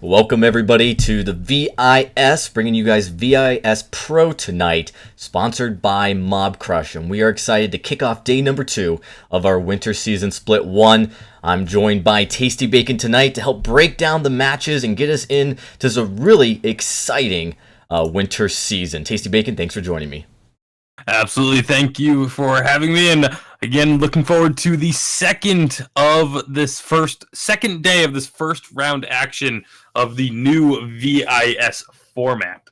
Welcome everybody to the VIS, bringing you guys VIS Pro tonight, sponsored by Mob Crush, and we are excited to kick off day number 2 of our winter season split 1. I'm joined by Tasty Bacon tonight to help break down the matches and get us into some really exciting winter season. Tasty Bacon, thanks for joining me. Absolutely, thank you for having me, and again, looking forward to the second day of this first round action of the new VIS format.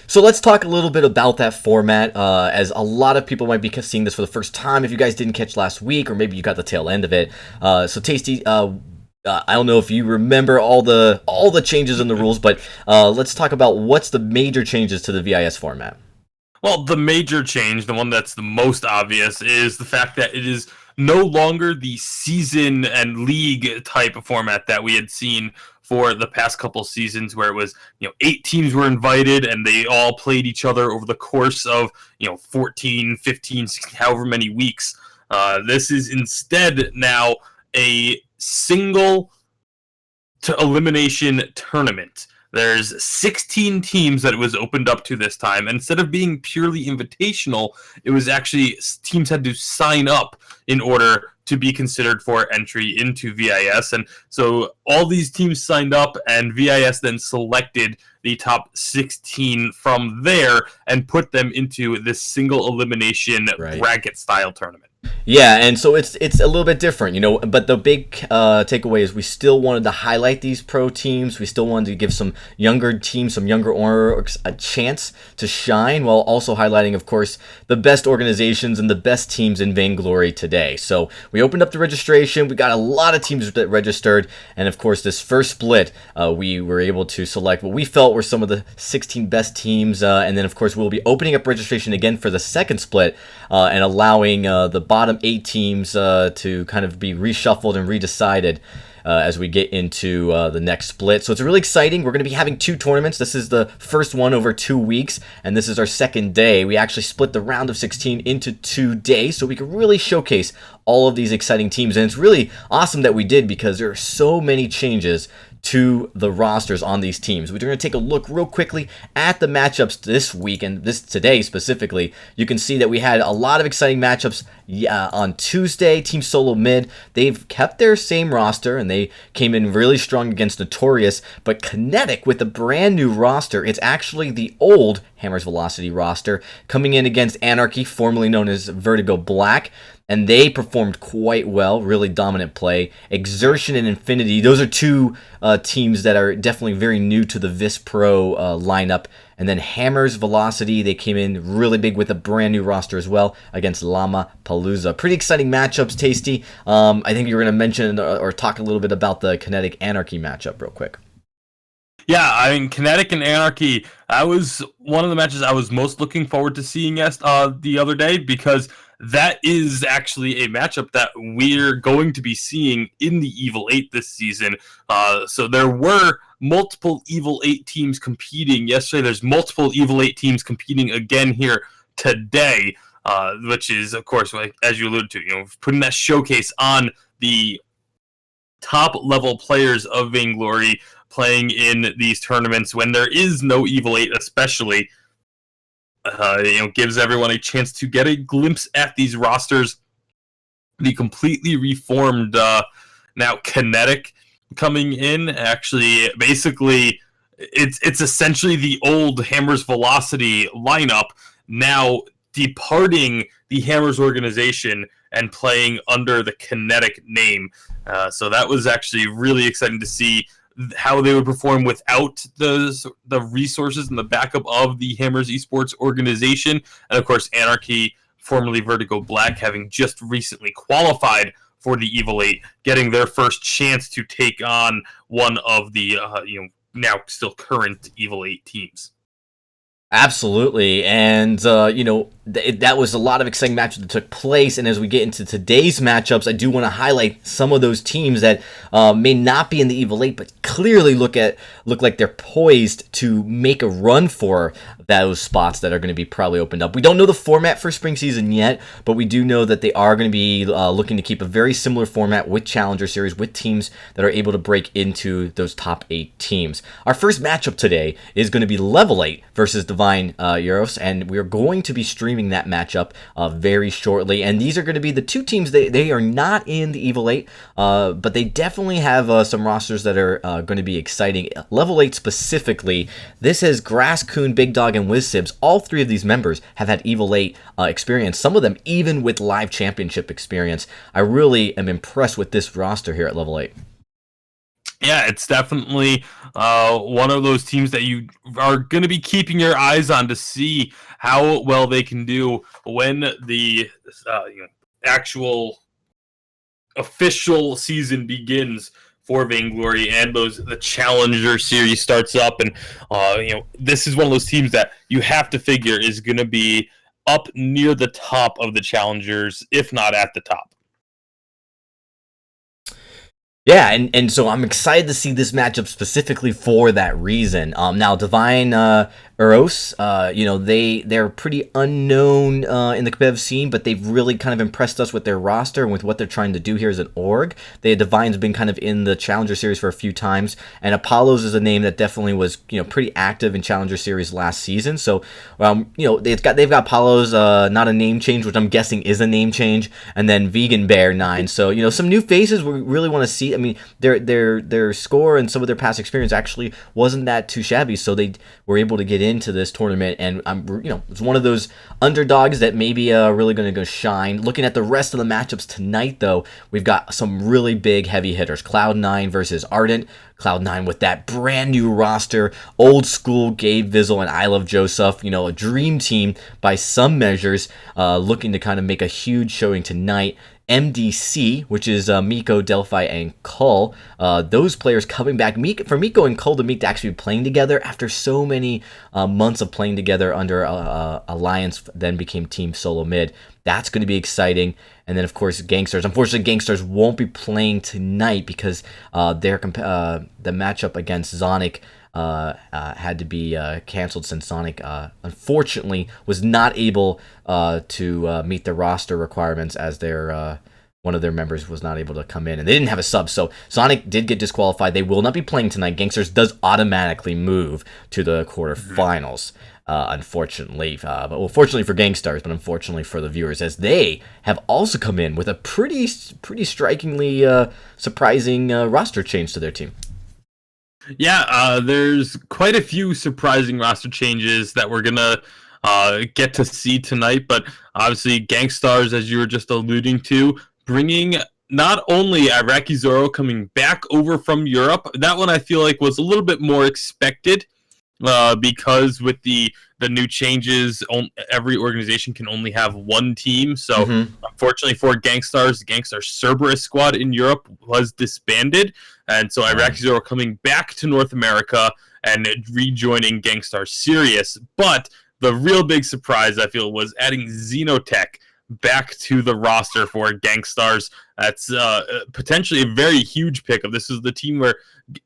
So let's talk a little bit about that format, as a lot of people might be seeing this for the first time. If you guys didn't catch last week, or maybe you got the tail end of it. So Tasty, I don't know if you remember all the changes in the rules, but let's talk about what's the major changes to the VIS format. Well, the major change, the one that's the most obvious, is the fact that it is no longer the season and league type of format that we had seen for the past couple seasons, where it was, 8 teams were invited and they all played each other over the course of, 14, 15, 16, however many weeks. This is instead now a single elimination tournament. There's 16 teams that it was opened up to this time. Instead of being purely invitational, it was actually teams had to sign up in order to be considered for entry into VIS. And so all these teams signed up, and VIS then selected the top 16 from there and put them into this single elimination bracket style tournament. Yeah, and so it's a little bit different, but the big takeaway is we still wanted to highlight these pro teams. We still wanted to give some younger teams, some younger orgs a chance to shine, while also highlighting, of course, the best organizations and the best teams in Vainglory today. So we opened up the registration. We got a lot of teams that registered, and of course, this first split, we were able to select what we felt were some of the 16 best teams, and then, of course, we'll be opening up registration again for the second split and allowing the bottom 8 teams to kind of be reshuffled and redecided as we get into the next split. So it's really exciting. We're going to be having 2 tournaments. This is the first one over 2 weeks, and this is our second day. We actually split the round of 16 into 2 days so we can really showcase all of these exciting teams. And it's really awesome that we did, because there are so many changes to the rosters on these teams. We're going to take a look real quickly at the matchups this week, and today specifically. You can see that we had a lot of exciting matchups on Tuesday. Team Solo Mid, they've kept their same roster, and they came in really strong against Notorious, but Kinetic with a brand new roster. It's actually the old Hammer's Velocity roster, coming in against Anarchy, formerly known as Vertigo Black, and they performed quite well, really dominant play. Exertion and Infinity, those are 2 teams that are definitely very new to the VISPRO lineup. And then Hammer's Velocity, they came in really big with a brand new roster as well against Llama Palooza. Pretty exciting matchups, Tasty. I think you were going to mention or talk a little bit about the Kinetic Anarchy matchup real quick. Yeah, I mean, Kinetic and Anarchy, that was one of the matches I was most looking forward to seeing the other day, because that is actually a matchup that we're going to be seeing in the Evil 8 this season. So there were multiple Evil 8 teams competing yesterday. There's multiple Evil 8 teams competing again here today, which is, of course, like, as you alluded to, putting that showcase on the top-level players of Vainglory playing in these tournaments when there is no Evil 8, especially. Gives everyone a chance to get a glimpse at these rosters. The completely reformed now Kinetic coming in, actually, basically, it's essentially the old Hammer's Velocity lineup, now departing the Hammer's organization and playing under the Kinetic name. So that was actually really exciting to see how they would perform without the resources and the backup of the Hammers Esports organization. And of course, Anarchy, formerly Vertigo Black, having just recently qualified for the Evil 8, getting their first chance to take on one of the now still current Evil 8 teams. Absolutely, and that was a lot of exciting matches that took place. And as we get into today's matchups, I do want to highlight some of those teams that may not be in the Evil 8, but clearly look like they're poised to make a run for those spots that are going to be probably opened up. We don't know the format for spring season yet, but we do know that they are going to be looking to keep a very similar format with Challenger Series, with teams that are able to break into those top 8 teams. Our first matchup today is going to be Level 8 versus Divine Euros, and we're going to be streaming that matchup very shortly. And these are going to be the two teams. They are not in the Evil 8, but they definitely have some rosters that are going to be exciting. Level 8 specifically, this is Grasscoon, Big Dog, and WizSibs. All 3 of these members have had Evil 8 experience, some of them even with live championship experience. I really am impressed with this roster here at Level 8. Yeah, it's definitely one of those teams that you are going to be keeping your eyes on to see how well they can do when the actual official season begins for Vainglory, and the Challenger Series starts up. And this is one of those teams that you have to figure is going to be up near the top of the Challengers, if not at the top. Yeah, and so I'm excited to see this matchup specifically for that reason. Now, Divine Euros, they're pretty unknown in the competitive scene, but they've really kind of impressed us with their roster and with what they're trying to do here as an org. Divine's been kind of in the Challenger Series for a few times, and Apollos is a name that definitely was pretty active in Challenger Series last season. So, they've got Apollos, not a name change, which I'm guessing is a name change, and then Vegan Bear 9. So some new faces we really want to see. I mean, their score and some of their past experience actually wasn't that too shabby, so they were able to get into this tournament, and it's one of those underdogs that maybe really going to go shine. Looking at the rest of the matchups tonight, though, we've got some really big heavy hitters. Cloud9 versus Ardent. Cloud9 with that brand new roster, old school Gabe Vizzle and I Love Joseph, a dream team by some measures, looking to kind of make a huge showing tonight. MDC, which is Miko, Delphi, and Cull. Those players coming back. For Miko and Cull to meet to actually be playing together after so many months of playing together under Alliance, then became Team Solo Mid. That's going to be exciting. And then, of course, Gangsters. Unfortunately, Gangsters won't be playing tonight because the matchup against Zonic had to be canceled, since Sonic unfortunately was not able to meet the roster requirements, as one of their members was not able to come in, and they didn't have a sub, so Sonic did get disqualified. They will not be playing tonight. Gangsters does automatically move to the quarterfinals, unfortunately. Fortunately for Gangsters, but unfortunately for the viewers, as they have also come in with a pretty strikingly surprising roster change to their team. Yeah, there's quite a few surprising roster changes that we're going to get to see tonight, but obviously Gangstars, as you were just alluding to, bringing not only Iraqi Zoro coming back over from Europe. That one I feel like was a little bit more expected, because with the new changes, every organization can only have one team. So unfortunately for Gangstars, Gangstar Cerberus squad in Europe was disbanded, and so Iraqi Zoro coming back to North America and rejoining Gangstar Sirius. But the real big surprise, I feel, was adding Xenotech back to the roster for Gangstars. That's potentially a very huge pickup. This is the team where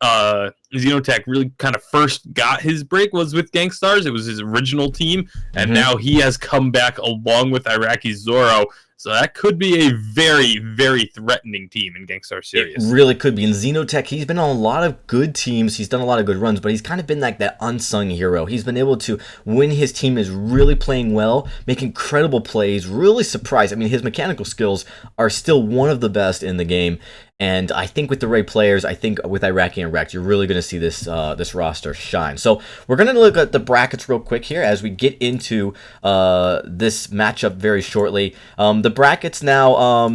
Xenotech really kind of first got his break, was with Gangstars. It was his original team, and now he has come back along with Iraqi Zoro. So that could be a very, very threatening team in Gangstar Series. It really could be. In Xenotech, he's been on a lot of good teams. He's done a lot of good runs, but he's kind of been like that unsung hero. He's been able to, when his team is really playing well, make incredible plays, really surprise. I mean, his mechanical skills are still one of the best in the game. And I think with the right players, I think with Iraqi and Rex, you're really going to see this roster shine. So we're going to look at the brackets real quick here as we get into this matchup very shortly. The brackets now,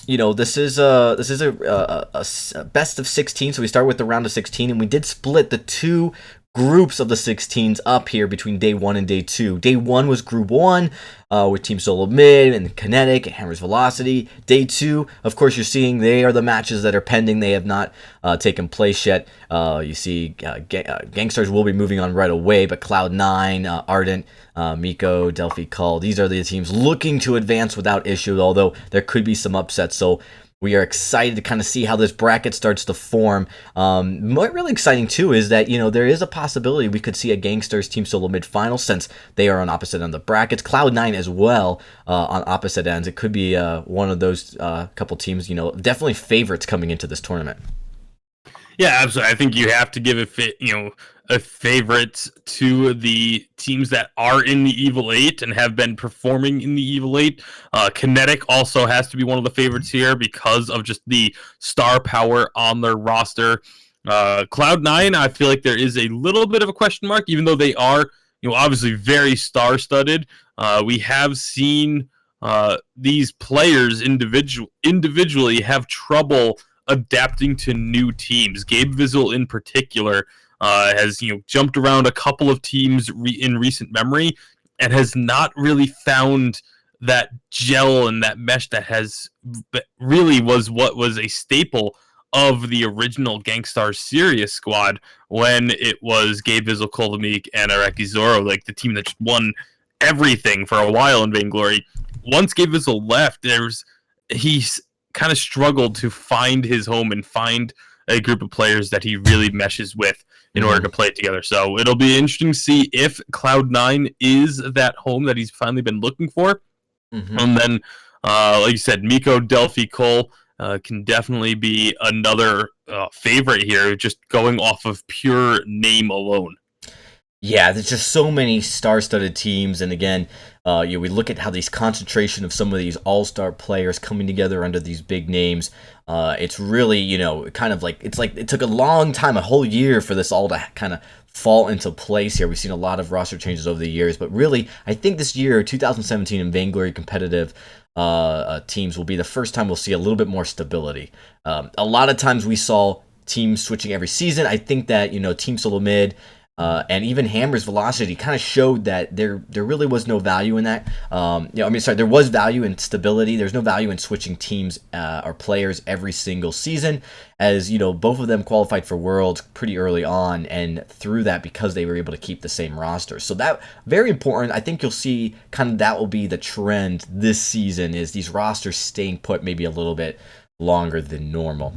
this is a best of 16. So we start with the round of 16, and we did split the two groups of the 16s up here between day 1 and day 2. Day 1 was group 1 with Team Solo Mid and Kinetic and Hammer's Velocity. Day 2, of course, you're seeing they are the matches that are pending. They have not taken place yet. You see Gangsters will be moving on right away, but Cloud9, Ardent, Miko, Delphi, Cull, these are the teams looking to advance without issue, although there could be some upsets. So We are excited to kind of see how this bracket starts to form. What really exciting too is that there is a possibility we could see a Gangsters Team Solo mid final, since they are on opposite ends of the brackets. Cloud9 as well on opposite ends. It could be one of those couple teams. Definitely favorites coming into this tournament. Yeah, absolutely. I think you have to give a favorite to the teams that are in the Evil Eight and have been performing in the Evil Eight. Kinetic also has to be one of the favorites here because of just the star power on their roster. Cloud9, I feel like there is a little bit of a question mark, even though they are, obviously very star-studded. We have seen these players individually have trouble adapting to new teams. Gabe Vizel in particular has jumped around a couple of teams in recent memory and has not really found that gel and that mesh that has really was what was a staple of the original Gangstar Sirius squad when it was Gabe Vizel, Kolomik, and Araki Zoro, like the team that just won everything for a while in Vainglory. Once Gabe Vizel left, he's kind of struggled to find his home and find a group of players that he really meshes with in order to play it together. So it'll be interesting to see if Cloud9 is that home that he's finally been looking for. And then, like you said, Miko, Delphi, Cole can definitely be another favorite here, just going off of pure name alone. Yeah, there's just so many star-studded teams, and again, we look at how these concentration of some of these all-star players coming together under these big names. It's really, kind of like it took a long time, a whole year, for this all to kind of fall into place here. We've seen a lot of roster changes over the years, but really, I think this year, 2017, in Vainglory competitive teams will be the first time we'll see a little bit more stability. A lot of times we saw teams switching every season. I think that Team Solo Mid. And even Hammer's Velocity kind of showed that there really was no value in that. There was value in stability. There's no value in switching teams or players every single season, as both of them qualified for Worlds pretty early on, and through that because they were able to keep the same roster. So that very important. I think you'll see kind of that will be the trend this season, is these rosters staying put maybe a little bit longer than normal.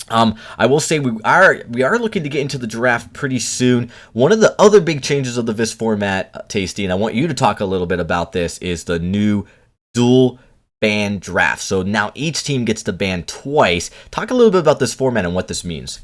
I will say we are looking to get into the draft pretty soon. One of the other big changes of the VIS format, Tasty, and I want you to talk a little bit about this, is the new dual ban draft. So now each team gets to ban twice. Talk a little bit about this format and what this means.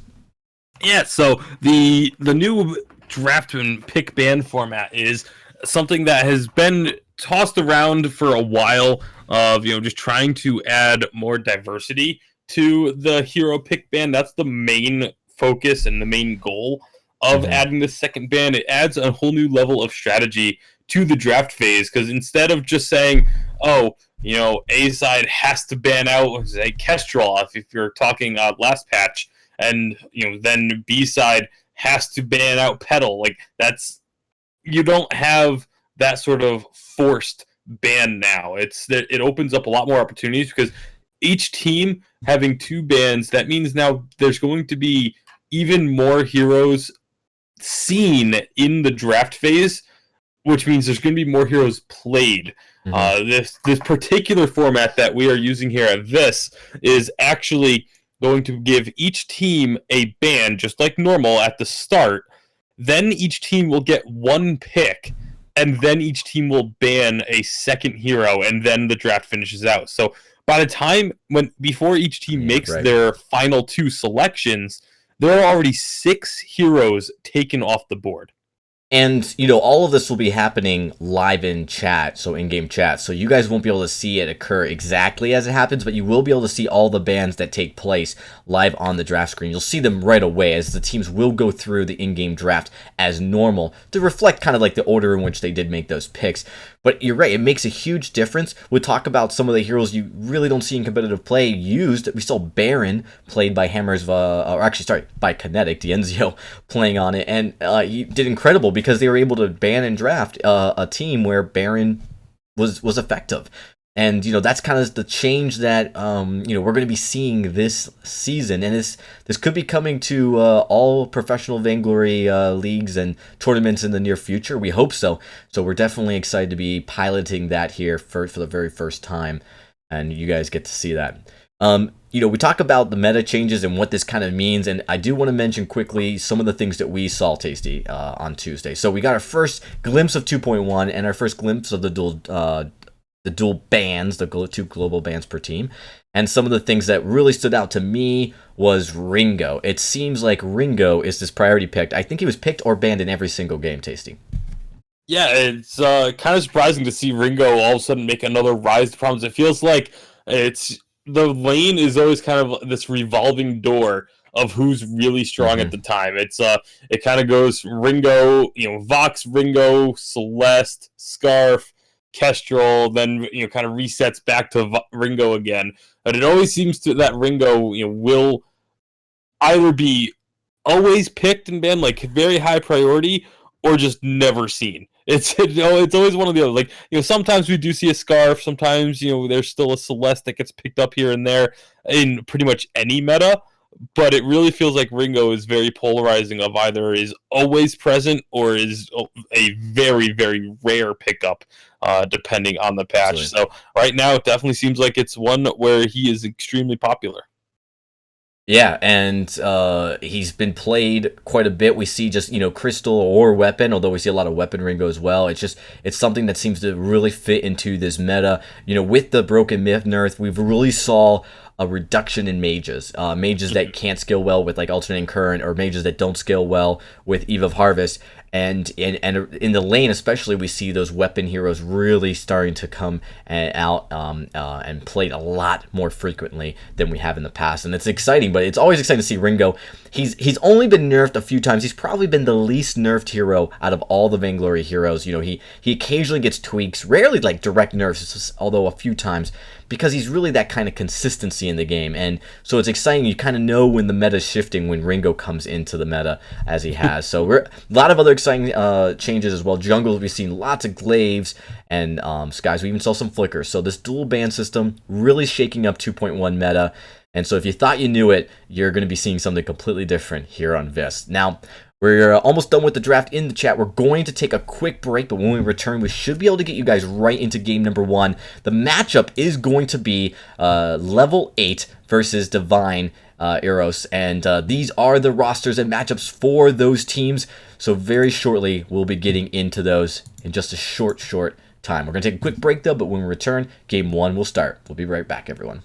Yeah, so the new draft and pick ban format is something that has been tossed around for a while, of just trying to add more diversity to the hero pick ban. That's the main focus and the main goal of adding the second ban. It adds a whole new level of strategy to the draft phase, because instead of just saying, A side has to ban out, say, Kestrel if you're talking last patch, and then B side has to ban out Petal. Like, you don't have that sort of forced ban now. It opens up a lot more opportunities, because each team having two bans, that means now there's going to be even more heroes seen in the draft phase, which means there's going to be more heroes played. This particular format that we are using here at VIS is actually going to give each team a ban, just like normal, at the start. Then each team will get one pick, and then each team will ban a second hero, and then the draft finishes out. So by the time before each team makes their final two selections, there are already 6 heroes taken off the board. And, all of this will be happening live in chat, so in-game chat. So you guys won't be able to see it occur exactly as it happens, but you will be able to see all the bans that take place live on the draft screen. You'll see them right away, as the teams will go through the in-game draft as normal to reflect kind of like the order in which they did make those picks. But you're right, it makes a huge difference. We'll talk about some of the heroes you really don't see in competitive play used. We saw Baron played by by Kinetic, Dienzio, playing on it, and he did incredible because they were able to ban and draft a team where Baron was effective. And that's kind of the change that we're going to be seeing this season, and this could be coming to all professional Vainglory leagues and tournaments in the near future. We hope so. So we're definitely excited to be piloting that here for the very first time, and you guys get to see that. we talk about the meta changes and what this kind of means, and I do want to mention quickly some of the things that we saw, Tasty, on Tuesday. So we got our first glimpse of 2.1 and our first glimpse of the dual bans, the 2 global bans per team. And some of the things that really stood out to me was Ringo. It seems like Ringo is this priority picked. I think he was picked or banned in every single game, Tasty. Yeah, it's kind of surprising to see Ringo all of a sudden make another rise to problems. It feels like the lane is always kind of this revolving door of who's really strong at the time. It kind of goes Ringo, Vox, Ringo, Celeste, Scarf, Kestrel, then kind of resets back to Ringo again. But it always seems that Ringo will either be always picked and banned, like very high priority, or just never seen. It's always one of the other. Like sometimes we do see a Scarf. Sometimes there's still a Celeste that gets picked up here and there in pretty much any meta. But it really feels like Ringo is very polarizing. Of either is always present or is a very very rare pickup, depending on the patch. Absolutely. So right now it definitely seems like it's one where he is extremely popular. Yeah, and he's been played quite a bit. We see just, crystal or weapon, although we see a lot of weapon Ringo as well. It's something that seems to really fit into this meta. With the Broken Myth nerf, we've really saw a reduction in mages. Mages that can't scale well with like Alternating Current, or mages that don't scale well with Eve of Harvest. And in the lane especially, we see those weapon heroes really starting to come out and played a lot more frequently than we have in the past. And it's exciting, but it's always exciting to see Ringo. He's only been nerfed a few times. He's probably been the least nerfed hero out of all the Vainglory heroes. He occasionally gets tweaks, rarely like direct nerfs, although a few times, because he's really that kind of consistency in the game. And so it's exciting. You kind of know when the meta's shifting when Ringo comes into the meta as he has. So a lot of other exciting changes as well. Jungles, we've seen lots of glaives and skies. We even saw some flickers. So this dual ban system really shaking up 2.1 meta. And so if you thought you knew it, you're going to be seeing something completely different here on VIS. Now, we're almost done with the draft in the chat. We're going to take a quick break, but when we return, we should be able to get you guys right into game number 1. The matchup is going to be level 8 versus Divine Eros, and these are the rosters and matchups for those teams. So very shortly, we'll be getting into those in just a short time. We're going to take a quick break, though, but when we return, game 1 will start. We'll be right back, everyone.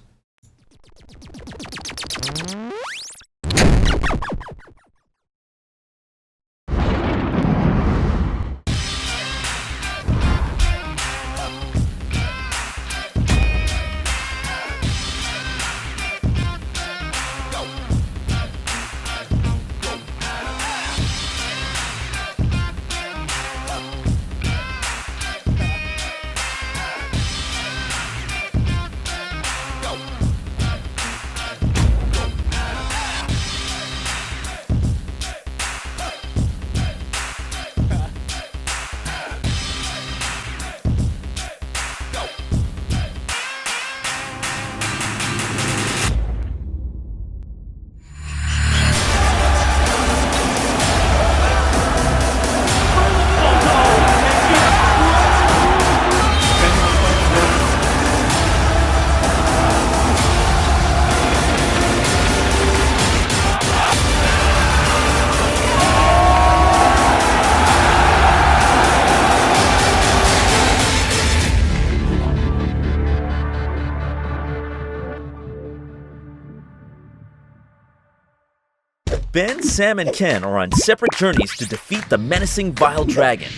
Ben, Sam, and Ken are on separate journeys to defeat the menacing Vile Dragon.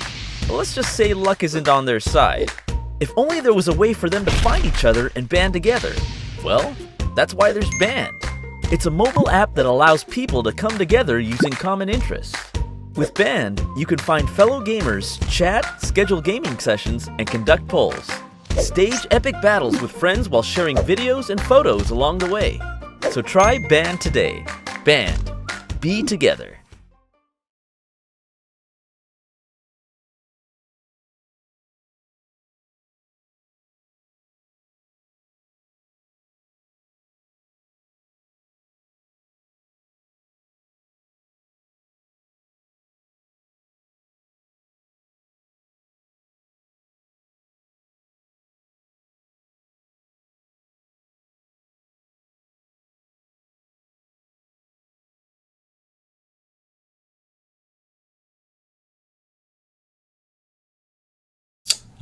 But let's just say luck isn't on their side. If only there was a way for them to find each other and band together. Well, that's why there's Band. It's a mobile app that allows people to come together using common interests. With Band, you can find fellow gamers, chat, schedule gaming sessions, and conduct polls. Stage epic battles with friends while sharing videos and photos along the way. So try Band today. Band. Be together.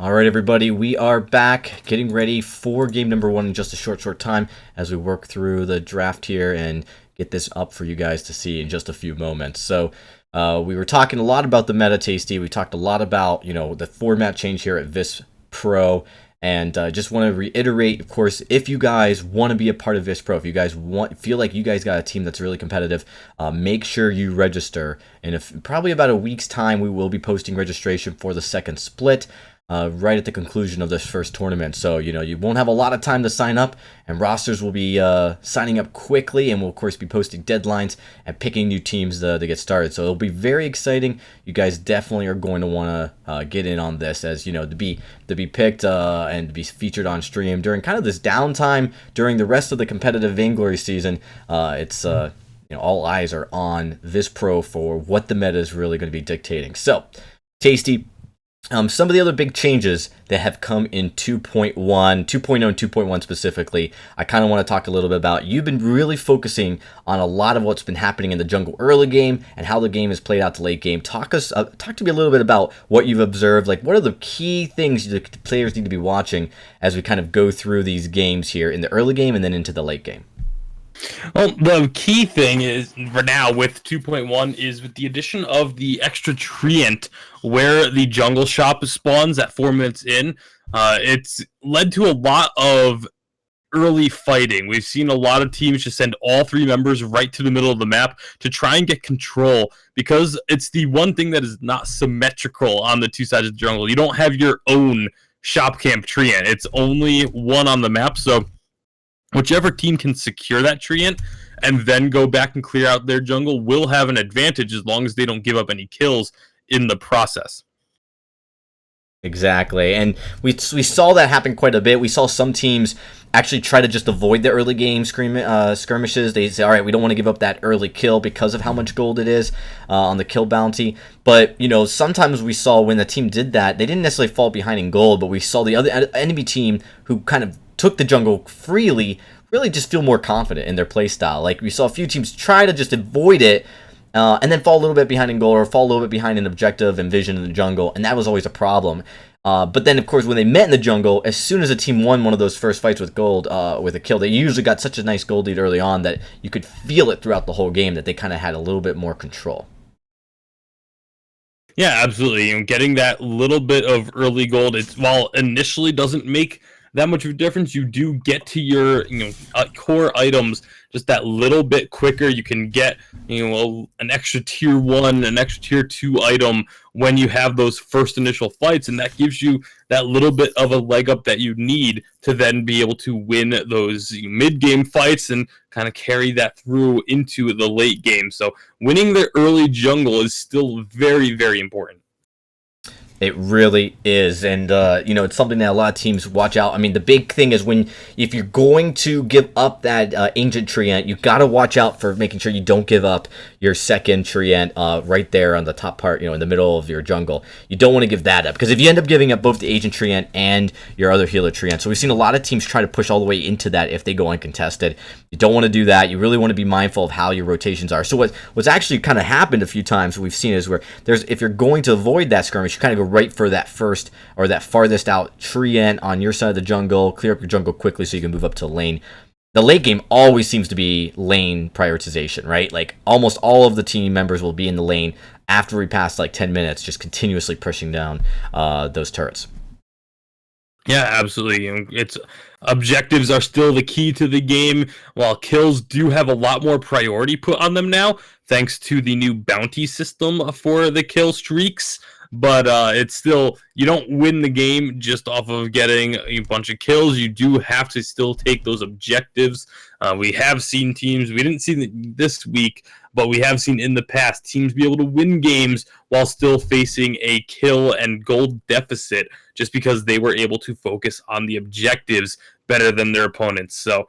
All right, everybody, we are back getting ready for game number 1 in just a short time as we work through the draft here and get this up for you guys to see in just a few moments. So we were talking a lot about the meta, Tasty. We talked a lot about, the format change here at VISPRO. And just want to reiterate, of course, if you guys want to be a part of VISPRO, if you guys feel like you guys got a team that's really competitive, make sure you register. And if probably about a week's time, we will be posting registration for the second split. Right at the conclusion of this first tournament. So, you won't have a lot of time to sign up, and rosters will be signing up quickly, and we'll, of course, be posting deadlines and picking new teams to get started. So it'll be very exciting. You guys definitely are going to want to get in on this, as, to be picked and to be featured on stream during kind of this downtime during the rest of the competitive Vainglory season. It's all eyes are on VISPRO for what the meta is really going to be dictating. So, Tasty, some of the other big changes that have come in 2.1, 2.0 and 2.1 specifically, I kind of want to talk a little bit about. You've been really focusing on a lot of what's been happening in the jungle early game and how the game has played out to late game. Talk to me a little bit about what you've observed. Like, what are the key things the players need to be watching as we kind of go through these games here in the early game and then into the late game? Well, the key thing is, for now, with 2.1 is with the addition of the extra treant where the jungle shop spawns at 4 minutes in. It's led to a lot of early fighting. We've seen a lot of teams just send all 3 members right to the middle of the map to try and get control, because it's the one thing that is not symmetrical on the two sides of the jungle. You don't have your own shop camp treant. It's only one on the map, so whichever team can secure that treant and then go back and clear out their jungle will have an advantage, as long as they don't give up any kills in the process. Exactly, and we saw that happen quite a bit. We saw some teams actually try to just avoid the early game skirmishes. They say, all right, we don't want to give up that early kill because of how much gold it is on the kill bounty. But, sometimes we saw when the team did that, they didn't necessarily fall behind in gold, but we saw the other enemy team who kind of took the jungle freely really just feel more confident in their playstyle. Like, we saw a few teams try to just avoid it and then fall a little bit behind in gold, or fall a little bit behind in objective and vision in the jungle, and that was always a problem. But then, of course, when they met in the jungle, as soon as a team won one of those first fights with gold, with a kill, they usually got such a nice gold lead early on that you could feel it throughout the whole game, that they kind of had a little bit more control. Yeah, absolutely. Getting that little bit of early gold, while initially doesn't make that much of a difference, you do get to your core items just that little bit quicker. You can get an extra tier 1, an extra tier 2 item when you have those first initial fights, and that gives you that little bit of a leg up that you need to then be able to win those mid-game fights and kind of carry that through into the late game. So winning the early jungle is still very, very important. It really is, and it's something that a lot of teams watch out. I mean, the big thing is if you're going to give up that ancient treant, you got to watch out for making sure you don't give up your second treant right there on the top part, in the middle of your jungle. You don't want to give that up, because if you end up giving up both the ancient treant and your other healer treant, so we've seen a lot of teams try to push all the way into that if they go uncontested. You don't want to do that. You really want to be mindful of how your rotations are. So what's actually kind of happened a few times we've seen is where if you're going to avoid that skirmish, you kind of go right for that first or that farthest out treant on your side of the jungle, clear up your jungle quickly so you can move up to lane. The late game always seems to be lane prioritization, right? Like, almost all of the team members will be in the lane after we pass like 10 minutes, just continuously pushing down those turrets. Yeah, absolutely. Objectives are still the key to the game, while kills do have a lot more priority put on them now, thanks to the new bounty system for the kill streaks. But it's still, you don't win the game just off of getting a bunch of kills. You do have to still take those objectives. We have seen teams, we didn't see this week, but we have seen in the past teams be able to win games while still facing a kill and gold deficit, just because they were able to focus on the objectives better than their opponents. So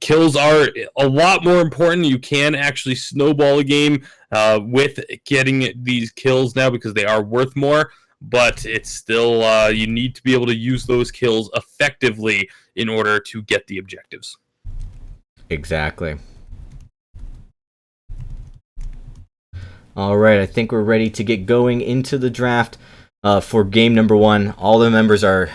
kills are a lot more important. You can actually snowball a game with getting these kills now, because they are worth more, but it's still you need to be able to use those kills effectively in order to get the objectives. Exactly. All right, I think we're ready to get going into the draft. for game number 1. All the members are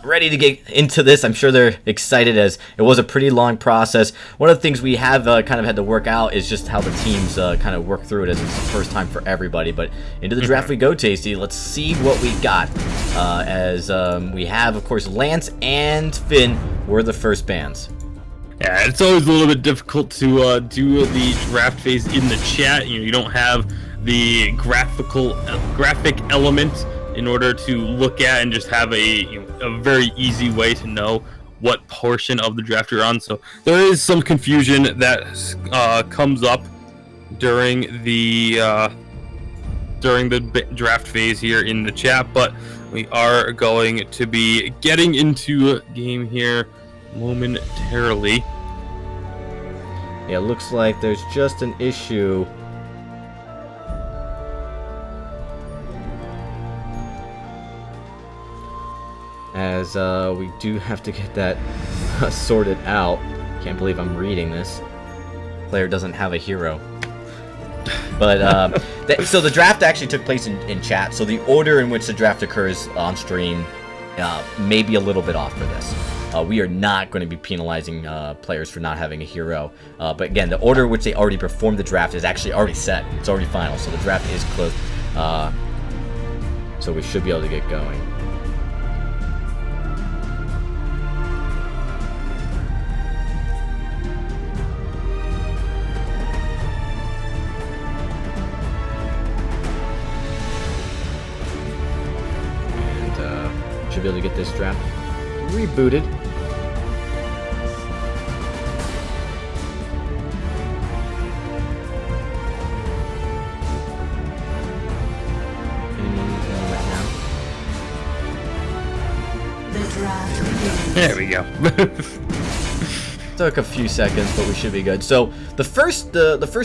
ready to get into this. I'm sure they're excited, as it was a pretty long process. One of the things we have kind of had to work out is just how the teams kind of work through it, as it's the first time for everybody. But into the draft we go, Tasty. Let's see what we got. As we have, of course, Lance and Finn were the first bands. Yeah, it's always a little bit difficult to do the draft phase in the chat. You don't have the graphic element in order to look at and just have a very easy way to know what portion of the draft you're on. So there is some confusion that comes up during the draft phase here in the chat, but we are going to be getting into a game here momentarily. Yeah, it looks like there's just an issue. As we do have to get that sorted out. Can't believe I'm reading this. Player doesn't have a hero. But so the draft actually took place in chat. So the order in which the draft occurs on stream may be a little bit off for this. We are not going to be penalizing players for not having a hero. But again, the order in which they already performed the draft is actually already set. It's already final. So the draft is closed. So we should be able to get going. Should be able to get this draft rebooted. There we go. Took a few seconds, but we should be good. So the first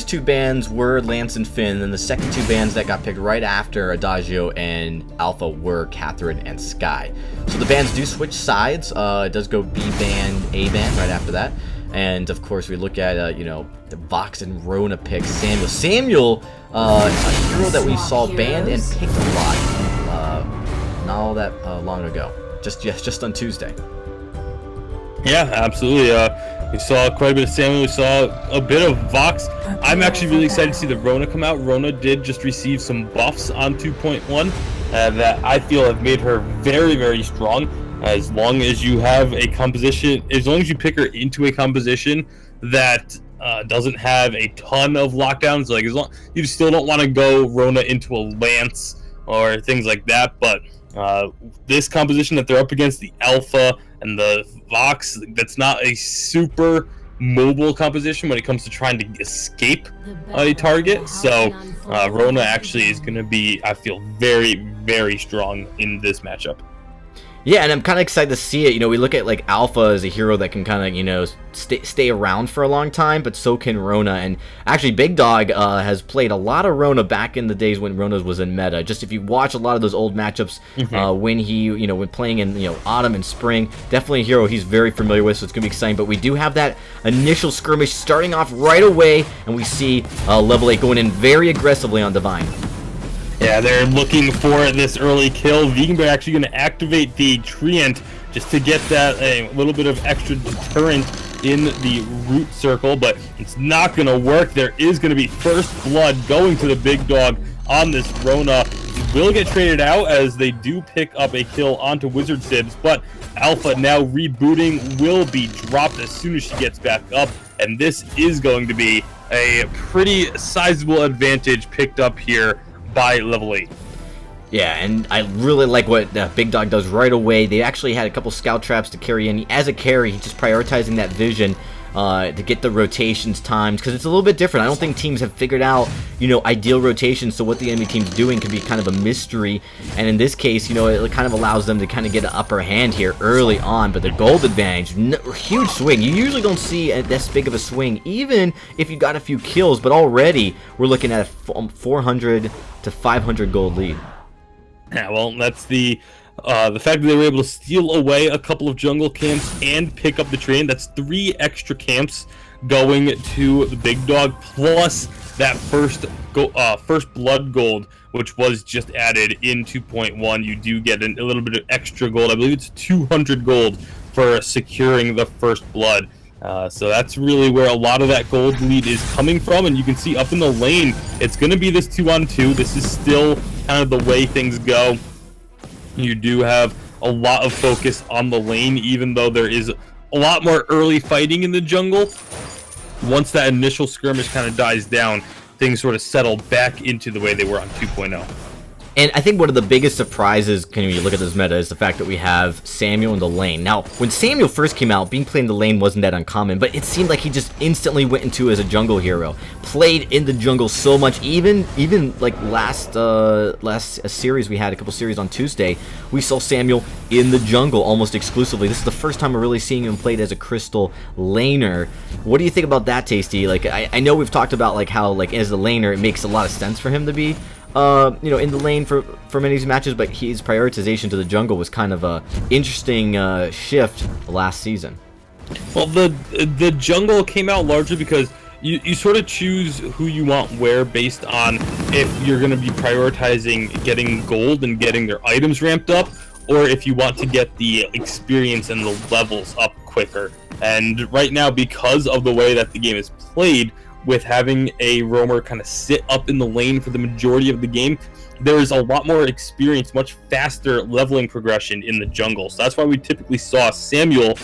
two bands were Lance and Finn, and the second two bands that got picked right after Adagio and Alpha were Catherine and Sky. So the bands do switch sides. It does go B band, A band right after that. And of course we look at the Vox and Rona pick Samuel, a hero that we saw banned and picked a lot not all that long ago. Just on Tuesday. Yeah, absolutely. We saw quite a bit of Samuel. We saw a bit of Vox. I'm actually really excited to see the Rona come out. Rona did just receive some buffs on 2.1 that I feel have made her very, very strong. As long as you have a composition, as long as you pick her into a composition that doesn't have a ton of lockdowns, like as long you still don't want to go Rona into a Lance or things like that, but this composition that they're up against, the Alpha and the Vox, that's not a super mobile composition when it comes to trying to escape a target. So Rona actually is going to be, I feel, very, very strong in this matchup. Yeah, and I'm kind of excited to see it. We look at like Alpha as a hero that can kind of, stay around for a long time, but so can Rona. And actually, Big Dog has played a lot of Rona back in the days when Rona was in meta. Just if you watch a lot of those old matchups, when he, when playing in, autumn and spring, definitely a hero he's very familiar with. So it's gonna be exciting. But we do have that initial skirmish starting off right away, and we see level 8 going in very aggressively on Divine. Yeah, they're looking for this early kill. Veganbear actually going to activate the Treant just to get that a little bit of extra deterrent in the root circle, but it's not going to work. There is going to be first blood going to the Big Dog on this Rona. It will get traded out as they do pick up a kill onto Wizard Sibs, but Alpha now rebooting will be dropped as soon as she gets back up, and this is going to be a pretty sizable advantage picked up here by level 8. Yeah, and I really like what Big Dog does right away. They actually had a couple scout traps to carry in. As a carry, he's just prioritizing that vision to get the rotations timed, because it's a little bit different. I don't think teams have figured out, ideal rotations, so what the enemy team's doing can be kind of a mystery. And in this case, it kind of allows them to kind of get an upper hand here early on. But the gold advantage, huge swing. You usually don't see this big of a swing, even if you got a few kills, but already we're looking at a 400 to 500 gold lead. Yeah, well, that's the fact that they were able to steal away a couple of jungle camps and pick up the train. That's 3 extra camps going to the Big Dog, plus that first blood gold, which was just added in 2.1. You do get a little bit of extra gold. I believe it's 200 gold for securing the first blood. So that's really where a lot of that gold lead is coming from, and you can see up in the lane, it's going to be this 2-on-2. This is still kind of the way things go. You do have a lot of focus on the lane, even though there is a lot more early fighting in the jungle. Once that initial skirmish kind of dies down, things sort of settle back into the way they were on 2.0. And I think one of the biggest surprises when you look at this meta is the fact that we have Samuel in the lane. Now, when Samuel first came out, being played in the lane wasn't that uncommon, but it seemed like he just instantly went into as a jungle hero. Played in the jungle so much, even like last series we had, a couple series on Tuesday, we saw Samuel in the jungle almost exclusively. This is the first time we're really seeing him played as a crystal laner. What do you think about that, Tasty? Like, I know we've talked about like how like as a laner it makes a lot of sense for him to be in the lane for many of these matches, but his prioritization to the jungle was kind of a interesting shift last season. Well, the jungle came out largely because you sort of choose who you want where based on if you're going to be prioritizing getting gold and getting their items ramped up, or if you want to get the experience and the levels up quicker. And right now, because of the way that the game is played, with having a roamer kind of sit up in the lane for the majority of the game, there is a lot more experience, much faster leveling progression in the jungle. So that's why we typically saw Samuel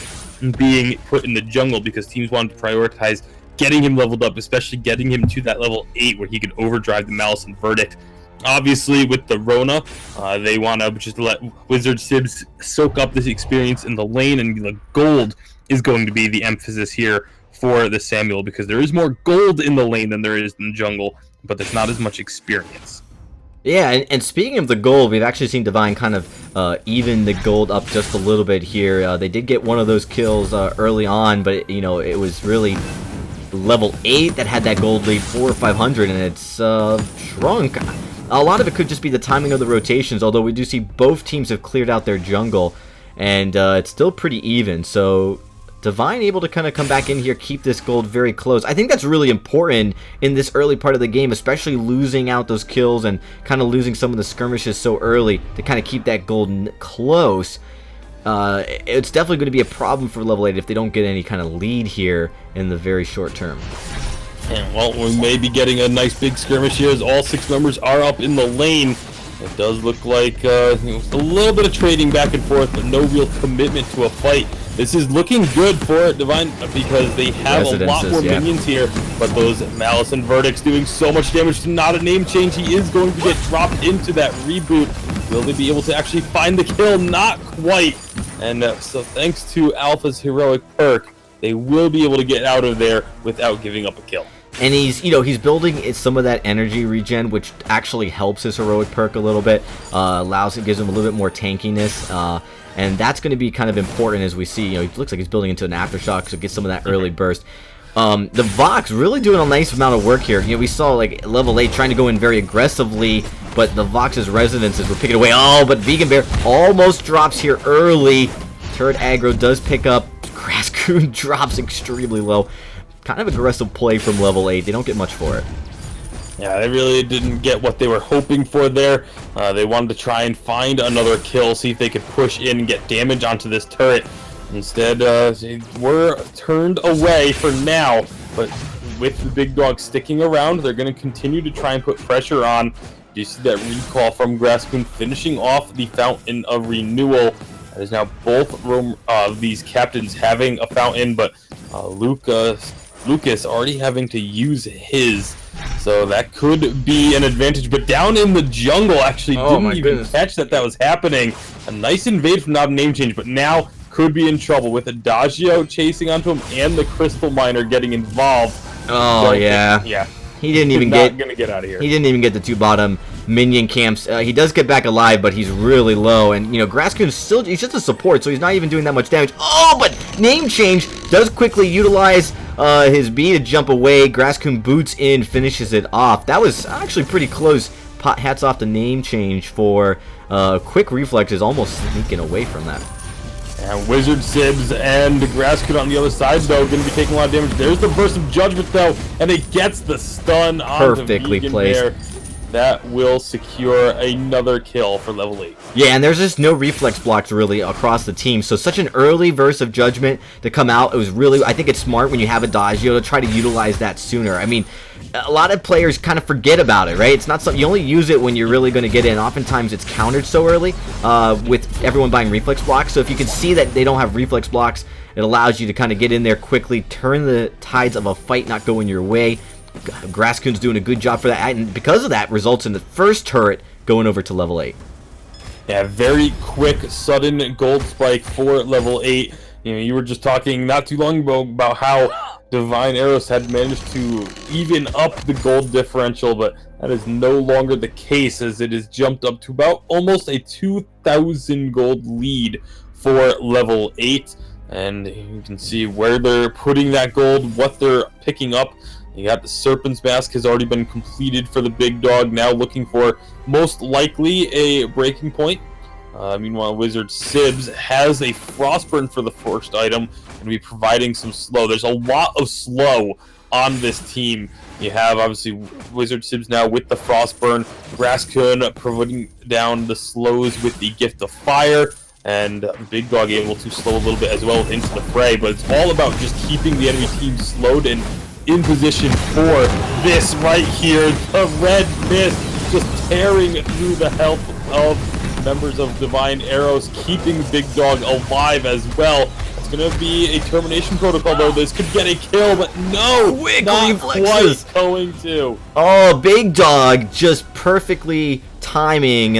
being put in the jungle, because teams wanted to prioritize getting him leveled up, especially getting him to that level 8 where he could overdrive the Malice and Verdict. Obviously, with the Rona, they want to just let Wizard Sibs soak up this experience in the lane, and the gold is going to be the emphasis here for the Samuel, because there is more gold in the lane than there is in the jungle, but there's not as much experience. Yeah, and speaking of the gold, we've actually seen Divine kind of even the gold up just a little bit here. They did get one of those kills early on, but it was really level 8 that had that gold lead 400 or 500, and it's shrunk. A lot of it could just be the timing of the rotations, although we do see both teams have cleared out their jungle, and it's still pretty even. So Divine able to kind of come back in here, keep this gold very close. I think that's really important in this early part of the game, especially losing out those kills and kind of losing some of the skirmishes so early, to kind of keep that gold close. It's definitely going to be a problem for level 8 if they don't get any kind of lead here in the very short term. And, well, we may be getting a nice big skirmish here as all 6 members are up in the lane. It does look like a little bit of trading back and forth, but no real commitment to a fight. This is looking good for Divine because they have a lot more minions here, but those Malice and Verdicts doing so much damage to not a name change. He is going to get dropped into that reboot. Will they be able to actually find the kill? Not quite. And so thanks to Alpha's heroic perk, they will be able to get out of there without giving up a kill. And he's building some of that energy regen, which actually helps his heroic perk a little bit, gives him a little bit more tankiness, and that's going to be kind of important as we see. He looks like he's building into an aftershock, so get some of that early burst. The Vox really doing a nice amount of work here. We saw like level 8 trying to go in very aggressively, but the Vox's residences were picking away. Oh, but Vegan Bear almost drops here early. Turret aggro does pick up. Grasscoon drops extremely low. Kind of aggressive play from level 8. They don't get much for it. Yeah, they really didn't get what they were hoping for there. They wanted to try and find another kill, see if they could push in and get damage onto this turret. Instead, they were turned away for now, but with the big dog sticking around, they're going to continue to try and put pressure on. You see that recall from Grasscoon finishing off the Fountain of Renewal. There's now both these captains having a fountain, but Lucas already having to use his, so that could be an advantage. But down in the jungle, actually didn't even catch that was happening. A nice invade from not a name change, but now could be in trouble with Adagio chasing onto him and the Crystal Miner getting involved. Oh, yeah. He didn't even get out of here. He didn't even get the 2 bottom minion camps. He does get back alive, but he's really low. And Grasscoon still, he's just a support, so he's not even doing that much damage. Oh, but name change does quickly utilize his B to jump away. Grasscoon boots in, finishes it off. That was actually pretty close. Hats off to name change for quick reflexes, almost sneaking away from that. And Wizard Sibs and Grasscoon on the other side, though, going to be taking a lot of damage. There's the Burst of Judgment, though, and it gets the stun on Perfectly the placed. Bear. that will secure another kill for level 8. Yeah, and there's just no reflex blocks really across the team. So such an early burst of Judgment to come out. It was really, I think it's smart when you have a dodge, to try to utilize that sooner. I mean, a lot of players kind of forget about it, right? It's not something, you only use it when you're really going to get in. Oftentimes it's countered so early with everyone buying reflex blocks. So if you can see that they don't have reflex blocks, it allows you to kind of get in there quickly, turn the tides of a fight not going your way. Grasscoon's doing a good job for that, and because of that, results in the first turret going over to level 8. Yeah, very quick, sudden gold spike for level 8. You were just talking not too long ago about how Divine Arrows had managed to even up the gold differential, but that is no longer the case, as it has jumped up to about almost a 2,000 gold lead for level 8. And you can see where they're putting that gold, what they're picking up. You got the Serpent's Mask has already been completed for the big dog, now looking for most likely a breaking point. Meanwhile, Wizard Sibs has a Frostburn for the first item, and be providing some slow. There's a lot of slow on this team. You have, obviously, Wizard Sibs now with the Frostburn, Grasscoon putting down the slows with the Gift of Fire, and Big Dog able to slow a little bit as well into the fray. But it's all about just keeping the enemy team slowed and in position for this right here. The Red Mist just tearing through the health of members of Divine Arrows, keeping Big Dog alive as well. It's going to be a termination protocol, though. This could get a kill, but no! Quick not reflexes. quite going to. Oh, Big Dog just perfectly timing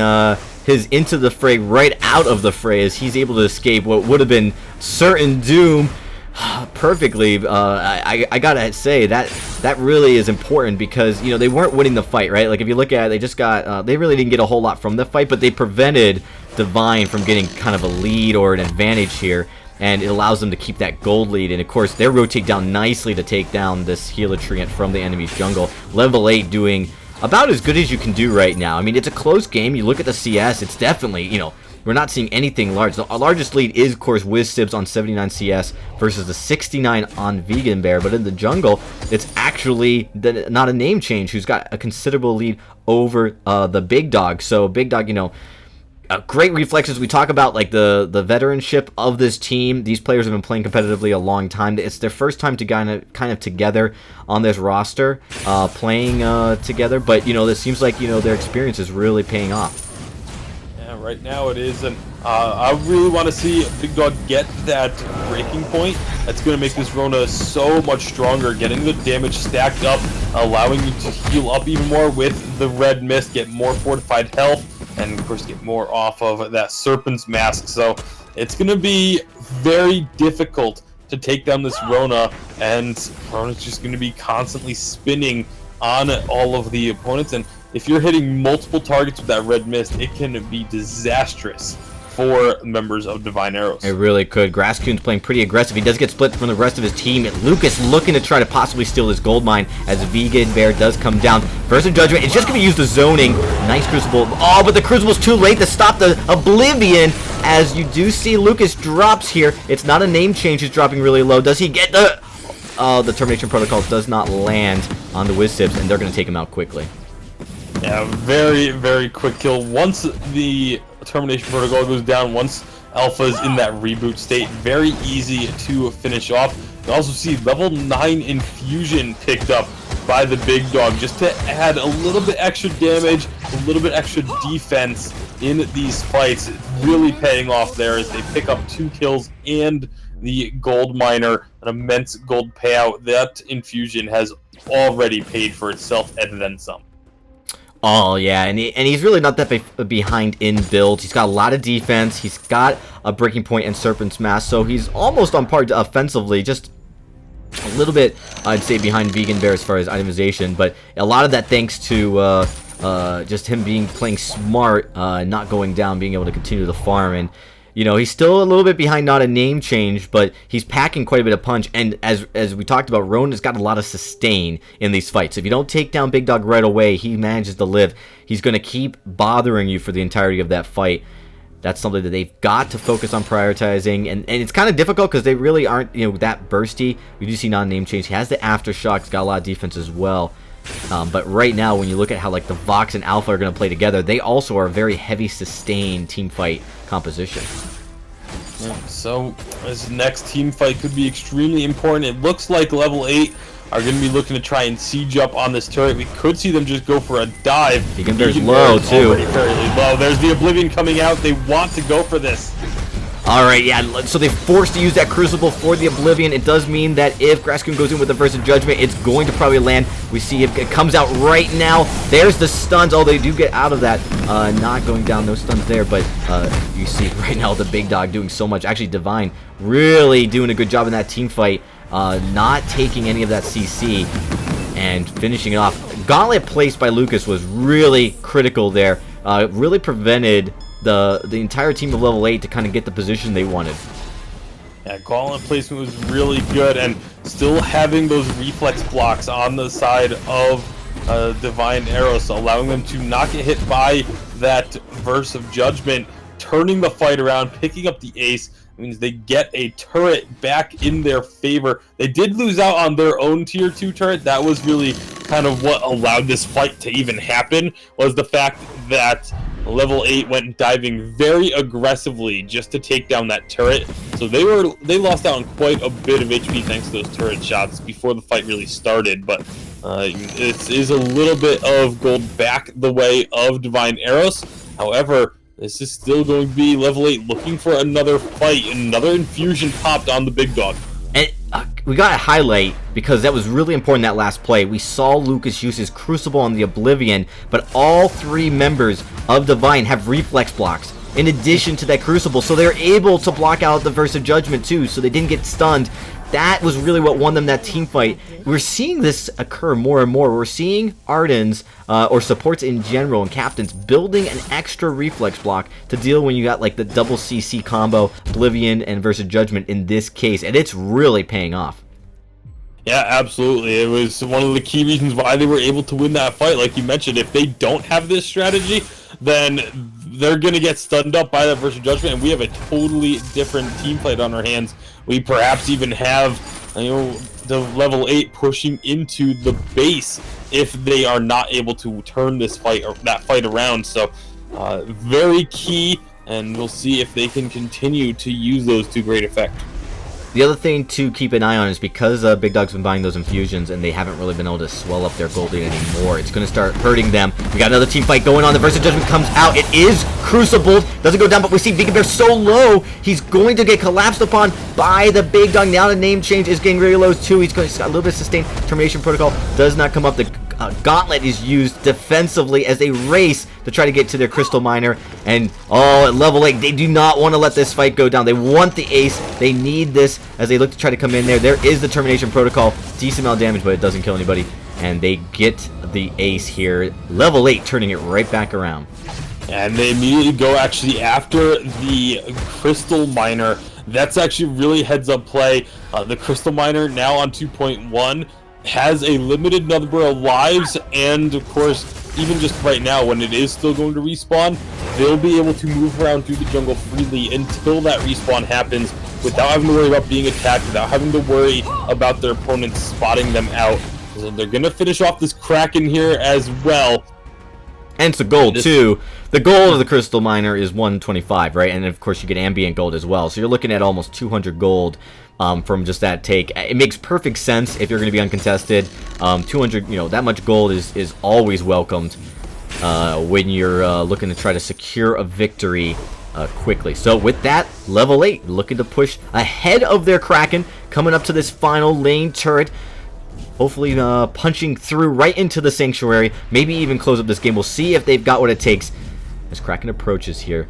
his into the fray right out of the fray as he's able to escape what would have been certain doom perfectly. I gotta say that really is important, because they weren't winning the fight, right? Like if you look at it, they just got they really didn't get a whole lot from the fight, but they prevented Divine from getting kind of a lead or an advantage here, and it allows them to keep that gold lead. And of course they rotate down nicely to take down this healer treant from the enemy's jungle. Level 8 doing about as good as you can do right now. I mean, it's a close game. You look at the CS, it's definitely, we're not seeing anything large. The largest lead is, of course, WizSibs on 79 CS versus the 69 on Vegan Bear. But in the jungle, it's actually not a name change who's got a considerable lead over the Big Dog. So Big Dog, great reflexes. We talk about like the veteranship of this team. These players have been playing competitively a long time. It's their first time to kind of together on this roster, playing together. But this seems like their experience is really paying off. Right now it is, and I really want to see Big Dog get that breaking point. That's going to make this Rona so much stronger, getting the damage stacked up, allowing you to heal up even more with the Red Mist, get more fortified health, and of course get more off of that Serpent's Mask. So it's going to be very difficult to take down this Rona, and Rona's just going to be constantly spinning on all of the opponents. And if you're hitting multiple targets with that Red Mist, it can be disastrous for members of Divine Arrows. It really could. Grasscoon's playing pretty aggressive. He does get split from the rest of his team. Lucas looking to try to possibly steal this gold mine as Vegan Bear does come down. First of Judgment, it's just going to use the zoning. Nice Crucible. Oh, but the Crucible's too late to stop the Oblivion, as you do see Lucas drops here. It's not a name change. He's dropping really low. Does he get the Termination Protocol does not land on the WizSibs, and they're going to take him out quickly. Yeah, very, very quick kill. Once the Termination Protocol goes down, once Alpha's in that reboot state, very easy to finish off. You also see level 9 Infusion picked up by the Big Dog, just to add a little bit extra damage, a little bit extra defense in these fights. Really paying off there as they pick up 2 kills and the gold miner, an immense gold payout. That Infusion has already paid for itself and then some. Oh, yeah, and he's really not that behind in build. He's got a lot of defense. He's got a breaking point and Serpent's Mask, so he's almost on par offensively. Just a little bit, I'd say, behind Vegan Bear as far as itemization, but a lot of that thanks to just him playing smart, not going down, being able to continue the farm. And he's still a little bit behind, not a name change, but he's packing quite a bit of punch. And as we talked about, Rona's got a lot of sustain in these fights. If you don't take down Big Dog right away, he manages to live. He's going to keep bothering you for the entirety of that fight. That's something that they've got to focus on prioritizing. And it's kind of difficult because they really aren't that bursty. We do see non-name change. He has the Aftershock. He's got a lot of defense as well. But right now, when you look at how like the Vox and Alpha are going to play together, they also are a very heavy sustained team fight composition. Yeah, so this next team fight could be extremely important. It looks like level 8 are going to be looking to try and siege up on this turret. We could see them just go for a dive. There's low too. Fairly low. There's the Oblivion coming out. They want to go for this. Alright, yeah, so they're forced to use that Crucible for the Oblivion. It does mean that if Graskun goes in with the Versus Judgment, it's going to probably land. We see it comes out right now. There's the stuns. Oh, they do get out of that. Not going down, no stuns there, but you see right now the big dog doing so much. Actually, Divine really doing a good job in that team fight. Not taking any of that CC and finishing it off. Gauntlet placed by Lucas was really critical there. Really prevented the entire team of level 8 to kind of get the position they wanted. Yeah, Gauntlet placement was really good, and still having those reflex blocks on the side of Divine Arrows, allowing them to not get hit by that Verse of Judgment, turning the fight around, picking up the ace, means they get a turret back in their favor. They did lose out on their own tier 2 turret. That was really kind of what allowed this fight to even happen, was the fact that level 8 went diving very aggressively just to take down that turret. So they lost out on quite a bit of HP thanks to those turret shots before the fight really started. But it is a little bit of gold back the way of Divine Arrows. However, this is still going to be level 8 looking for another fight. Another infusion popped on the big dog. And we got to highlight, because that was really important, that last play. We saw Lucas use his Crucible on the Oblivion, but all 3 members of Divine have reflex blocks in addition to that Crucible, so they're able to block out the Verse of Judgment too, so they didn't get stunned. That was really what won them that team fight. We're seeing this occur more and more. We're seeing Ardens, or supports in general, and captains building an extra reflex block to deal when you got like the double CC combo, Oblivion and Versus Judgment in this case, and it's really paying off. Yeah, absolutely. It was one of the key reasons why they were able to win that fight. Like you mentioned, if they don't have this strategy, then they're going to get stunned up by that Versus Judgment, and we have a totally different team fight on our hands. We perhaps even have, the level 8 pushing into the base if they are not able to turn this fight or that fight around. So very key, and we'll see if they can continue to use those to great effect. The other thing to keep an eye on is because Big Dog's been buying those infusions and they haven't really been able to swell up their golding anymore, it's going to start hurting them. We got another team fight going on. The Versus Judgment comes out. It is Crucibled. Doesn't go down, but we see Vegan Bear so low, he's going to get collapsed upon by the Big Dog. Now the name change is getting really low too. He's got a little bit of sustained. Termination Protocol does not come up. The Gauntlet is used defensively as they race to try to get to their Crystal Miner. And at level 8, they do not want to let this fight go down. They want the ace. They need this as they look to try to come in there. There is the Termination Protocol. Decent amount of damage, but it doesn't kill anybody. And they get the ace here. Level 8 turning it right back around. And they immediately go actually after the Crystal Miner. That's actually really heads-up play. The Crystal Miner now on 2.1 has a limited number of lives, and of course, even just right now when it is still going to respawn, they'll be able to move around through the jungle freely until that respawn happens without having to worry about being attacked, without having to worry about their opponents spotting them out. So they're going to finish off this Kraken here as well. And it's the gold too. The gold of the Crystal Miner is 125, right? And of course you get ambient gold as well. So you're looking at almost 200 gold from just that take. It makes perfect sense if you're going to be uncontested. 200, that much gold is always welcomed when you're looking to try to secure a victory quickly. So with that, level 8 looking to push ahead of their Kraken, coming up to this final lane turret. Hopefully punching through right into the Sanctuary. Maybe even close up this game. We'll see if they've got what it takes as Kraken approaches here.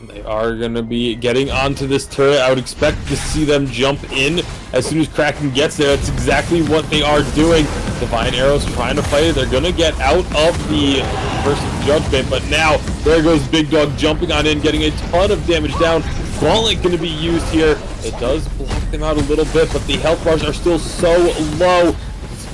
They are going to be getting onto this turret. I would expect to see them jump in as soon as Kraken gets there. That's exactly what they are doing. Divine Arrows trying to fight it. They're going to get out of the Versus Judgment, but now there goes Big Dog jumping on in, getting a ton of damage down. Gauntlet going to be used here. It does block them out a little bit, but the health bars are still so low.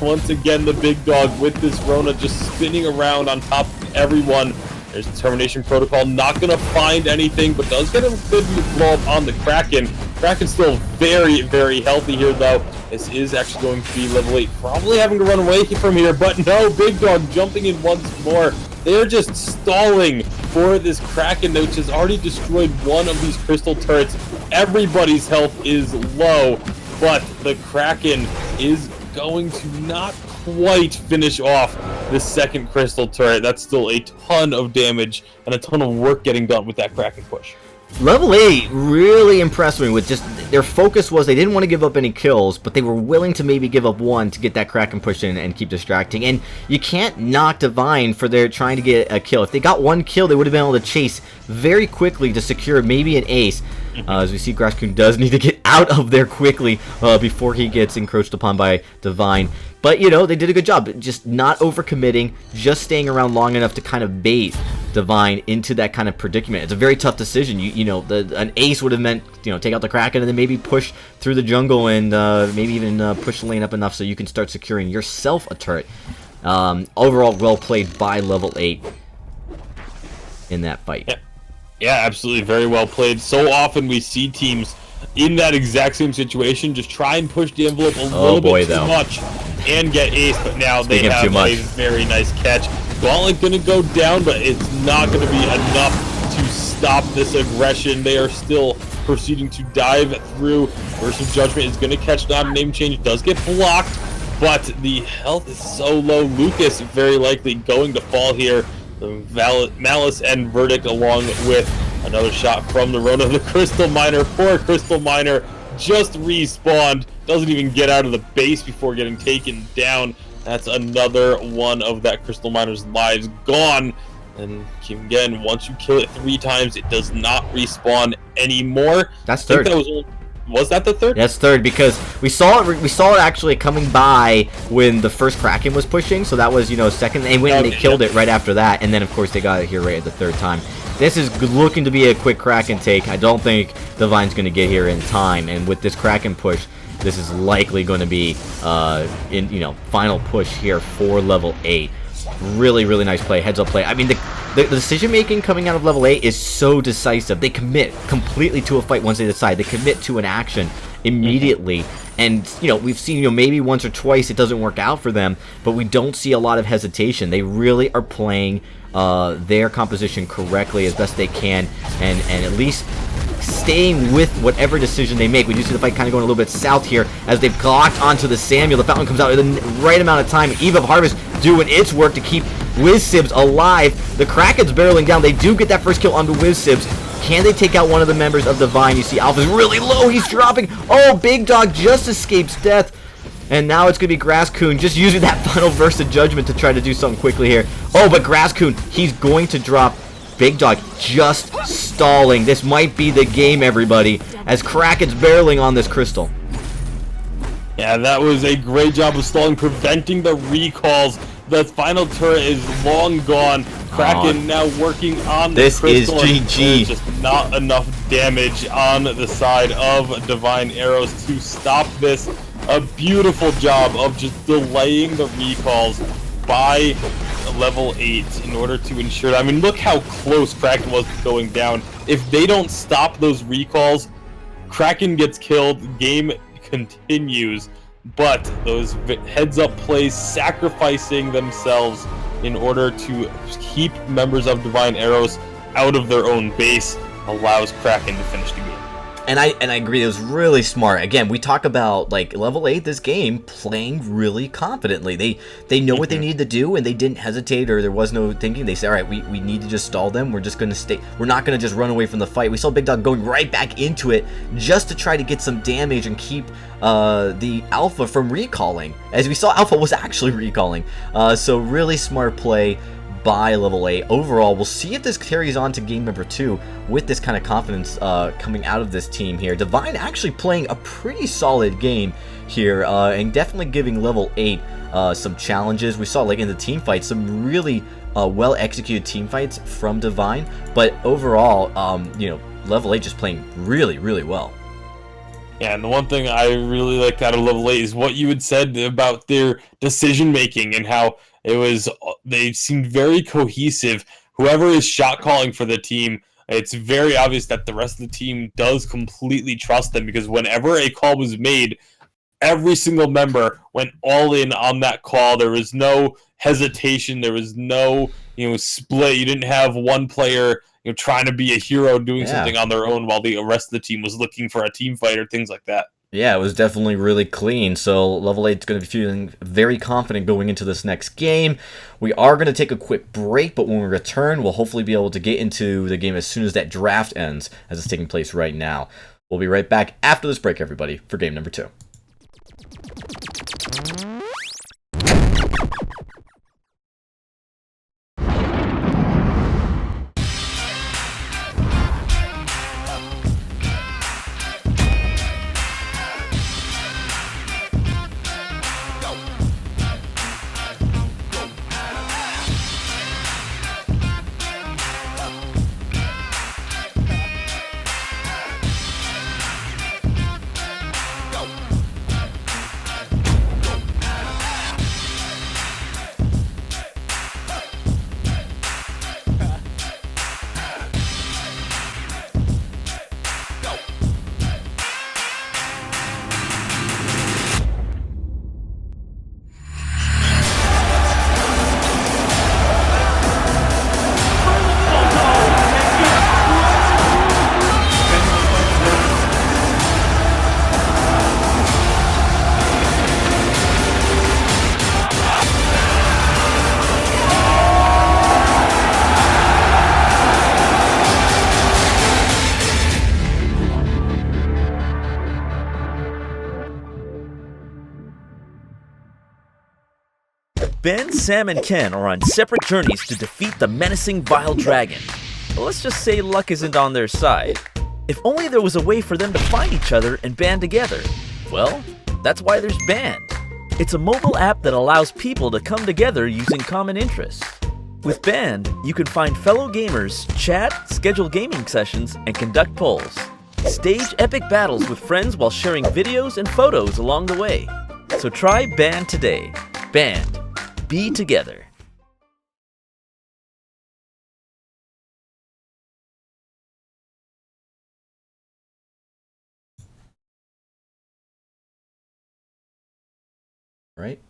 Once again, the Big Dog with this Rona just spinning around on top of everyone. There's the Termination Protocol, not going to find anything, but does get a good blow up on the Kraken. Kraken's still very, very healthy here, though. This is actually going to be level 8. Probably having to run away from here, but no, Big Dog jumping in once more. They're just stalling for this Kraken, which has already destroyed one of these crystal turrets. Everybody's health is low, but the Kraken is going to not quite finish off the second crystal turret. That's still a ton of damage and a ton of work getting done with that Kraken push. Level 8 really impressed me with just their focus was they didn't want to give up any kills, but they were willing to maybe give up one to get that Kraken push in and keep distracting. And you can't knock Divine for their trying to get a kill. If they got one kill, they would have been able to chase very quickly to secure maybe an ace. As we see, Grasscoon does need to get out of there quickly before he gets encroached upon by Divine. But, you know, they did a good job. Just not overcommitting, just staying around long enough to kind of bait Divine into that kind of predicament. It's a very tough decision. You know, an ace would have meant, you know, take out the Kraken and then maybe push through the jungle and maybe even push the lane up enough so you can start securing yourself a turret. Overall, well played by level 8 in that fight. Yeah, absolutely. Very well played. So often we see teams in that exact same situation just try and push the envelope a little bit too much and get ace, but now they have a very nice catch. Gauntlet going to go down, but it's not going to be enough to stop this aggression. They are still proceeding to dive through. Verse of Judgment is going to catch down. Name change does get blocked, but the health is so low. Lucas very likely going to fall here. The Malice and Verdict along with another shot from the Rona. The Crystal Miner, poor Crystal Miner, just respawned. Doesn't even get out of the base before getting taken down. That's another one of that Crystal Miner's lives gone. And again, once you kill it 3 times, it does not respawn anymore. That's third. Was that the third? That's third because we saw it actually coming by when the first Kraken was pushing, so that was, you know, second. They went and they killed it right after that, and then of course they got it here right at the third time. This is looking to be a quick Kraken take. I don't think Divine's going to get here in time, and with this Kraken push, this is likely going to be final push here for level 8. Really, really nice play, heads up play. I mean, the decision making coming out of level 8 is so decisive. They commit completely to a fight once they decide. They commit to an action immediately. And, you know, we've seen, you know, maybe once or twice it doesn't work out for them, but we don't see a lot of hesitation. They really are playing their composition correctly as best they can, and at least staying with whatever decision they make. We do see the fight kind of going a little bit south here as they've locked onto the Samuel. The fountain comes out in the right amount of time. Eve of Harvest doing its work to keep WizSibs alive. The Kraken's barreling down. They do get that first kill onto WizSibs. Can they take out one of the members of Divine? You see Alpha's really low. He's dropping. Oh, Big Dog just escapes death. And now it's going to be Grasscoon just using that final Verse of Judgment to try to do something quickly here. Oh, but Grasscoon, he's going to drop. Big Dog just stalling. This might be the game, everybody, as Kraken's barreling on this crystal. Yeah, that was a great job of stalling, preventing the recalls. The final turret is long gone. Kraken now working on the crystal. This is GG. There's just not enough damage on the side of Divine Arrows to stop this. A beautiful job of just delaying the recalls by level 8 in order to ensure that. I mean, look how close Kraken was to going down. If they don't stop those recalls, Kraken gets killed, game continues. But those heads-up plays, sacrificing themselves in order to keep members of Divine Arrows out of their own base, allows Kraken to finish the game. And I agree, it was really smart. Again, we talk about, like, level 8, this game, playing really confidently. They know what they need to do, and they didn't hesitate, or there was no thinking. They said, all right, we need to just stall them. We're just going to stay. We're not going to just run away from the fight. We saw Big Dog going right back into it just to try to get some damage and keep the Alpha from recalling. As we saw, Alpha was actually recalling. So really smart play by level 8. Overall, we'll see if this carries on to game number 2 with this kind of confidence coming out of this team here. Divine actually playing a pretty solid game here and definitely giving level 8 some challenges. We saw, like, in the team fight, some really well executed team fights from Divine, but overall, level 8 just playing really, really well. Yeah, and the one thing I really liked out of level 8 is what you had said about their decision making and how they seemed very cohesive. Whoever is shot calling for the team it's very obvious that the rest of the team does completely trust them, because whenever a call was made, every single member went all in on that call. There was no hesitation. There was no, split. You didn't have one player, trying to be a hero doing something on their own while the rest of the team was looking for a team fight or things like that. Yeah, it was definitely really clean. So Level 8 is going to be feeling very confident going into this next game. We are going to take a quick break, but when we return, we'll hopefully be able to get into the game as soon as that draft ends, as it's taking place right now. We'll be right back after this break, everybody, for game number 2. Ben, Sam, and Ken are on separate journeys to defeat the menacing Vile Dragon. But let's just say luck isn't on their side. If only there was a way for them to find each other and band together. Well, that's why there's Band. It's a mobile app that allows people to come together using common interests. With Band, you can find fellow gamers, chat, schedule gaming sessions, and conduct polls. Stage epic battles with friends while sharing videos and photos along the way. So try Band today. Band. Be together. Right?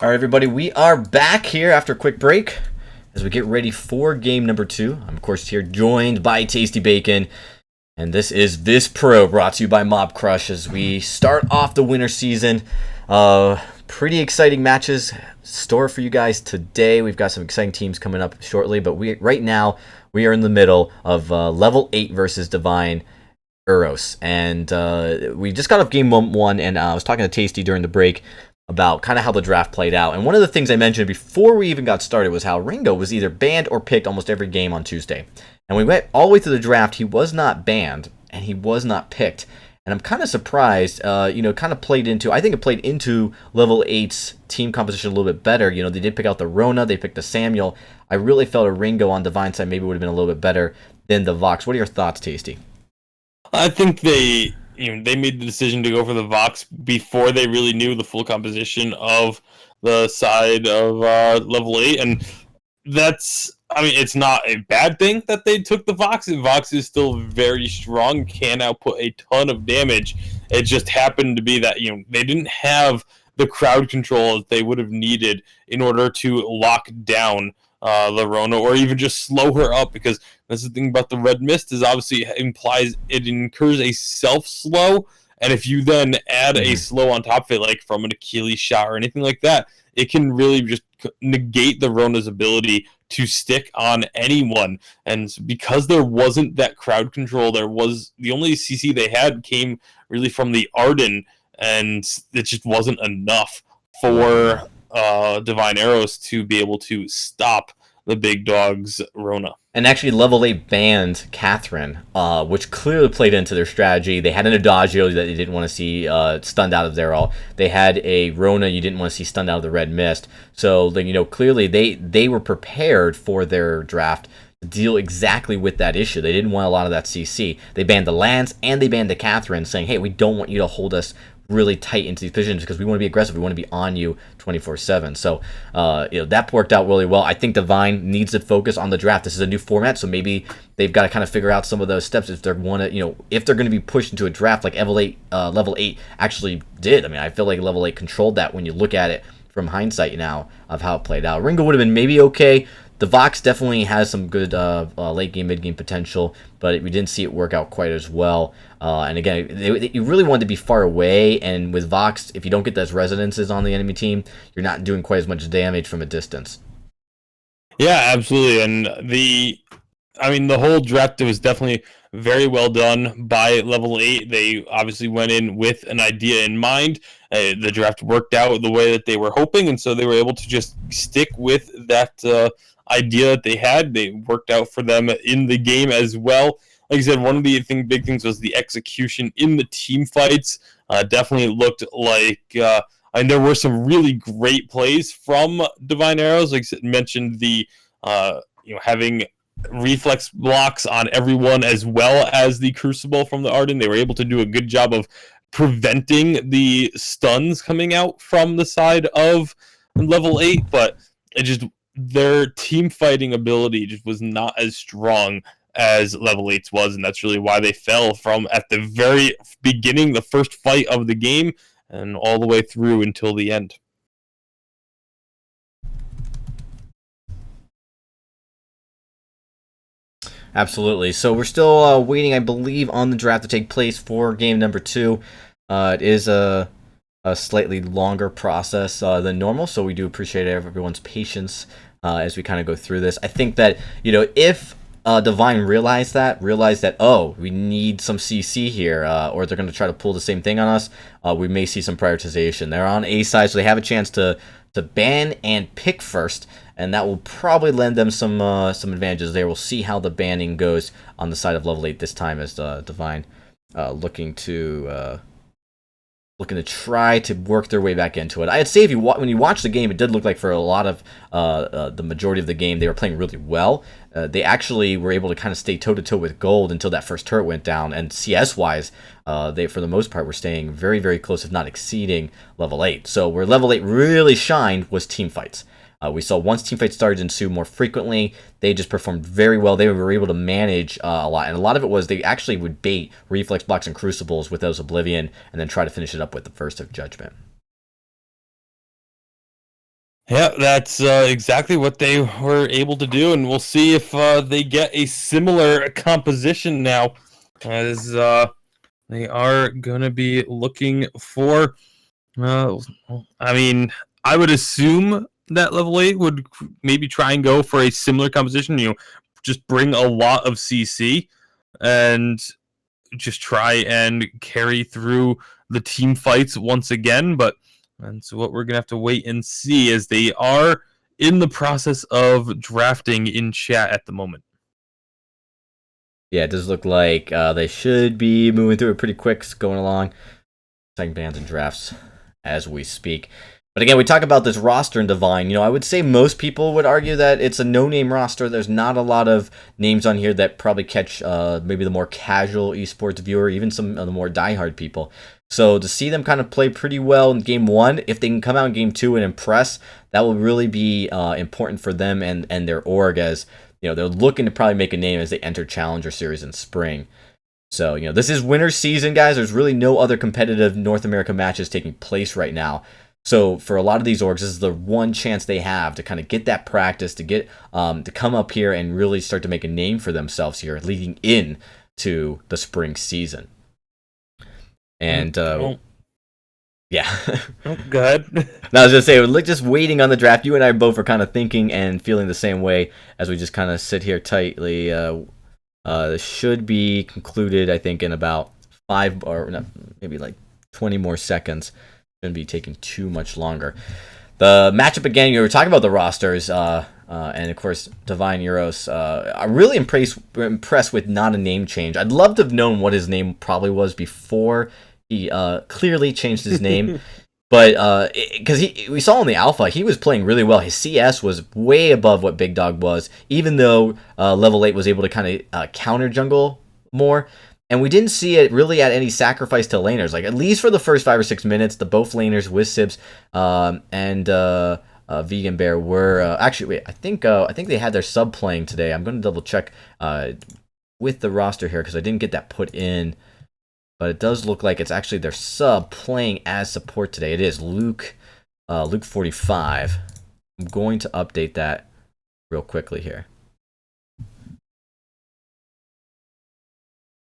All right, everybody, we are back here after a quick break as we get ready for game number 2. I'm, of course, here joined by Tasty Bacon, and this is VISPRO, brought to you by Mob Crush as we start off the winter season. Pretty exciting matches store for you guys today. We've got some exciting teams coming up shortly, but right now we are in the middle of level 8 versus Divine Eros, and we just got off game 1, and I was talking to Tasty during the break about kind of how the draft played out. And one of the things I mentioned before we even got started was how Ringo was either banned or picked almost every game on Tuesday. And we went all the way through the draft. He was not banned, and he was not picked. And I'm kind of surprised, kind of played into, I think it played into level 8's team composition a little bit better. You know, they did pick out the Rona, they picked the Samuel. I really felt a Ringo on Divine side maybe would have been a little bit better than the Vox. What are your thoughts, Tasty? I think they made the decision to go for the Vox before they really knew the full composition of the side of level 8, and it's not a bad thing that they took the Vox. Vox is still very strong, can output a ton of damage. It just happened to be that they didn't have the crowd control that they would have needed in order to lock down Lerona, or even just slow her up, because that's the thing about the red mist is obviously it incurs a self-slow, and if you then add a slow on top of it, like from an Achilles shot or anything like that, it can really just negate the Rona's ability to stick on anyone. And because there wasn't that crowd control, the only CC they had came really from the Ardent, and it just wasn't enough for Divine Arrows to be able to stop the big dog's Rona. And actually, level 8 banned Catherine, which clearly played into their strategy. They had an Adagio that they didn't want to see stunned out of their all. They had a Rona you didn't want to see stunned out of the red mist. So, clearly they were prepared for their draft to deal exactly with that issue. They didn't want a lot of that CC. They banned the Lance and they banned the Catherine, saying, hey, we don't want you to hold us really tight into these positions because we want to be aggressive. We want to be on you 24/7. So, that worked out really well. I think Divine needs to focus on the draft. This is a new format, so maybe they've got to kind of figure out some of those steps if they're if they're going to be pushed into a draft like level 8 actually did. I mean, I feel like level 8 controlled that when you look at it from hindsight now of how it played out. Ringo would have been maybe okay. The Vox definitely has some good late game, mid game potential, but we didn't see it work out quite as well. And again, you really wanted to be far away, and with Vox, if you don't get those resonances on the enemy team, you're not doing quite as much damage from a distance. Yeah, absolutely. And the whole draft was definitely very well done by level 8. They obviously went in with an idea in mind. The draft worked out the way that they were hoping, and so they were able to just stick with that idea that they had. They worked out for them in the game as well. Like I said, one of the big things was the execution in the team fights. Definitely looked like, and there were some really great plays from Divine Arrows. Like I mentioned, the having reflex blocks on everyone as well as the Crucible from the Ardent. They were able to do a good job of preventing the stuns coming out from the side of level 8, but their team fighting ability just was not as strong as level 8's was, and that's really why they fell from at the very beginning, the first fight of the game, and all the way through until the end. Absolutely. So we're still waiting, I believe, on the draft to take place for game number 2. It is a slightly longer process than normal, so we do appreciate everyone's patience as we kind of go through this. I think that, if Divine realized that, we need some CC here, or they're going to try to pull the same thing on us, we may see some prioritization. They're on A side, so they have a chance to ban and pick first, and that will probably lend them some advantages there. We'll see how the banning goes on the side of level 8 this time, as Divine looking to try to work their way back into it. I'd say when you watch the game, it did look like for a lot of the majority of the game, they were playing really well. They actually were able to kind of stay toe-to-toe with gold until that first turret went down, and CS-wise, they, for the most part, were staying very, very close, if not exceeding level 8. So where level 8 really shined was team fights. We saw once teamfights started to ensue more frequently, they just performed very well. They were able to manage a lot. And a lot of it was they actually would bait reflex blocks and crucibles with those Oblivion and then try to finish it up with the First of Judgment. Yeah, that's exactly what they were able to do, and we'll see if they get a similar composition now, as they are going to be looking for. I mean, I would assume that level 8 would maybe try and go for a similar composition. Just bring a lot of CC and just try and carry through the team fights once again. But that's what we're gonna have to wait and see, as they are in the process of drafting in chat at the moment. Yeah, it does look like they should be moving through it pretty quick, going along. Second bands and drafts as we speak. But again, we talk about this roster in Divine. I would say most people would argue that it's a no-name roster. There's not a lot of names on here that probably catch maybe the more casual esports viewer, even some of the more diehard people. So to see them kind of play pretty well in Game 1, if they can come out in Game 2 and impress, that will really be important for them and their org, as they're looking to probably make a name as they enter Challenger Series in spring. So, this is winter season, guys. There's really no other competitive North America matches taking place right now. So for a lot of these orgs, this is the one chance they have to kind of get that practice, to get to come up here and really start to make a name for themselves here leading in to the spring season. And yeah. Go ahead. Now, I was going to say, just waiting on the draft, you and I both are kind of thinking and feeling the same way as we just kind of sit here tightly. This should be concluded, I think, in about 5 or maybe like 20 more seconds. Shouldn't be taking too much longer. The matchup again, you were talking about the rosters, and of course, Divine Euros. I'm really impressed with not a name change. I'd love to have known what his name probably was before he clearly changed his name. But because we saw in the alpha, he was playing really well. His CS was way above what Big Dog was, even though level 8 was able to kind of counter jungle more. And we didn't see it really at any sacrifice to laners. Like, at least for the first 5 or 6 minutes, the both laners, Wisps and Vegan Bear were actually. Wait, I think they had their sub playing today. I'm going to double check with the roster here because I didn't get that put in. But it does look like it's actually their sub playing as support today. It is Luke 45. I'm going to update that real quickly here.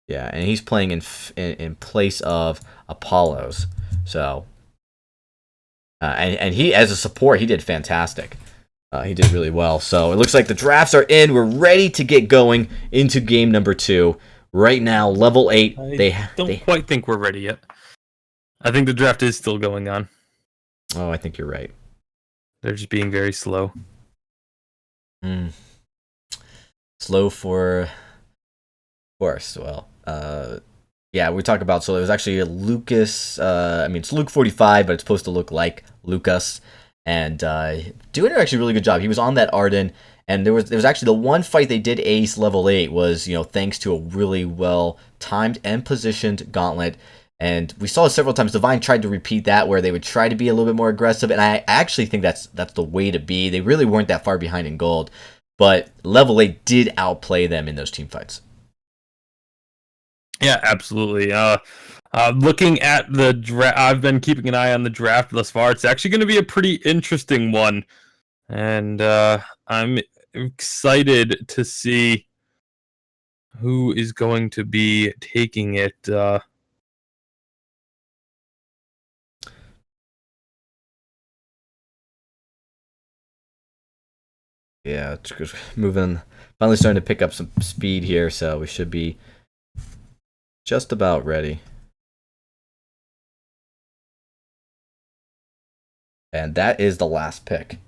Yeah, and he's playing in place of Apollos. So, and he, as a support, he did fantastic. He did really well. So it looks like the drafts are in. We're ready to get going into game number 2. Right now, level 8. I don't quite think we're ready yet. I think the draft is still going on. Oh, I think you're right. They're just being very slow. Slow for course. Well, yeah, we talk about, so it was actually Lucas. It's Luke 45, but it's supposed to look like Lucas. And doing actually a really good job. He was on that Ardent. And there was actually the one fight they did ace level 8 was, thanks to a really well timed and positioned gauntlet. And we saw it several times. Divine tried to repeat that, where they would try to be a little bit more aggressive. And I actually think that's the way to be. They really weren't that far behind in gold. But level 8 did outplay them in those team fights. Yeah, absolutely. Looking at the draft, I've been keeping an eye on the draft thus far. It's actually going to be a pretty interesting one. And I'm excited to see who is going to be taking it. Yeah, it's just moving. Finally starting to pick up some speed here, so we should be just about ready. And that is the last pick.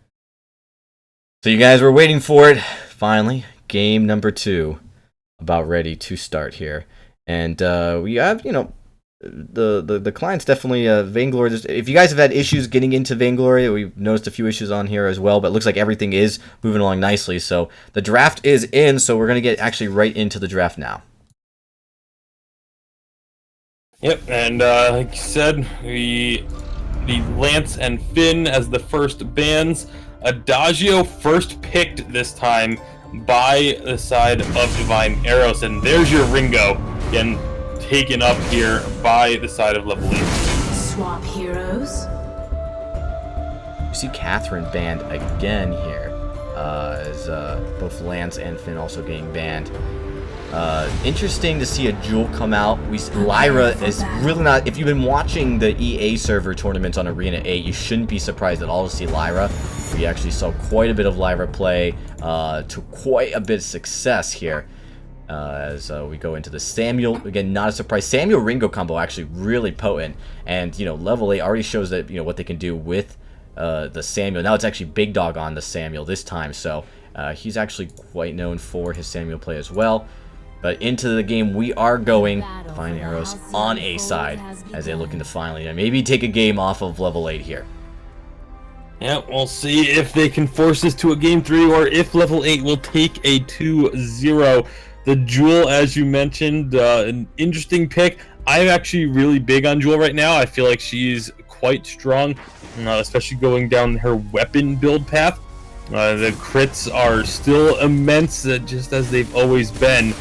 So you guys were waiting for it. Finally, game number 2, about ready to start here. And we have, the client's definitely Vainglory. If you guys have had issues getting into Vainglory, we've noticed a few issues on here as well. But it looks like everything is moving along nicely. So the draft is in. So we're gonna get actually right into the draft now. Yep, and like you said, the Lance and Finn as the first bans. Adagio first picked this time by the side of Divine Eros, and there's your Ringo again taken up here by the side of level 8. Swap heroes. You see Catherine banned again here, as both Lance and Finn also getting banned. Interesting to see a Jewel come out. Lyra is really not... If you've been watching the EA server tournaments on Arena 8, you shouldn't be surprised at all to see Lyra. We actually saw quite a bit of Lyra play to quite a bit of success here. As we go into the Samuel, again, not a surprise. Samuel Ringo combo actually really potent, and level 8 already shows that what they can do with the Samuel. Now it's actually Big Dog on the Samuel this time, so he's actually quite known for his Samuel play as well. But into the game we are going. Fine Arrows on A side as they looking to finally maybe take a game off of level 8 here. Yeah, we'll see if they can force this to a game 3 or if level 8 will take a 2-0. The Jewel, as you mentioned, an interesting pick. I'm actually really big on Jewel right now. I feel like she's quite strong, especially going down her weapon build path. The crits are still immense, just as they've always been.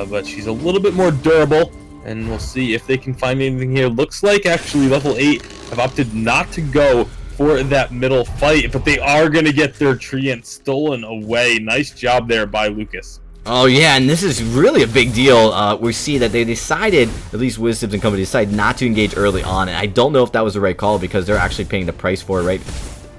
But she's a little bit more durable, and we'll see if they can find anything here. Looks like actually level 8 have opted not to go for that middle fight, but they are going to get their Treant stolen away. Nice job there by Lucas. Oh yeah, and this is really a big deal. We see that they decided, at least Wisdoms and company decided not to engage early on, and I don't know if that was the right call because they're actually paying the price for it right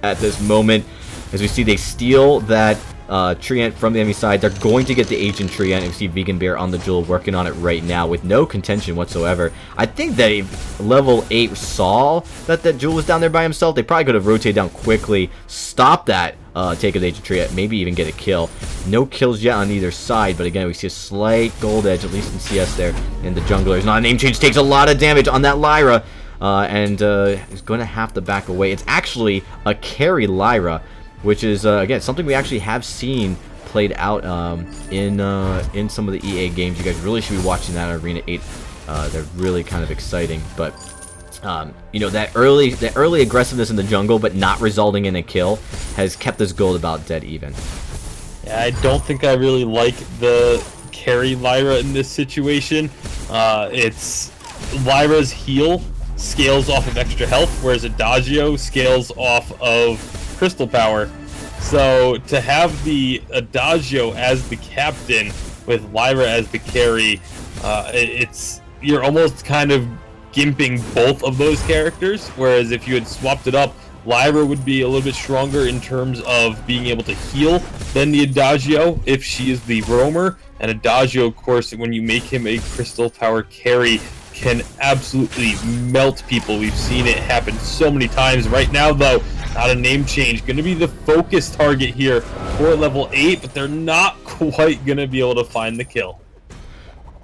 at this moment. As we see, they steal that Treant from the enemy side. They're going to get the Agent Treant, and we see Vegan Bear on the Jewel working on it right now with no contention whatsoever. I think they level 8 saw that the Jewel was down there by himself. They probably could have rotated down quickly, stopped that take of the Agent Treant, maybe even get a kill. No kills yet on either side, but again, we see a slight gold edge, at least in CS there, and the Jungler is not a name change, takes a lot of damage on that Lyra, and is going to have to back away. It's actually a carry Lyra, which is, again, something we actually have seen played out in some of the EA games. You guys really should be watching that on Arena 8. They're really kind of exciting, but that early aggressiveness in the jungle, but not resulting in a kill, has kept this gold about dead even. Yeah, I don't think I really like the carry Lyra in this situation. It's Lyra's heal scales off of extra health, whereas Adagio scales off of crystal power. So to have the Adagio as the captain with Lyra as the carry, you're almost kind of gimping both of those characters, whereas if you had swapped it up, Lyra would be a little bit stronger in terms of being able to heal than the Adagio if she is the roamer, and Adagio, of course, when you make him a crystal power carry, can absolutely melt people. We've seen it happen so many times. Right now, though, not a name change. Going to be the focus target here for level 8, but they're not quite going to be able to find the kill.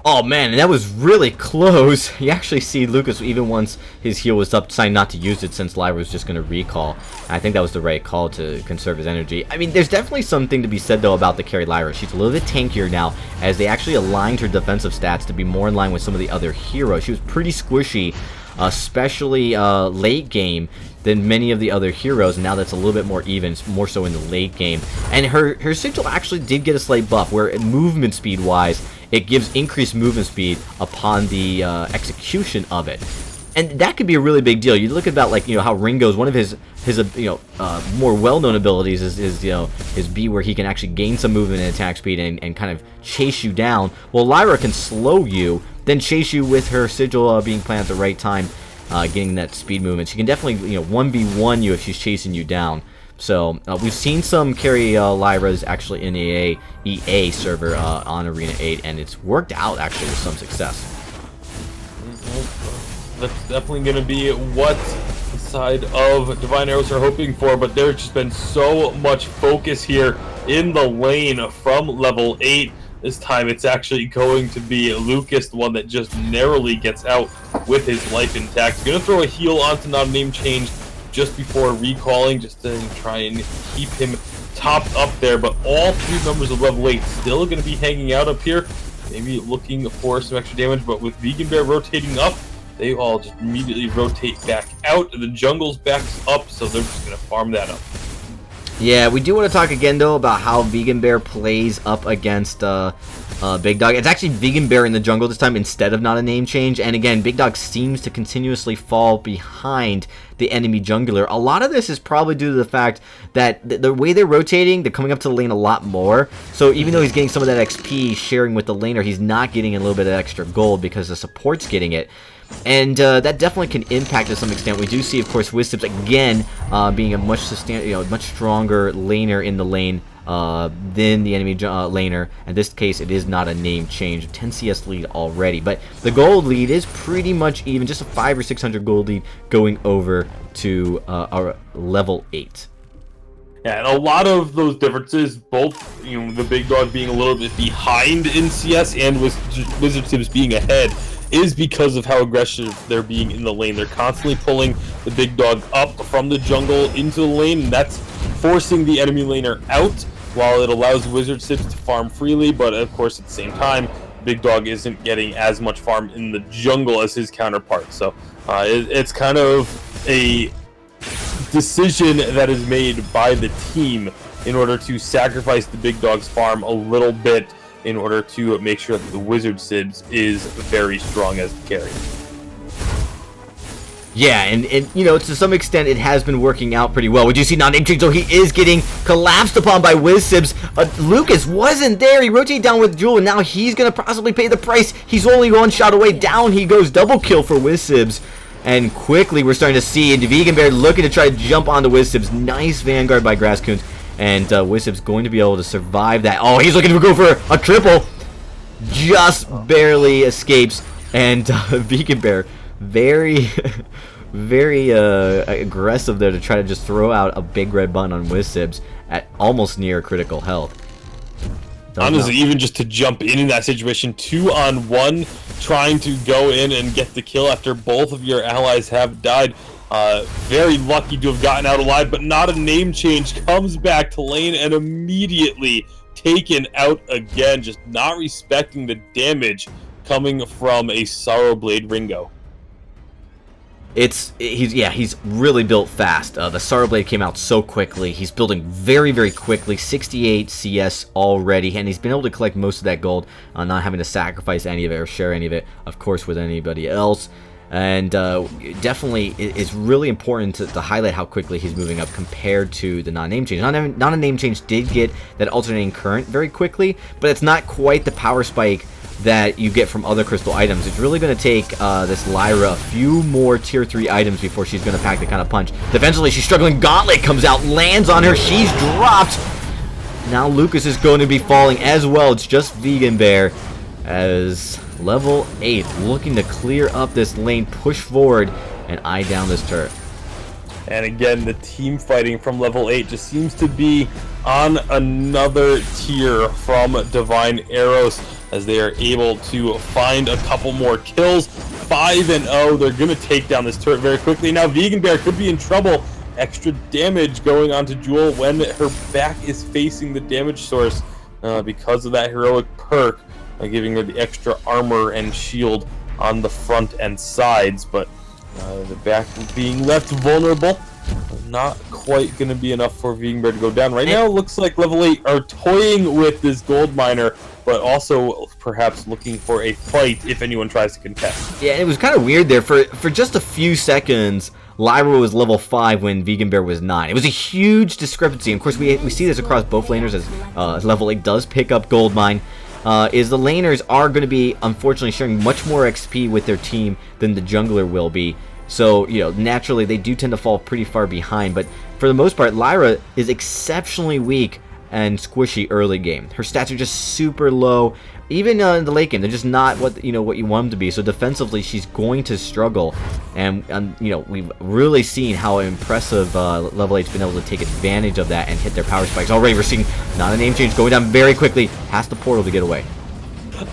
Oh man, and that was really close. You actually see Lucas, even once his heal was up, decided not to use it since Lyra was just going to recall. And I think that was the right call to conserve his energy. I mean, there's definitely something to be said, though, about the carry Lyra. She's a little bit tankier now, as they actually aligned her defensive stats to be more in line with some of the other heroes. She was pretty squishy, especially late game, than many of the other heroes. Now that's a little bit more even, more so in the late game. And her sigil actually did get a slight buff, where movement speed wise, it gives increased movement speed upon the execution of it. And that could be a really big deal. You look at that, like, how Ringo's, one of his more well-known abilities is his B, where he can actually gain some movement and attack speed and kind of chase you down. Well, Lyra can slow you, then chase you with her sigil being planted at the right time, getting that speed movement. She can definitely 1v1 you if she's chasing you down. So we've seen some carry Lyras actually in the EA server on Arena 8, and it's worked out actually with some success. That's definitely going to be what the side of Divine Arrows are hoping for, but there's just been so much focus here in the lane from level 8. This time it's actually going to be Lucas, the one that just narrowly gets out with his life intact. He's going to throw a heal onto Not a Name Change just before recalling, just to try and keep him topped up there. But all three members of level 8 still going to be hanging out up here, maybe looking for some extra damage. But with Vegan Bear rotating up, they all just immediately rotate back out. The jungle's back up, so they're just going to farm that up. Yeah, we do want to talk again, though, about how Vegan Bear plays up against Big Dog. It's actually Vegan Bear in the jungle this time instead of not a name change. And again, Big Dog seems to continuously fall behind the enemy jungler. A lot of this is probably due to the fact that the way they're rotating, they're coming up to the lane a lot more. So even though he's getting some of that XP sharing with the laner, he's not getting a little bit of extra gold because the support's getting it. And that definitely can impact to some extent. We do see, of course, VISPRO again being a much stronger laner in the lane than the enemy laner. In this case, it is not a name change. 10 CS lead already, but the gold lead is pretty much even, just a 500 or 600 gold lead going over to our level 8. Yeah, and a lot of those differences, both the Big Dog being a little bit behind in CS and with Wizard Sims being ahead, is because of how aggressive they're being in the lane. They're constantly pulling the Big Dog up from the jungle into the lane, and that's forcing the enemy laner out, while it allows Wizard Sims to farm freely. But of course, at the same time, Big Dog isn't getting as much farm in the jungle as his counterpart. So it's kind of a decision that is made by the team in order to sacrifice the Big Dog's farm a little bit in order to make sure that the Wizard Sims is very strong as the carry. Yeah, and to some extent it has been working out pretty well. We do see non-name change, so he is getting collapsed upon by WizSibs. Lucas wasn't there. He rotated down with Jewel, and now he's going to possibly pay the price. He's only one shot away. Down he goes. Double kill for WizSibs. And quickly we're starting to see Vegan Bear looking to try to jump onto WizSibs. Nice Vanguard by Grasscoons. And WizSibs going to be able to survive that. Oh, he's looking to go for a triple. Just barely escapes. And Vegan Bear, very, very aggressive there to try to just throw out a big red button on WizSibs at almost near critical health. Honestly, even just to jump in that situation, 2-on-1, trying to go in and get the kill after both of your allies have died. Very lucky to have gotten out alive, but not a name change. Comes back to lane and immediately taken out again, just not respecting the damage coming from a Sorrowblade Ringo. He's really built fast. The Sorrowblade came out so quickly. He's building very, very quickly. 68 CS already, and he's been able to collect most of that gold, not having to sacrifice any of it or share any of it, of course, with anybody else. And definitely, it's really important to highlight how quickly he's moving up compared to the non-name change. Non-name change did get that alternating current very quickly, but it's not quite the power spike that you get from other crystal items. It's really going to take this Lyra a few more tier 3 items before she's going to pack the kind of punch. Defensively, she's struggling. Gauntlet comes out, lands on her. She's dropped. Now Lucas is going to be falling as well. It's just Vegan Bear as level 8 looking to clear up this lane, push forward, and eye down this turret. And again, the team fighting from level 8 just seems to be on another tier from Divine Arrows, as they are able to find a couple more kills. 5-0, they're going to take down this turret very quickly. Now Vegan Bear could be in trouble. Extra damage going on to Jewel when her back is facing the damage source because of that heroic perk, giving her the extra armor and shield on the front and sides. But the back being left vulnerable, not quite going to be enough for Vegan Bear to go down. Right now, it looks like level 8 are toying with this gold miner, but also perhaps looking for a fight if anyone tries to contest. Yeah, it was kind of weird there. For just a few seconds, Lyra was level 5 when Vegan Bear was 9. It was a huge discrepancy. Of course, we see this across both laners as level 8 does pick up gold mine. Is the laners are going to be, unfortunately, sharing much more XP with their team than the jungler will be. So, naturally, they do tend to fall pretty far behind. But for the most part, Lyra is exceptionally weak and squishy early game. Her stats are just super low. Even in the late game, they're just not what you want them to be. So defensively, she's going to struggle. And we've really seen how impressive level 8's been able to take advantage of that and hit their power spikes. Already, we're seeing not a name change going down very quickly past the portal to get away.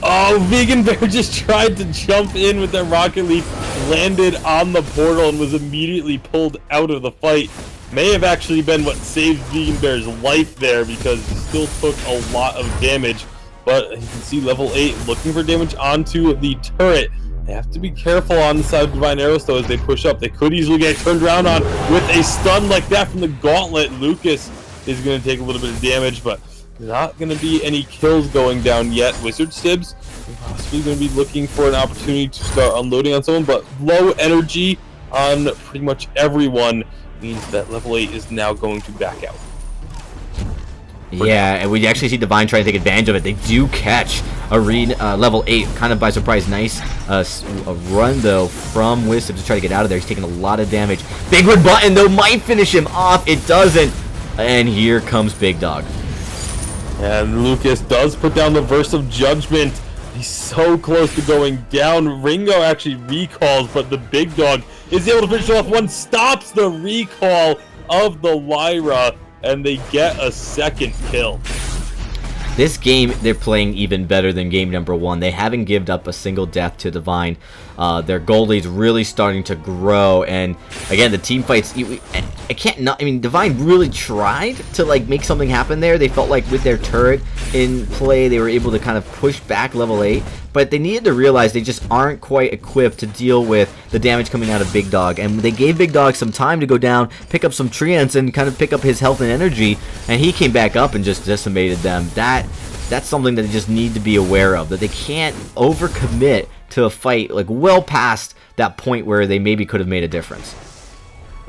Oh, Vegan Bear just tried to jump in with that Rocket Leaf, landed on the portal, and was immediately pulled out of the fight. May have actually been what saved Vegan Bear's life there, because he still took a lot of damage. But you can see level 8 looking for damage onto the turret. They have to be careful on the side of Divine Arrows, though, as they push up. They could easily get turned around on with a stun like that from the Gauntlet. Lucas is going to take a little bit of damage, but not going to be any kills going down yet. Wizard Sibs possibly going to be looking for an opportunity to start unloading on someone, but low energy on pretty much everyone means that level 8 is now going to back out. Yeah, and we actually see Divine trying to take advantage of it. They do catch Arena level 8 kind of by surprise. Nice a run, though, from Wisdom to try to get out of there. He's taking a lot of damage. Big Red Button, though, might finish him off. It doesn't. And here comes Big Dog. And Lucas does put down the Verse of Judgment. He's so close to going down. Ringo actually recalls, but the Big Dog is able to finish off. One stops the recall of the Lyra, and they get a second kill. This game, they're playing even better than game number 1. They haven't given up a single death to Divine. Their goalie's really starting to grow, and again, the team fights. I mean, Divine really tried to like make something happen there. They felt like with their turret in play, they were able to kind of push back level 8. But they needed to realize they just aren't quite equipped to deal with the damage coming out of Big Dog. And they gave Big Dog some time to go down, pick up some treants, and kind of pick up his health and energy. And he came back up and just decimated them. That's something that they just need to be aware of. That they can't overcommit to a fight like well past that point where they maybe could have made a difference.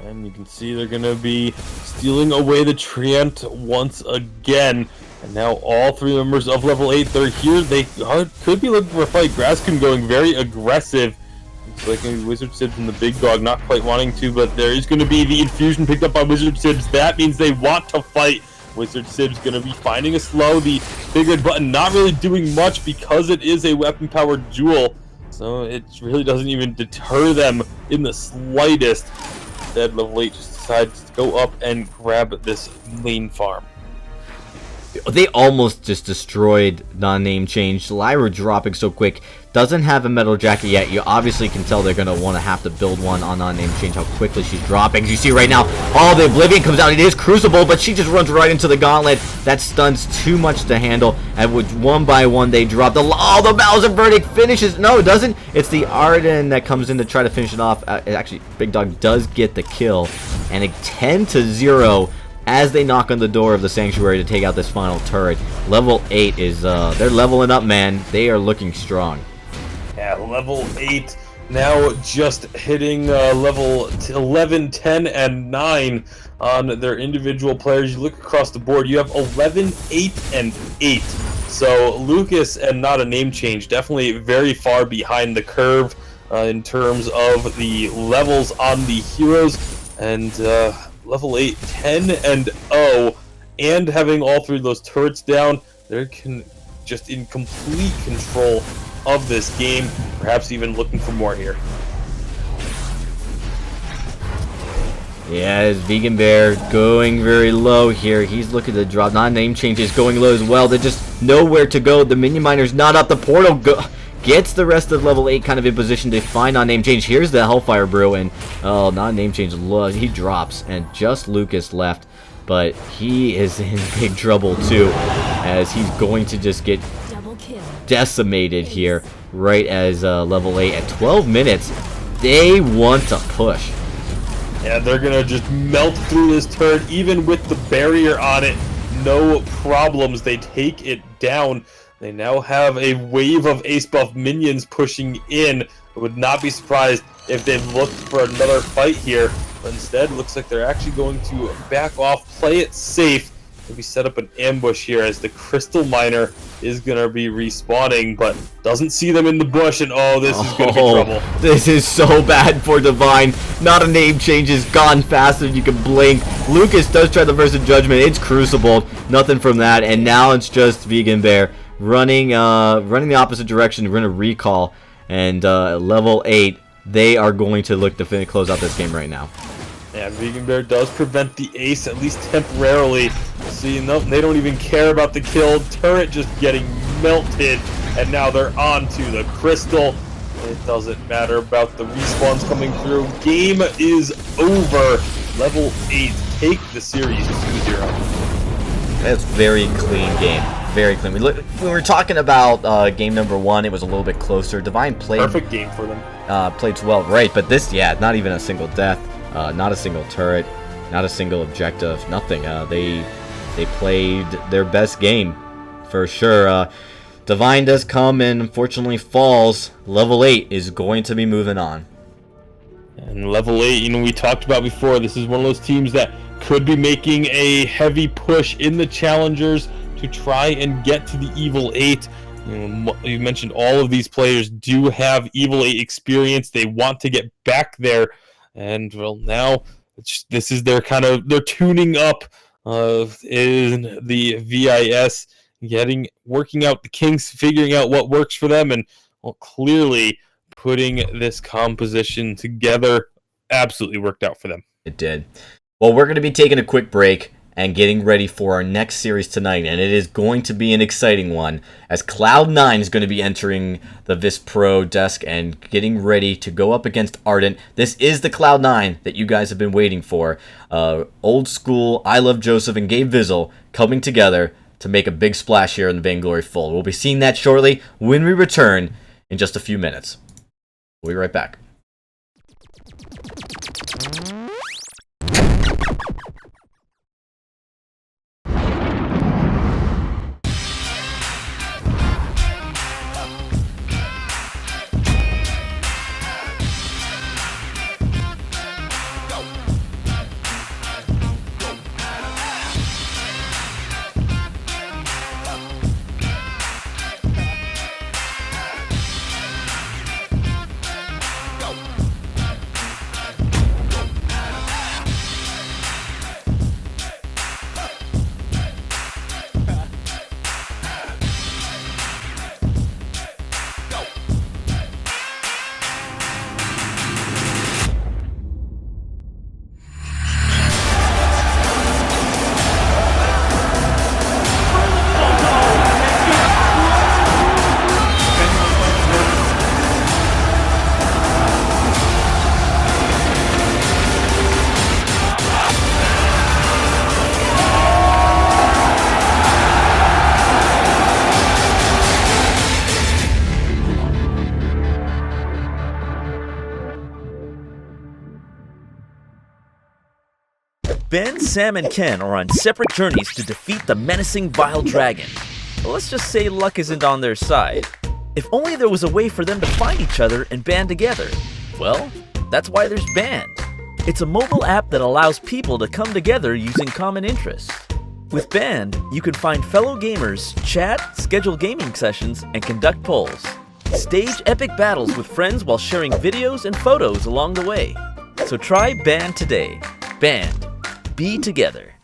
And you can see they're going to be stealing away the treant once again. And now all 3 members of level 8, they're here. They could be looking for a fight. Grasscoon going very aggressive. Looks like maybe Wizard Sibs and the Big Dog not quite wanting to, but there is going to be the infusion picked up by Wizard Sibs. That means they want to fight. Wizard Sibs going to be finding a slow. The Big Red Button not really doing much because it is a weapon-powered jewel. So it really doesn't even deter them in the slightest. Instead, level 8 just decides to go up and grab this lane farm. They almost just destroyed non-name change. Lyra dropping so quick. Doesn't have a metal jacket yet. You obviously can tell they're going to want to have to build one on non-name change. How quickly she's dropping. As you see right now, all the Oblivion comes out. It is Crucible, but she just runs right into the Gauntlet. That stuns too much to handle. And with one by one, they drop the Bowser Verdict finishes. No, it doesn't. It's the Ardent that comes in to try to finish it off. Actually, Big Dog does get the kill. And a 10-0. As they knock on the door of the Sanctuary to take out this final turret. Level 8 is, they're leveling up, man. They are looking strong. Yeah, level 8 now just hitting level 11, 10, and 9 on their individual players. You look across the board, you have 11, 8, and 8. So Lucas and Not a Name Change definitely very far behind the curve in terms of the levels on the heroes. And level 8, 10, and 0, and having all 3 of those turrets down, they're just in complete control of this game, perhaps even looking for more here. Yeah, as Vegan Bear going very low here. He's looking to drop. Non-name change is going low as well. They're just nowhere to go. The minion miner's not up. The portal gets the rest of level 8 kind of in position to find non-name change. Here's the Hellfire Brew, and non-name change, he drops, and just Lucas left. But he is in big trouble too, as he's going to just get decimated here right as level 8 at 12 minutes. They want to push. Yeah, they're gonna just melt through this turret even with the barrier on it. No problems. They take it down. They now have a wave of ace buff minions pushing in. I would not be surprised if they looked for another fight here, but instead looks like they're actually going to back off, play it safe, maybe set up an ambush here as the Crystal Miner is going to be respawning, but doesn't see them in the bush, and this is going to be trouble. This is so bad for Divine. Not a Name Change is gone faster than you can blink. Lucas does try the Verse of Judgment. It's Crucible. Nothing from that, and now it's just Vegan Bear running the opposite direction. We're going to recall, and level 8, they are going to look to close out this game right now. Yeah, Vegan Bear does prevent the ace, at least temporarily. See, nope, they don't even care about the kill. Turret just getting melted, and now they're on to the crystal. It doesn't matter about the respawns coming through. Game is over. Level 8 take the series 2-0. That's very clean game. Very clean. We were talking about game number 1. It was a little bit closer. Divine played perfect game for them. Played well, right? But this, not even a single death, not a single turret, not a single objective, nothing. They they played their best game for sure. Divine does come and unfortunately falls. Level 8 is going to be moving on. And level 8, we talked about before, this is one of those teams that could be making a heavy push in the challengers to try and get to the Evil 8. You mentioned all of these players do have Evil 8 experience. They want to get back there. And, well, now this is their they're tuning up in the VIS, working out the kinks, figuring out what works for them, and clearly putting this composition together absolutely worked out for them. It did. Well, we're going to be taking a quick break and getting ready for our next series tonight, and it is going to be an exciting one, as Cloud9 is going to be entering the VISPRO desk and getting ready to go up against Ardent. This is the Cloud9 that you guys have been waiting for. Old school, I Love Joseph and Gabe Vizzle coming together to make a big splash here in the Vainglory Fold. We'll be seeing that shortly when we return in just a few minutes. We'll be right back. Ben, Sam, and Ken are on separate journeys to defeat the menacing Vile Dragon. But let's just say luck isn't on their side. If only there was a way for them to find each other and band together. Well, that's why there's Band. It's a mobile app that allows people to come together using common interests. With Band, you can find fellow gamers, chat, schedule gaming sessions, and conduct polls. Stage epic battles with friends while sharing videos and photos along the way. So try Band today. Band. Be together.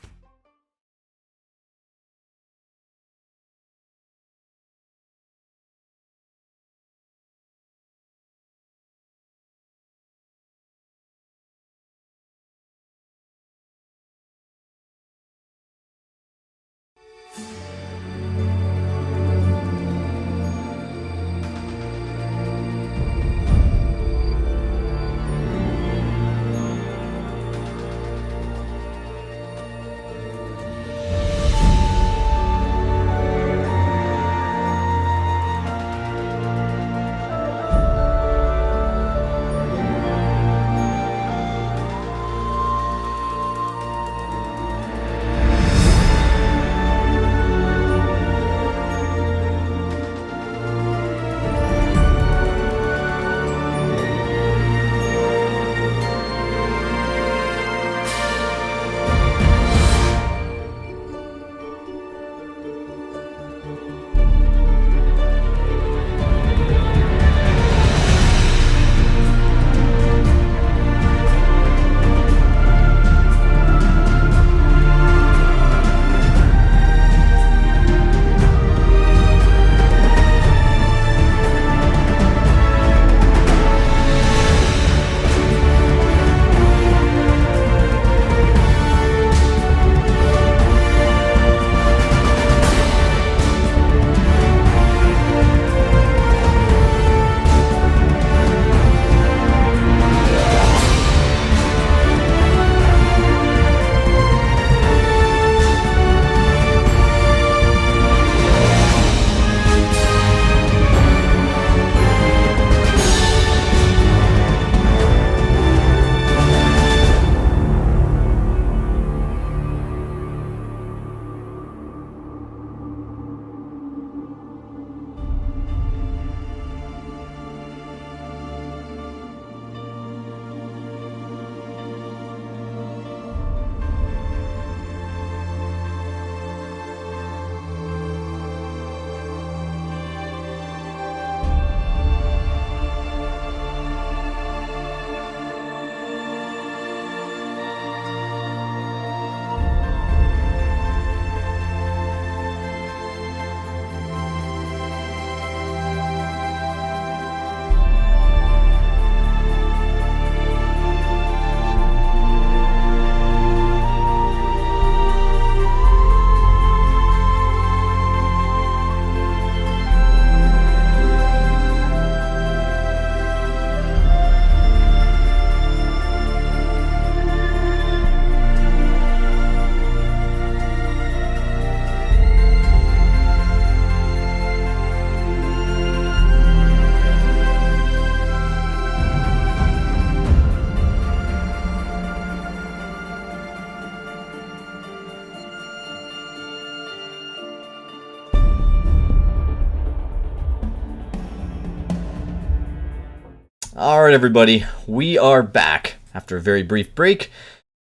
Alright everybody, we are back after a very brief break,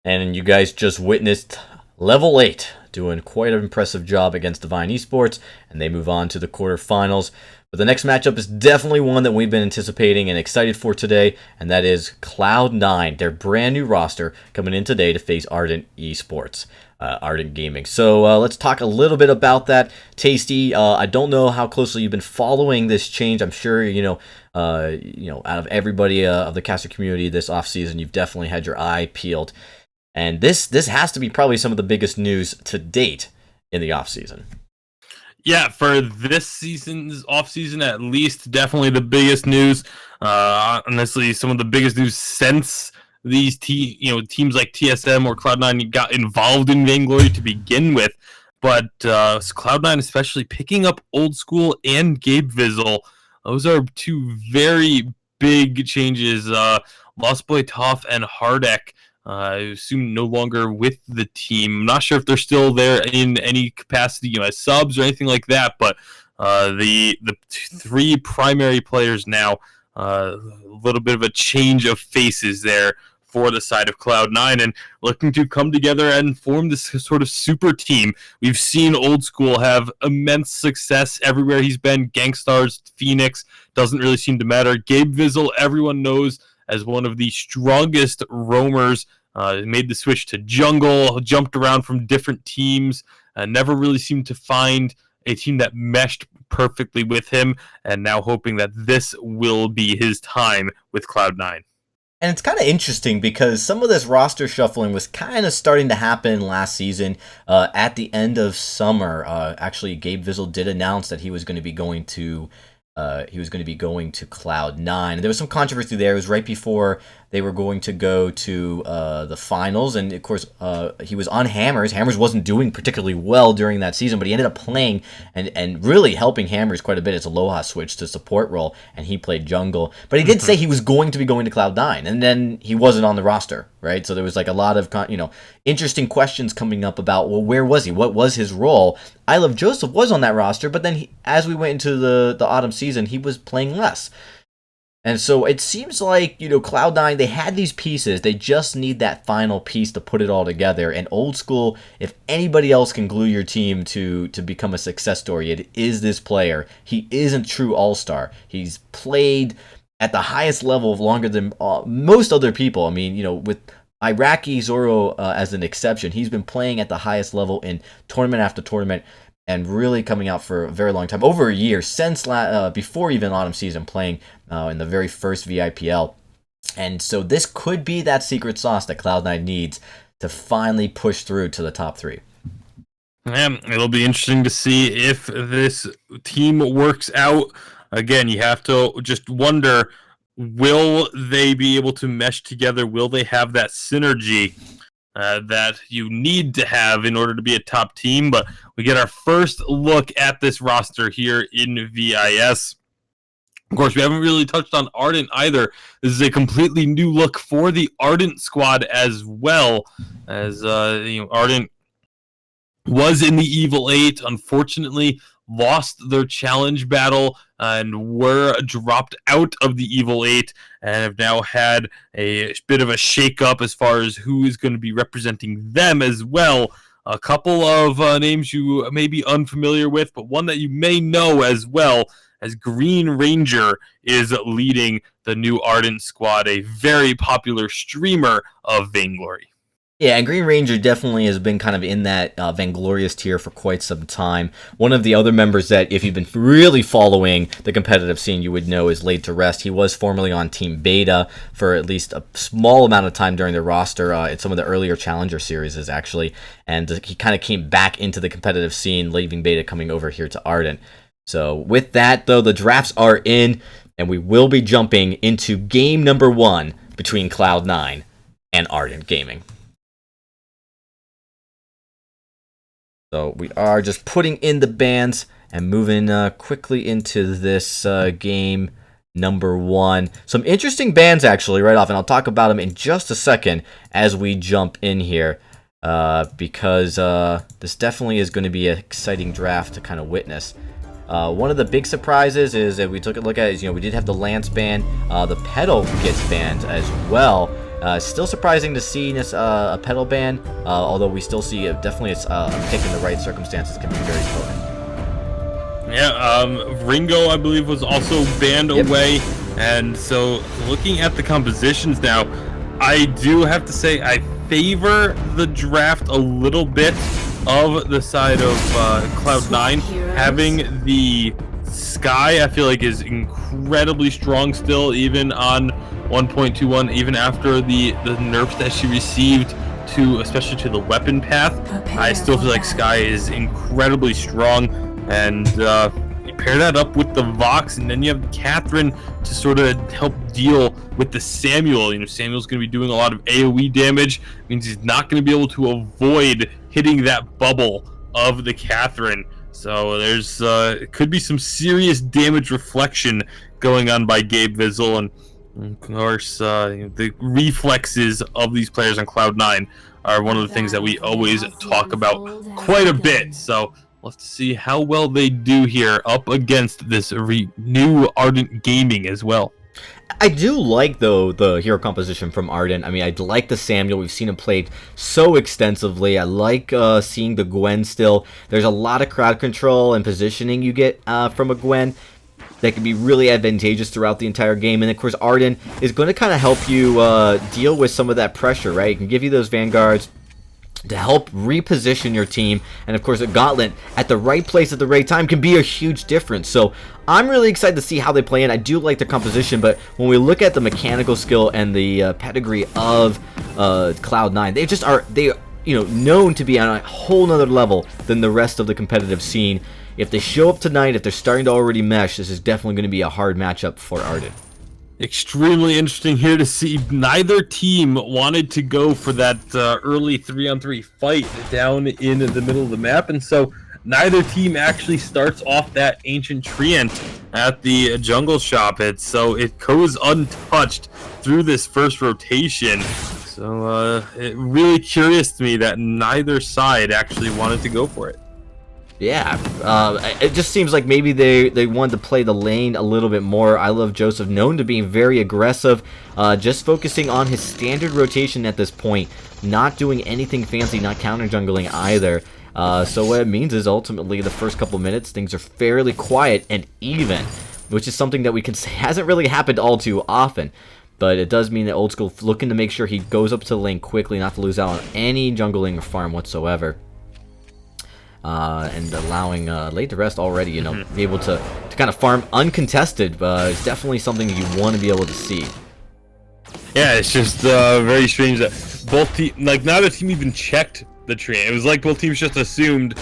and you guys just witnessed Level 8 doing quite an impressive job against Divine Esports, and they move on to the quarterfinals. But the next matchup is definitely one that we've been anticipating and excited for today, and that is Cloud9, their brand new roster, coming in today to face Ardent Esports. Ardent Gaming. So let's talk a little bit about that. Tasty, I don't know how closely you've been following this change. I'm sure out of everybody of the caster community this offseason, you've definitely had your eye peeled. And this has to be probably some of the biggest news to date in the offseason. Yeah, for this season's offseason, at least, definitely the biggest news. Honestly, some of the biggest news since these teams like TSM or Cloud9 got involved in Vainglory to begin with. But Cloud9 especially picking up Old School and Gabe Vizzle. Those are two very big changes. Lost Boy Toff and Hardek, I assume, no longer with the team. I'm not sure if they're still there in any capacity, as subs or anything like that. But the three primary players now, a little bit of a change of faces there for the side of Cloud9, and looking to come together and form this sort of super team. We've seen Old School have immense success everywhere he's been. Gangstars, Phoenix, doesn't really seem to matter. Gabe Vizzle, everyone knows as one of the strongest roamers. Made the switch to jungle, jumped around from different teams, never really seemed to find a team that meshed perfectly with him, and now hoping that this will be his time with Cloud9. And it's kind of interesting because some of this roster shuffling was kind of starting to happen last season. At the end of summer, actually, Gabe Vizzle did announce that he was going to be going to Cloud9. There was some controversy there. It was right before they were going to go to the finals, and of course he was on Hammers. Hammers wasn't doing particularly well during that season, but he ended up playing and really helping Hammers quite a bit. It's Aloha switch to support role, and he played jungle. But he did say he was going to be going to Cloud9, and then he wasn't on the roster, right? So there was like a lot of interesting questions coming up about, well, where was he? What was his role? I Love Joseph was on that roster, but then as we went into the autumn season, he was playing less. And so it seems like, Cloud9, they had these pieces. They just need that final piece to put it all together. And Old School, if anybody else can glue your team to become a success story, it is this player. He is a true all-star. He's played at the highest level longer than most other people. I mean, with Iraqi Zoro as an exception, he's been playing at the highest level in tournament after tournament, and really coming out for a very long time, over a year, since before even autumn season, playing in the very first VIPL. And so this could be that secret sauce that Cloud9 needs to finally push through to the top three. Yeah, it'll be interesting to see if this team works out. Again, you have to just wonder, will they be able to mesh together? Will they have that synergy that you need to have in order to be a top team? But we get our first look at this roster here in VIS. Of course, we haven't really touched on Ardent either. This is a completely new look for the Ardent squad as well, as Ardent was in the Evil 8, unfortunately lost their challenge battle and were dropped out of the Evil 8, and have now had a bit of a shake-up as far as who is going to be representing them as well. A couple of names you may be unfamiliar with, but one that you may know as well, as Green Ranger is leading the new Ardent squad, a very popular streamer of Vainglory. Yeah, and Green Ranger definitely has been kind of in that Vainglorious tier for quite some time. One of the other members that, if you've been really following the competitive scene, you would know is Laid to Rest. He was formerly on Team Beta for at least a small amount of time during the roster in some of the earlier Challenger series, actually. And he kind of came back into the competitive scene, leaving Beta, coming over here to Ardent. So with that, though, the drafts are in, and we will be jumping into game number 1 between Cloud9 and Ardent Gaming. So we are just putting in the bands and moving quickly into this game number 1. Some interesting bands, actually, right off, and I'll talk about them in just a second as we jump in here, because this definitely is going to be an exciting draft to kind of witness. One of the big surprises is that we took a look at is, we did have the Lance ban, the Pedal gets banned as well. Still surprising to see this a Pedal ban, although we still see definitely it's a pick in the right circumstances can be very potent. Yeah, Ringo, I believe, was also banned away. And so looking at the compositions now, I do have to say I favor the draft a little bit of the side of Cloud9. Having the Sky, I feel like, is incredibly strong still, even on 1.21, even after the nerfs that she received to, especially to the weapon path. I still feel like Sky is incredibly strong, and you pair that up with the Vox, and then you have Catherine to sort of help deal with the Samuel. Samuel's going to be doing a lot of AoE damage, means he's not going to be able to avoid hitting that bubble of the Catherine. So there's could be some serious damage reflection going on by Gabe Vizzle, and of course the reflexes of these players on Cloud9 are one of the things that we always talk about quite a bit. So let's see how well they do here up against this new Ardent Gaming as well. I do like, though, the hero composition from Ardent. I mean, I like the Samuel. We've seen him played so extensively. I like seeing the Gwen still. There's a lot of crowd control and positioning you get from a Gwen that can be really advantageous throughout the entire game. And, of course, Ardent is going to kind of help you deal with some of that pressure, right? It can give you those Vanguards to help reposition your team, and of course a Gauntlet at the right place at the right time can be a huge difference. So I'm really excited to see how they play in. I do like the composition, but when we look at the mechanical skill and the pedigree of Cloud9, they just are known to be on a whole nother level than the rest of the competitive scene. If they show up tonight, if they're starting to already mesh, this is definitely going to be a hard matchup for Ardent. Extremely interesting here to see. Neither team wanted to go for that early 3-on-3 fight down in the middle of the map, and so neither team actually starts off that Ancient Treant at the jungle shop. It goes untouched through this first rotation. So it really curious to me that neither side actually wanted to go for it. Yeah, it just seems like maybe they wanted to play the lane a little bit more. I Love Joseph, known to being very aggressive, just focusing on his standard rotation at this point, not doing anything fancy, not counter jungling either. So what it means is ultimately the first couple minutes things are fairly quiet and even, which is something that we can say hasn't really happened all too often. But it does mean that Old School looking to make sure he goes up to the lane quickly, not to lose out on any jungling or farm whatsoever. And allowing Late to Rest already, be able to kind of farm uncontested is definitely something you want to be able to see. Yeah, it's just very strange that both teams, neither team even checked the tree. It was like both teams just assumed,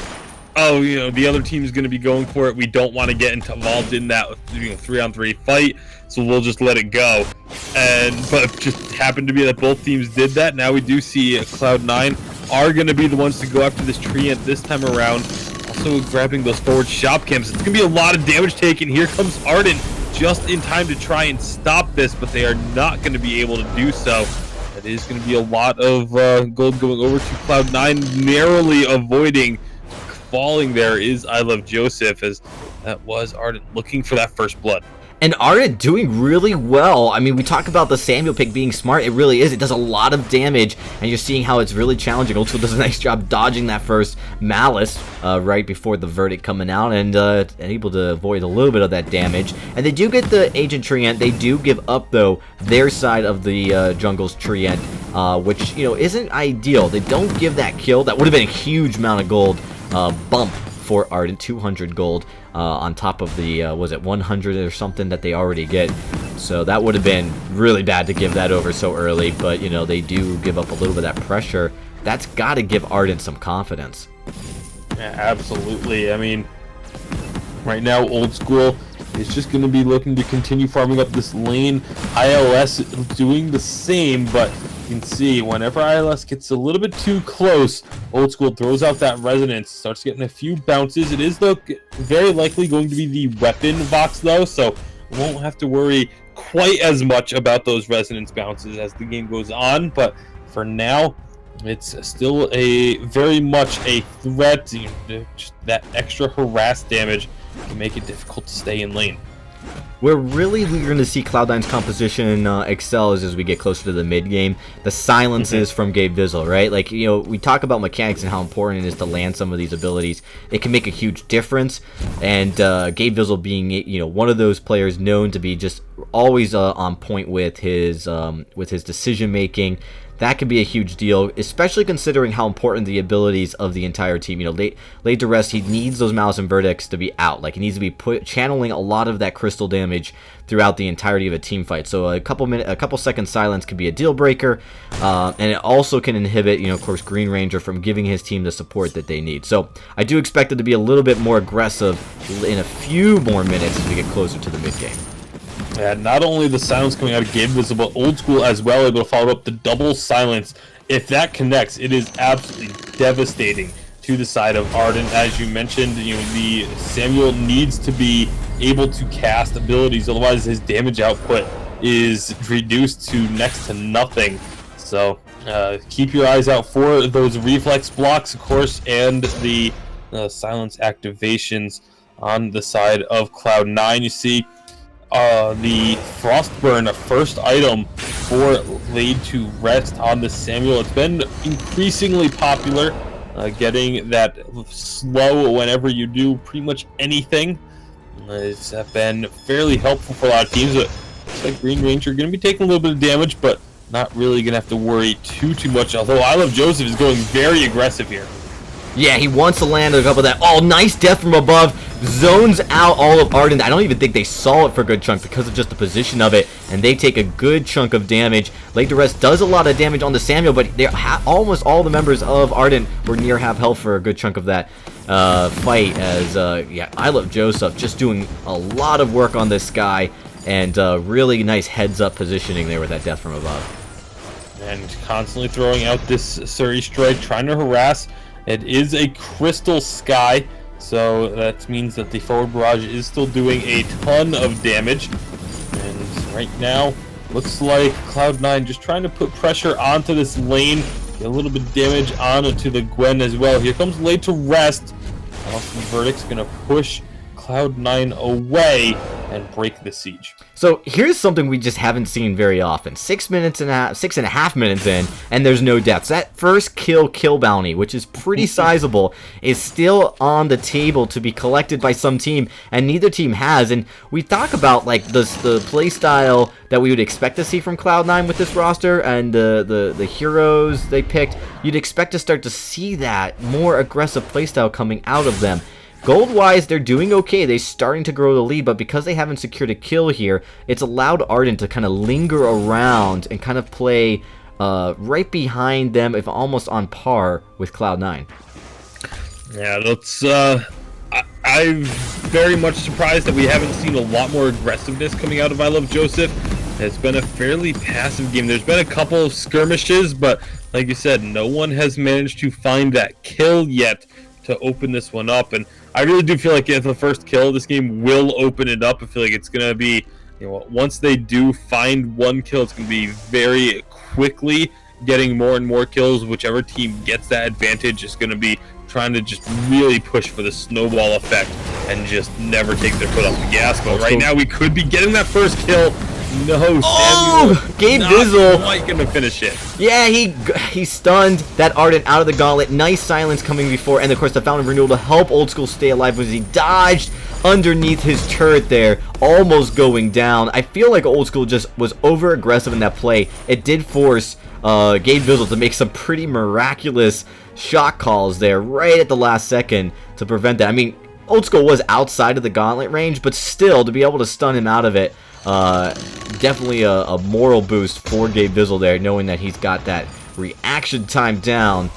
oh, the other team is going to be going for it. We don't want to get involved in that 3-on-3 fight, so we'll just let it go. But it just happened to be that both teams did that. Now we do see Cloud9 are going to be the ones to go after this Treant this time around. Also grabbing those forward shop camps. It's going to be a lot of damage taken. Here comes Ardent just in time to try and stop this, but they are not going to be able to do so. It is going to be a lot of gold going over to Cloud9, narrowly avoiding falling there is I Love Joseph, as that was Ardent looking for that first blood. And Ardent doing really well. I mean, we talk about the Samuel pick being smart. It really is. It does a lot of damage, and you're seeing how it's really challenging. Old School does a nice job dodging that first Malice right before the verdict coming out, and able to avoid a little bit of that damage. And they do get the Agent Treant. They do give up, though, their side of the jungle's Treant, which, isn't ideal. They don't give that kill. That would have been a huge amount of gold bump for Ardent, 200 gold on top of the, was it 100 or something that they already get. So that would have been really bad to give that over so early, but, they do give up a little bit of that pressure. That's got to give Ardent some confidence. Yeah, absolutely. I mean, right now, Old School is just going to be looking to continue farming up this lane. ILS doing the same, but you can see whenever ILS gets a little bit too close, Old School throws out that resonance, starts getting a few bounces. It is, though, very likely going to be the weapon Vox, though, so we won't have to worry quite as much about those resonance bounces as the game goes on. But for now, It's still a very much a threat. Just that extra harass damage can make it difficult to stay in lane. Where really we're going to see Cloud9's composition excel is as we get closer to the mid game. The silences from Gabe Vizzle, right? Like, you know, we talk about mechanics and how important it is to land some of these abilities. It can make a huge difference. And Gabe Vizzle being, you know, one of those players known to be just always on point with his decision making. That could be a huge deal, especially considering how important the abilities of the entire team. You know, laid to rest, he needs those Malice and Vertex to be out. Like, he needs to be channeling a lot of that crystal damage throughout the entirety of a team fight. So a couple seconds silence could be a deal breaker, and it also can inhibit, you know, of course, Green Ranger from giving his team the support that they need. So I do expect it to be a little bit more aggressive in a few more minutes as we get closer to the mid game. Yeah, not only the silence coming out of Gabe Vizzle, but Old School as well, able to follow up the double silence. If that connects, it is absolutely devastating to the side of Ardent. As you mentioned, you know, the Samuel needs to be able to cast abilities, otherwise his damage output is reduced to next to nothing. So keep your eyes out for those reflex blocks, of course, and the silence activations on the side of Cloud9. You see the Frostburn, a first item for Laid to Rest on the Samuel. It's been increasingly popular, getting that slow whenever you do pretty much anything. It's been fairly helpful for a lot of teams, but looks like Green Ranger going to be taking a little bit of damage, but not really going to have to worry too much, although I Love Joseph is going very aggressive here. Yeah, he wants to land a couple of that. Oh, nice death from above. Zones out all of Ardent. I don't even think they saw it for a good chunk because of just the position of it, and they take a good chunk of damage. Laid to Rest does a lot of damage on the Samuel, but almost all the members of Ardent were near half health for a good chunk of that fight. As yeah, I Love Joseph just doing a lot of work on this guy, and really nice heads-up positioning there with that death from above. And constantly throwing out this Suri Strike, trying to harass. It is a Crystal Sky, so that means that the forward barrage is still doing a ton of damage. And right now, looks like Cloud9 just trying to put pressure onto this lane, get a little bit of damage onto the Gwen as well. Here comes Laid to Rest. Austin Verdict's going to push Cloud9 away and break the siege. So here's something we just haven't seen very often. 6.5 minutes in, and there's no deaths. That first kill bounty, which is pretty sizable, is still on the table to be collected by some team, and neither team has. And we talk about like the play style that we would expect to see from Cloud9 with this roster, and the heroes they picked. You'd expect to start to see that more aggressive play style coming out of them. Gold-wise, they're doing okay. They're starting to grow the lead, but because they haven't secured a kill here, it's allowed Ardent to kind of linger around and kind of play right behind them, if almost on par with Cloud9. Yeah, that's... I'm very much surprised that we haven't seen a lot more aggressiveness coming out of I Love Joseph. It's been a fairly passive game. There's been a couple of skirmishes, but like you said, no one has managed to find that kill yet to open this one up. And I really do feel like if the first kill of this game will open it up. I feel like it's going to be, you know, once they do find one kill, it's going to be very quickly getting more and more kills. Whichever team gets that advantage is going to be trying to just really push for the snowball effect and just never take their foot off the gas. But right now we could be getting that first kill. No, Samuel, Gabe Vizzle quite gonna finish it. Yeah, he stunned that Ardent out of the gauntlet. Nice silence coming before, and of course the Fountain of Renewal to help Old School stay alive as he dodged underneath his turret there, almost going down. I feel like Old School just was over aggressive in that play. It did force Gabe Vizzle to make some pretty miraculous shot calls there right at the last second to prevent that. I mean, Old School was outside of the gauntlet range, but still to be able to stun him out of it, definitely a moral boost for Gabe Vizzle there, knowing that he's got that reaction time down.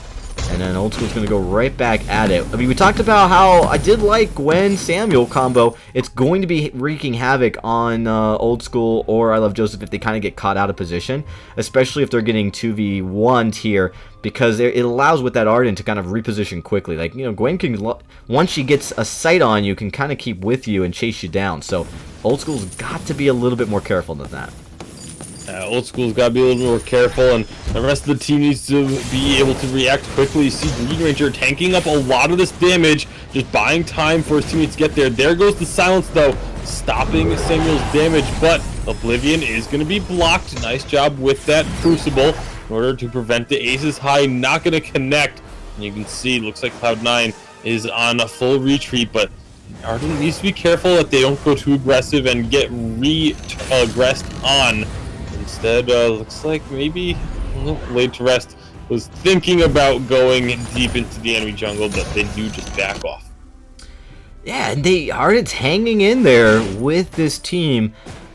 And then Old School's going to go right back at it. I mean, we talked about how I did like Gwen-Samuel combo. It's going to be wreaking havoc on Old School or I Love Joseph if they kind of get caught out of position, especially if they're getting 2v1'd here, because it allows with that Ardent to kind of reposition quickly. Like, you know, Gwen can, once she gets a sight on you, can kind of keep with you and chase you down. So Old School's got to be a little bit more careful than that. Old School's got to be a little more careful, and the rest of the team needs to be able to react quickly. You see Green Ranger tanking up a lot of this damage, just buying time for his teammates to get there. There goes the silence, though, stopping Samuel's damage, but Oblivion is going to be blocked. Nice job with that Crucible in order to prevent the Aces High not going to connect. And you can see, it looks like Cloud9 is on a full retreat, but Ardent needs to be careful that they don't go too aggressive and get re-aggressed on. Instead, looks like maybe Laid to Rest was thinking about going deep into the enemy jungle, but they do just back off. Yeah, and Ardent's hanging in there with this team,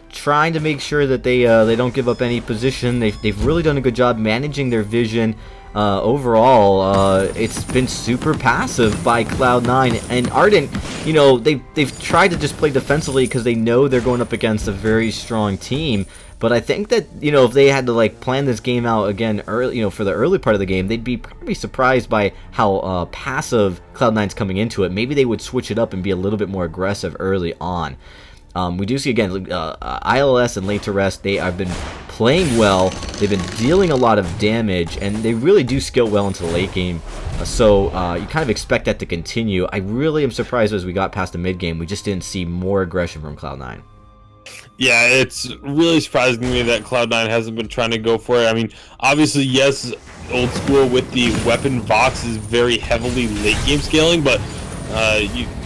trying to make sure that they don't give up any position. They've really done a good job managing their vision. Overall, it's been super passive by Cloud9, and Ardent, you know, they've tried to just play defensively because they know they're going up against a very strong team. But I think that, you know, if they had to like plan this game out again early, you know, for the early part of the game, they'd be probably surprised by how passive Cloud9's coming into it. Maybe they would switch it up and be a little bit more aggressive early on. We do see again, ILS and Laid to Rest, they have been playing well. They've been dealing a lot of damage, and they really do skill well into the late game. So you kind of expect that to continue. I really am surprised as we got past the mid game, we just didn't see more aggression from Cloud9. Yeah, it's really surprising to me that Cloud9 hasn't been trying to go for it. I mean, obviously, yes, Old School with the weapon box is very heavily late game scaling, but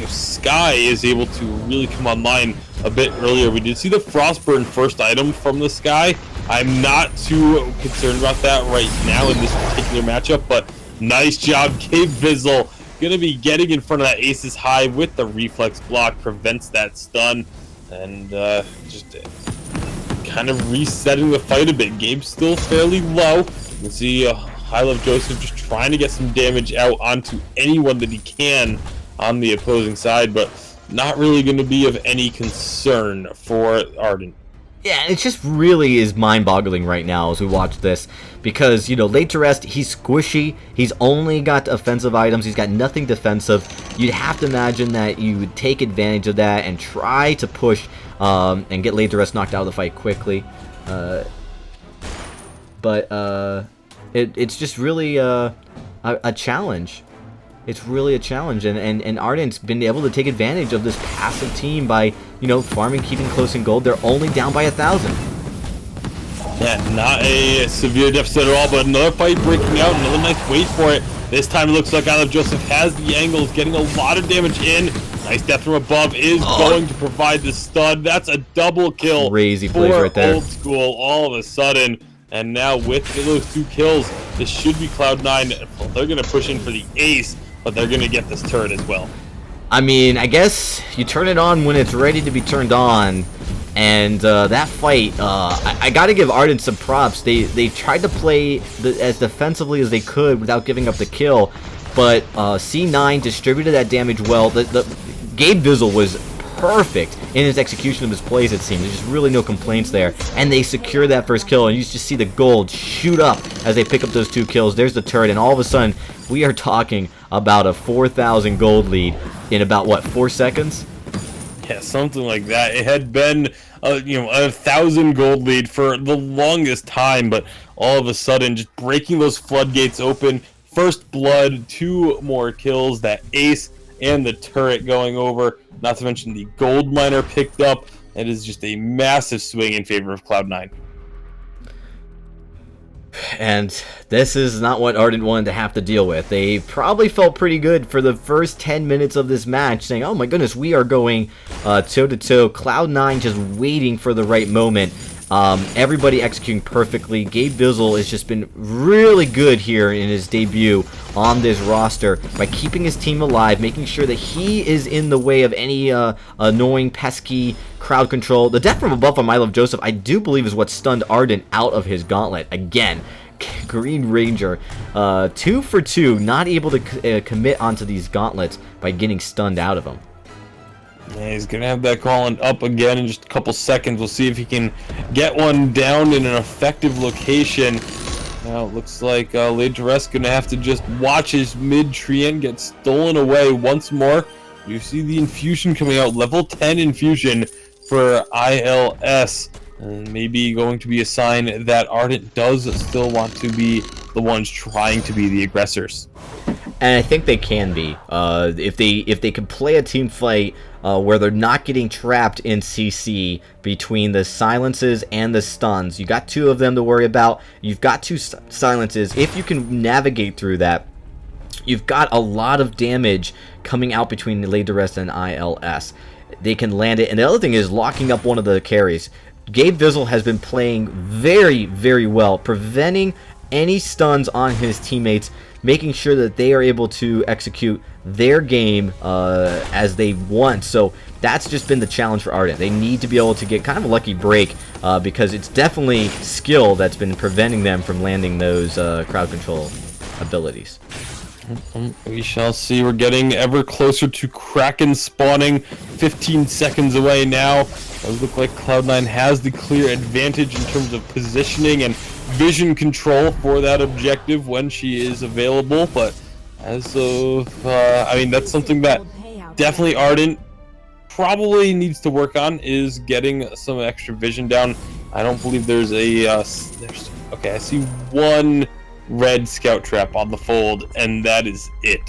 Sky is able to really come online a bit earlier. We did see the Frostburn first item from the Sky. I'm not too concerned about that right now in this particular matchup, but nice job, Gabe Vizzle. Gonna be getting in front of that Aces High with the reflex block, prevents that stun, and just kind of resetting the fight a bit. Gabe's still fairly low. You can see High Love Joseph just trying to get some damage out onto anyone that he can on the opposing side, but not really going to be of any concern for Ardent. Yeah, it just really is mind-boggling right now as we watch this, because, you know, Laid to Rest, he's squishy, he's only got offensive items, he's got nothing defensive. You'd have to imagine that you would take advantage of that and try to push and get Laid to Rest knocked out of the fight quickly. It's just really a challenge. It's really a challenge, and Ardent's been able to take advantage of this passive team by, you know, farming, keeping close in gold. They're only down by 1,000. Yeah, not a severe deficit at all, but another fight breaking out, another nice wait for it. This time it looks like Isla Joseph has the angles, getting a lot of damage in. Nice death from above is going to provide the stun. That's a double kill. Crazy plays right there. Old School all of a sudden. And now with those 2 kills, this should be Cloud9. Well, they're going to push in for the ace, but they're going to get this turret as well. I mean, I guess you turn it on when it's ready to be turned on. And that fight, I got to give Ardent some props. They tried to play as defensively as they could without giving up the kill. But C9 distributed that damage well. Gabe Vizzle was perfect in his execution of his plays, it seems. There's just really no complaints there. And they secure that first kill, and you just see the gold shoot up as they pick up those 2 kills. There's the turret, and all of a sudden, we are talking about a 4,000 gold lead in about, what, 4 seconds? Yeah, something like that. It had been, you know, 1,000 gold lead for the longest time, but all of a sudden, just breaking those floodgates open. First blood, 2 more kills, that ace and the turret going over. Not to mention the gold miner picked up. It is just a massive swing in favor of Cloud9. And this is not what Ardent wanted to have to deal with. They probably felt pretty good for the first 10 minutes of this match, saying, oh my goodness, we are going toe-to-toe. Cloud9 just waiting for the right moment. Everybody executing perfectly. Gabe Vizzle has just been really good here in his debut on this roster by keeping his team alive, making sure that he is in the way of any annoying, pesky crowd control. The death from above from I Love Joseph, I do believe, is what stunned Ardent out of his gauntlet. Again, Green Ranger, 2 for 2, not able to commit onto these gauntlets by getting stunned out of them. Yeah, he's going to have that crawling up again in just a couple seconds. We'll see if he can get one down in an effective location. Now it looks like Laid to Rest going to have to just watch his mid-Trient get stolen away once more. You see the infusion coming out, level 10 infusion for ILS. and maybe going to be a sign that Ardent does still want to be the ones trying to be the aggressors. And I think they can be. If they can play a team fight where they're not getting trapped in CC between the silences and the stuns. You got 2 of them to worry about. You've got 2 silences. If you can navigate through that, you've got a lot of damage coming out between the Laid to Rest and ILS. They can land it. And the other thing is locking up one of the carries. Gabe Vizzle has been playing very, very well, preventing any stuns on his teammates, making sure that they are able to execute their game as they want. So that's just been the challenge for Ardent. They need to be able to get kind of a lucky break because it's definitely skill that's been preventing them from landing those crowd control abilities. We shall see. We're getting ever closer to Kraken spawning. 15 seconds away now. It does look like Cloud9 has the clear advantage in terms of positioning and vision control for that objective when she is available. But as of, I mean, that's something that definitely Ardent probably needs to work on, is getting some extra vision down. I don't believe there's a, okay, I see one red scout trap on the fold, and that is it.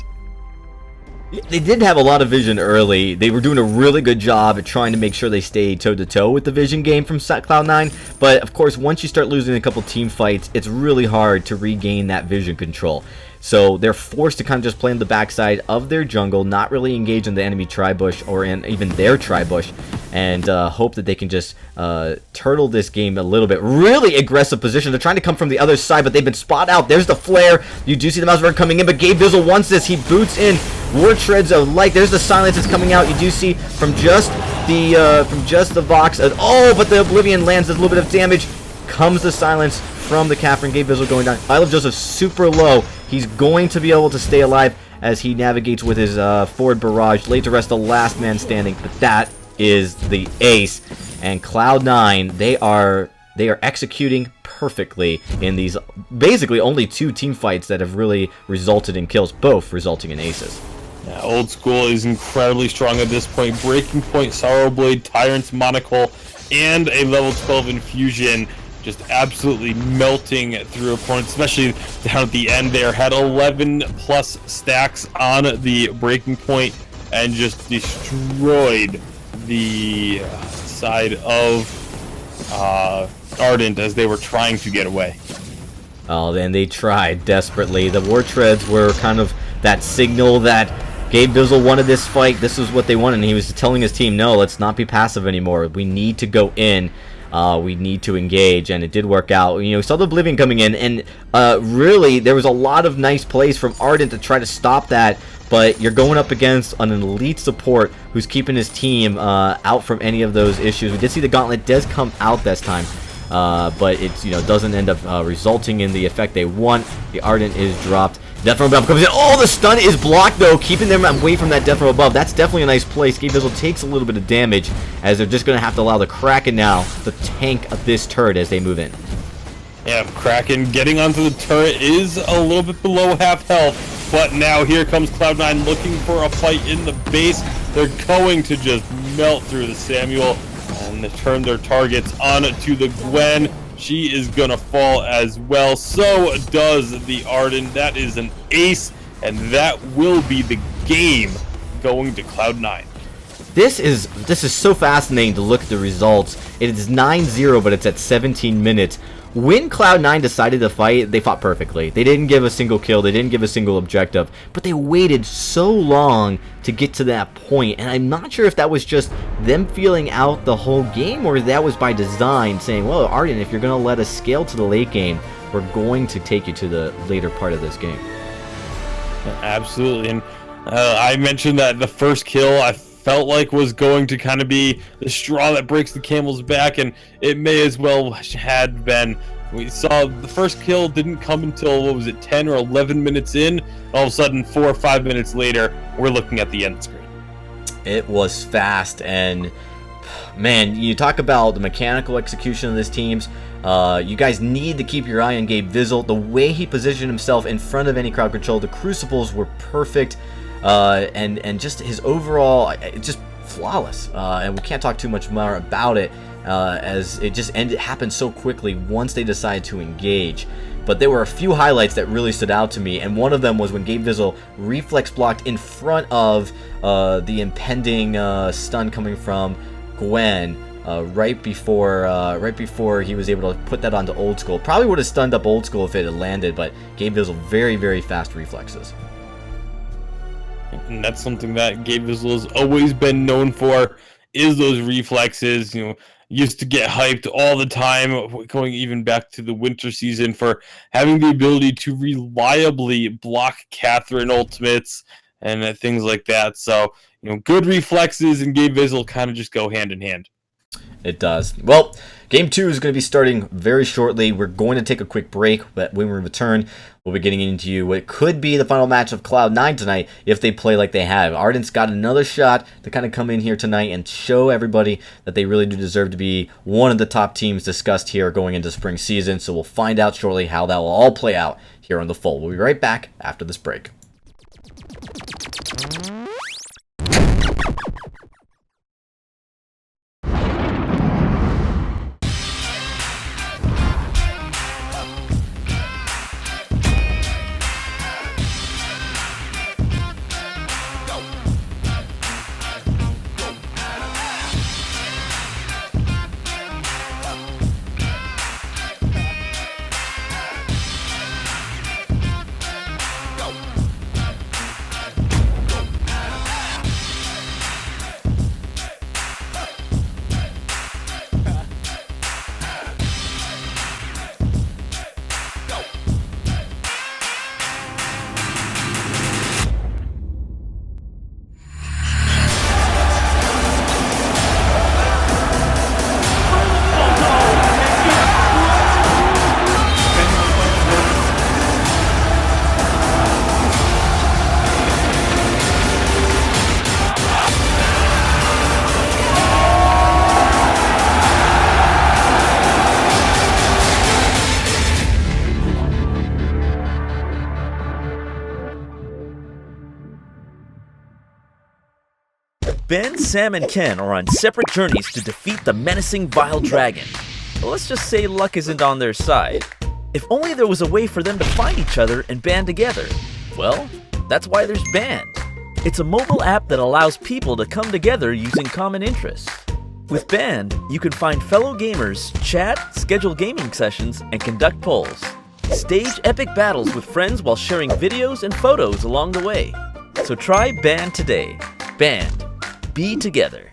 They did have a lot of vision early. They were doing a really good job at trying to make sure they stayed toe-to-toe with the vision game from Cloud9, but of course once you start losing a couple team fights, it's really hard to regain that vision control. So they're forced to kind of just play in the backside of their jungle, not really engage in the enemy tri-bush or in even their tri-bush, and hope that they can just turtle this game a little bit. Really aggressive position. They're trying to come from the other side, but they've been spot out. There's the flare. You do see the mouse bird coming in, but Gabe Vizzle wants this. He boots in. War Treads of Light. There's the silence that's coming out. You do see from just the Vox. Oh, but the Oblivion lands a little bit of damage. Comes the silence from the Catherine. Gabe Vizzle going down. I Love Joseph super low. He's going to be able to stay alive as he navigates with his forward barrage. Laid to Rest, the last man standing, but that is the ace. And Cloud9, they are executing perfectly in these basically only 2 team fights that have really resulted in kills, both resulting in aces. Yeah, Old School is incredibly strong at this point. Breaking Point, Sorrow Blade, Tyrant's Monocle, and a level 12 Infusion just absolutely melting through opponents, especially down at the end there. Had 11 plus stacks on the Breaking Point and just destroyed the side of Ardent as they were trying to get away. Oh, then they tried desperately. The War Treads were kind of that signal that Gabe Vizzle wanted this fight. This is what they wanted, and he was telling his team, no, let's not be passive anymore. We need to go in. We need to engage, and it did work out. You know, we saw the Oblivion coming in, and really, there was a lot of nice plays from Ardent to try to stop that, but you're going up against an elite support who's keeping his team out from any of those issues. We did see the Gauntlet does come out this time, but it doesn't end up resulting in the effect they want. The Ardent is dropped. Death from above comes in. Oh, the stun is blocked, though, keeping them away from that death from above. That's definitely a nice place. Gabe Vizzle takes a little bit of damage, as they're just going to have to allow the Kraken now to tank this turret as they move in. Yeah, Kraken getting onto the turret is a little bit below half health, but now here comes Cloud9 looking for a fight in the base. They're going to just melt through the Samuel and turn their targets onto the Gwen. She is gonna fall as well. So does the Ardent. That is an ace, and that will be the game going to Cloud9. This is so fascinating to look at the results. It is 9-0, but it's at 17 minutes. When Cloud9 decided to fight, they fought perfectly. They didn't give a single kill, they didn't give a single objective, but they waited so long to get to that point, and I'm not sure if that was just them feeling out the whole game, or that was by design, saying, well, Ardent, if you're going to let us scale to the late game, we're going to take you to the later part of this game. Absolutely, and I mentioned that the first kill, I felt like was going to kind of be the straw that breaks the camel's back, and it may as well had been. We saw the first kill didn't come until, what was it, 10 or 11 minutes in. All of a sudden, 4 or 5 minutes later, we're looking at the end screen. It was fast, and man, you talk about the mechanical execution of this team's. You guys need to keep your eye on Gabe Vizzle. The way he positioned himself in front of any crowd control, the Crucibles were perfect. And just his overall, just flawless. And we can't talk too much more about it, as it just happened so quickly once they decided to engage. But there were a few highlights that really stood out to me, and one of them was when Gabe Vizzle reflex blocked in front of the impending stun coming from Gwen right before he was able to put that onto Old School. Probably would have stunned up Old School if it had landed, but Gabe Vizzle, very, very fast reflexes. And that's something that Gabe Vizzle has always been known for, is those reflexes. Used to get hyped all the time, going even back to the winter season, for having the ability to reliably block Catherine ultimates and things like that. So, good reflexes and Gabe Vizzle kind of just go hand in hand. It does. Well, Game 2 is going to be starting very shortly. We're going to take a quick break, but when we return, we'll be getting into what could be the final match of Cloud9 tonight if they play like they have. Ardent's got another shot to kind of come in here tonight and show everybody that they really do deserve to be one of the top teams discussed here going into spring season. So we'll find out shortly how that will all play out here on The Fold. We'll be right back after this break. Ben, Sam, and Ken are on separate journeys to defeat the menacing Vile Dragon. But let's just say luck isn't on their side. If only there was a way for them to find each other and band together. Well, that's why there's Band. It's a mobile app that allows people to come together using common interests. With Band, you can find fellow gamers, chat, schedule gaming sessions, and conduct polls. Stage epic battles with friends while sharing videos and photos along the way. So try Band today. Band. Be together.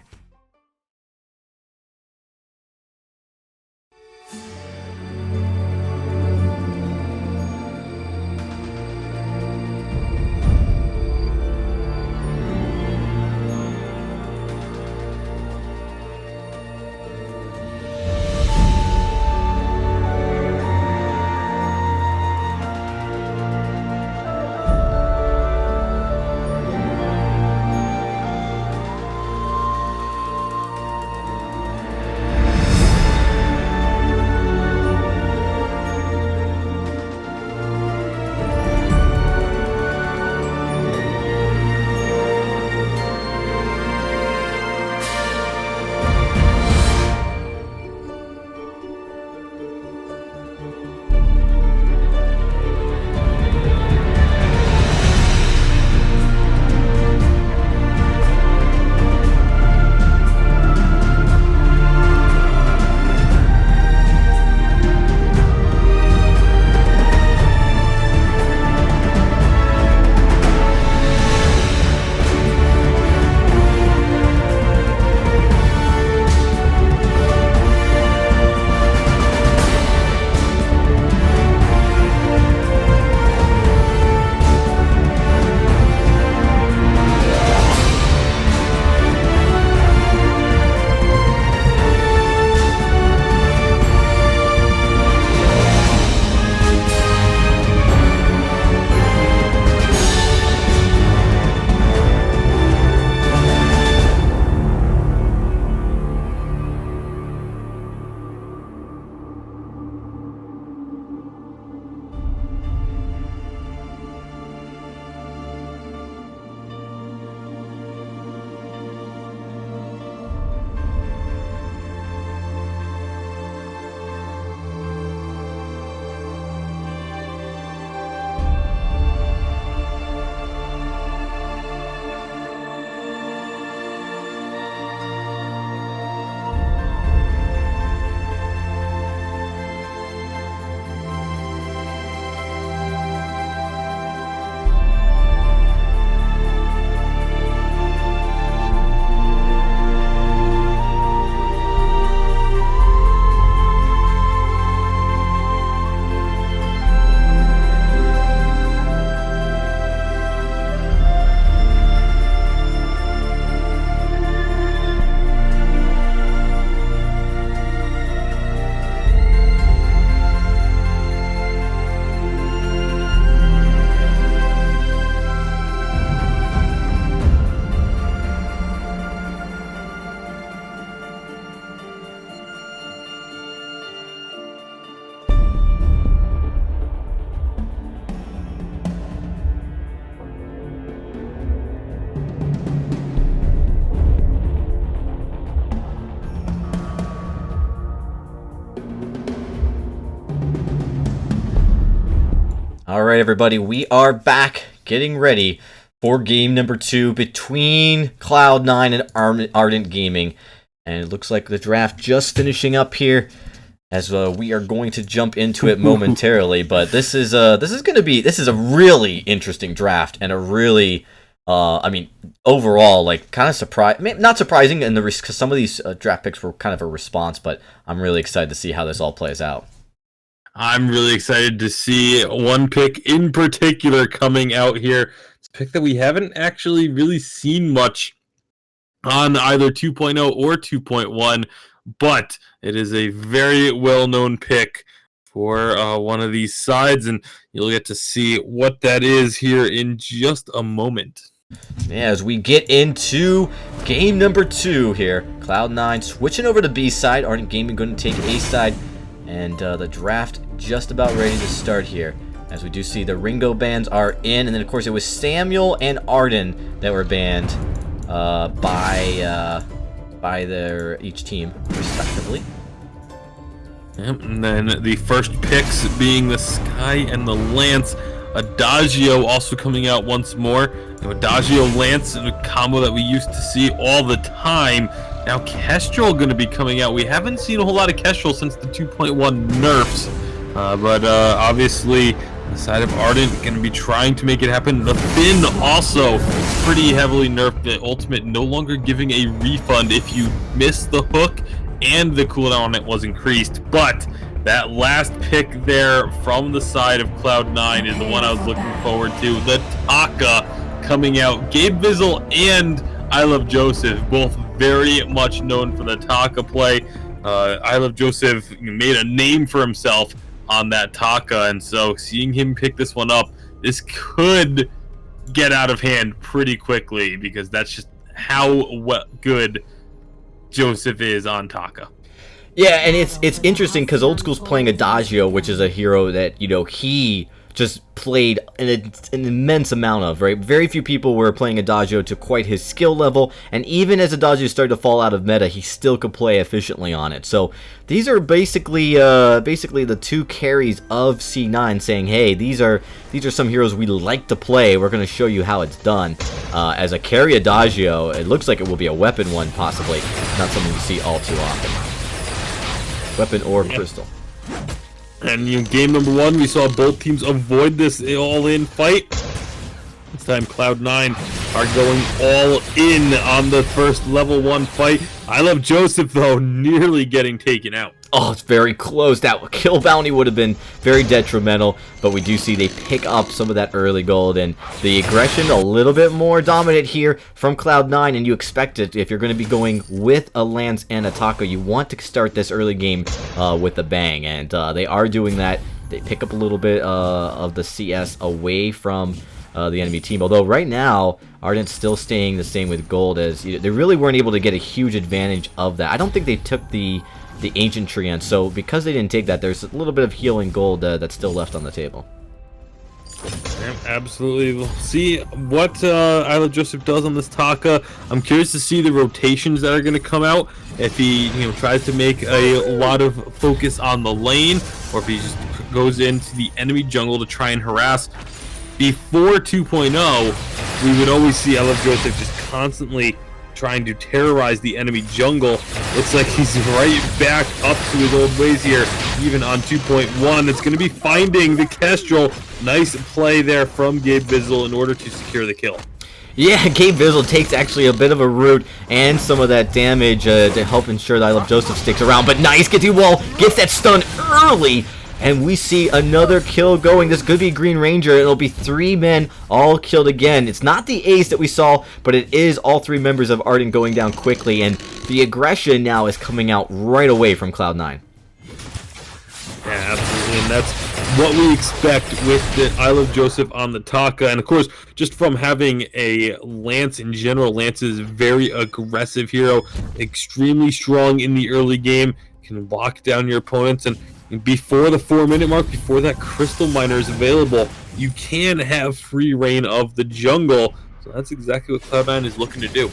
All right, everybody, we are back getting ready for game number 2 between Cloud9 and Ardent Gaming. And it looks like the draft just finishing up here as we are going to jump into it momentarily. But this is a really interesting draft and a really overall, like, kind of not surprising in the because some of these draft picks were kind of a response, but I'm really excited to see how this all plays out. I'm really excited to see one pick in particular coming out here. It's a pick that we haven't actually really seen much on either 2.0 or 2.1, but it is a very well-known pick for one of these sides, and you'll get to see what that is here in just a moment. Yeah, as we get into game number 2 here, Cloud9 switching over to B side, Ardent Gaming going to take A side. And the draft just about ready to start here. As we do see the Ringo bans are in. And then, of course, it was Samuel and Arden that were banned by their each team, respectively. Yep, and then the first picks being the Sky and the Lance. Adagio also coming out once more. Adagio Lance, a combo that we used to see all the time. Now Kestrel going to be coming out. We haven't seen a whole lot of Kestrel since the 2.1 nerfs, but obviously the side of Ardent going to be trying to make it happen. The Finn also pretty heavily nerfed. The ultimate no longer giving a refund if you miss the hook, and the cooldown on it was increased. But that last pick there from the side of Cloud9 is the one I was looking forward to. The Taka coming out. Gabe Vizzle and I Love Joseph, both very much known for the Taka play. I Love Joseph made a name for himself on that Taka, and so seeing him pick this one up, this could get out of hand pretty quickly, because that's just how good Joseph is on Taka. Yeah, and it's interesting because Old School's playing Adagio, which is a hero that, he just played an immense amount of, right? Very few people were playing Adagio to quite his skill level, and even as Adagio started to fall out of meta, he still could play efficiently on it. So these are basically the two carries of C9 saying, hey, these are some heroes we like to play. We're going to show you how it's done. As a carry Adagio, it looks like it will be a weapon one, possibly. Not something you see all too often. Weapon or crystal. And game number 1, we saw both teams avoid this all-in fight. This time Cloud9 are going all in on the first level 1 fight. I Love Joseph, though, nearly getting taken out. Oh, it's very close. That kill bounty would have been very detrimental, but we do see they pick up some of that early gold, and the aggression a little bit more dominant here from Cloud9, and you expect it. If you're going to be going with a Lance and a Taka, you want to start this early game with a bang, and they are doing that. They pick up a little bit of the CS away from the enemy team, although right now Ardent's still staying the same with gold, as they really weren't able to get a huge advantage of that. I don't think they took the Ancient Treant, so because they didn't take that, there's a little bit of healing gold that's still left on the table. Yeah, absolutely. We'll see what I Love Joseph does on this Taka. I'm curious to see the rotations that are going to come out. If he tries to make a lot of focus on the lane, or if he just goes into the enemy jungle to try and harass. Before 2.0, we would always see I Love Joseph just constantly trying to terrorize the enemy jungle. Looks like he's right back up to his old ways here, even on 2.1. It's going to be finding the Kestrel. Nice play there from Gabe Vizzle in order to secure the kill. Yeah, Gabe Vizzle takes actually a bit of a root and some of that damage to help ensure that I Love Joseph sticks around. But nice, gets the wall, gets that stun early. And we see another kill going. This could be Green Ranger. It'll be 3 men all killed again. It's not the ace that we saw, but it is all 3 members of Ardent going down quickly. And the aggression now is coming out right away from Cloud9. Yeah, absolutely. And that's what we expect with the I Love Joseph on the Taka. And of course, just from having a Lance in general, Lance is a very aggressive hero, extremely strong in the early game, can lock down your opponents, and before the 4-minute mark, before that crystal miner is available, you can have free reign of the jungle. So that's exactly what Cloud9 is looking to do.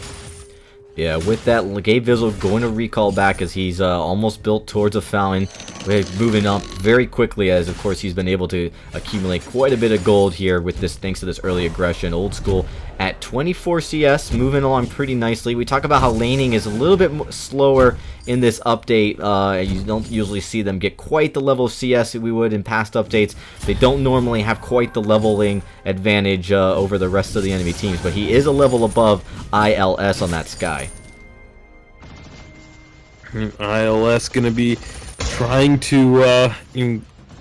Yeah, with that, Gabe Vizzle going to recall back as he's almost built towards a fountain. We're moving up very quickly as, of course, he's been able to accumulate quite a bit of gold here with this, thanks to this early aggression. Old School at 24 CS, moving along pretty nicely. We talk about how laning is a little bit slower in this update. You don't usually see them get quite the level of CS that we would in past updates. They don't normally have quite the leveling advantage over the rest of the enemy teams, but he is a level above ILS on that Sky. ILS going to be trying to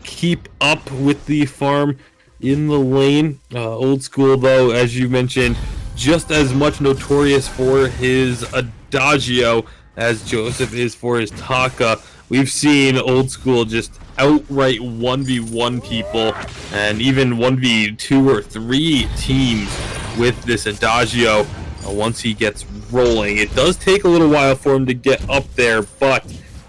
keep up with the farm in the lane. Old School, though, as you mentioned, just as much notorious for his Adagio as Joseph is for his Taka. We've seen Old School just outright 1v1 people and even 1v2 or 3 teams with this Adagio once he gets rolling. It does take a little while for him to get up there, but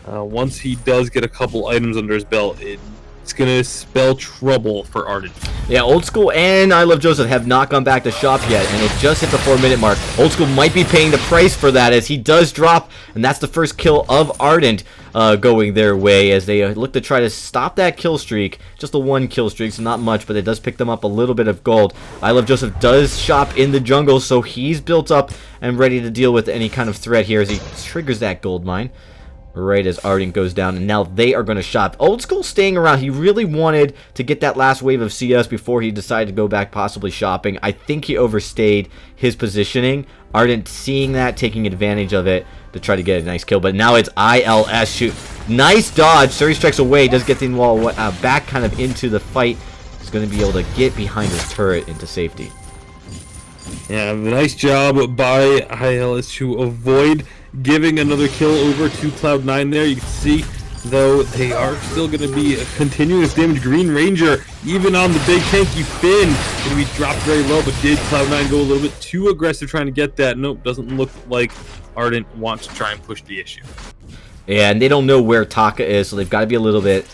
once he does get a couple items under his belt, it's going to spell trouble for Ardent. Yeah, Old School and I Love Joseph have not gone back to shop yet, and it just hit the 4-minute mark. Old School might be paying the price for that as he does drop, and that's the first kill of Ardent going their way as they look to try to stop that kill streak. Just a 1 kill streak, so not much, but it does pick them up a little bit of gold. I Love Joseph does shop in the jungle, so he's built up and ready to deal with any kind of threat here as he triggers that gold mine right as Ardent goes down, and now they are going to shop. Old School staying around. He really wanted to get that last wave of CS before he decided to go back possibly shopping. I think he overstayed his positioning. Ardent seeing that, taking advantage of it to try to get a nice kill, but now it's ILS shoot. Nice dodge. Surrey strikes away, does get the wall back kind of into the fight. He's going to be able to get behind his turret into safety. Yeah, nice job by ILS to avoid giving another kill over to Cloud9 there. You can see, though, they are still going to be continuing this damage. Green Ranger, even on the big tanky Finn, going to be dropped very low, but did Cloud9 go a little bit too aggressive trying to get that? Nope, doesn't look like Ardent wants to try and push the issue. Yeah, and they don't know where Taka is, so they've got to be a little bit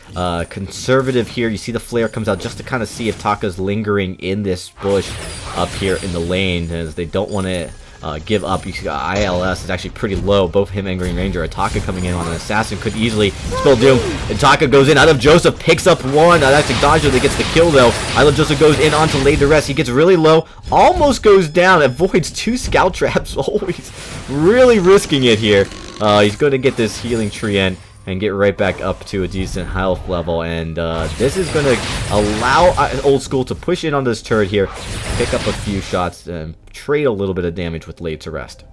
conservative here. You see the flare comes out just to kind of see if Taka's lingering in this bush up here in the lane, as they don't want to give up. You see ILS is actually pretty low. Both him and Green Ranger. Taka coming in on an assassin could easily spell doom. And Taka goes in. I Love Joseph picks up one. That's Adagio that gets the kill though. I Love Joseph goes in on to lay to rest. He gets really low. Almost goes down. Avoids 2 scout traps. Always really risking it here. He's going to get this healing tree in and get right back up to a decent health level, and this is going to allow Old School to push in on this turret here, pick up a few shots, and trade a little bit of damage with laid to rest.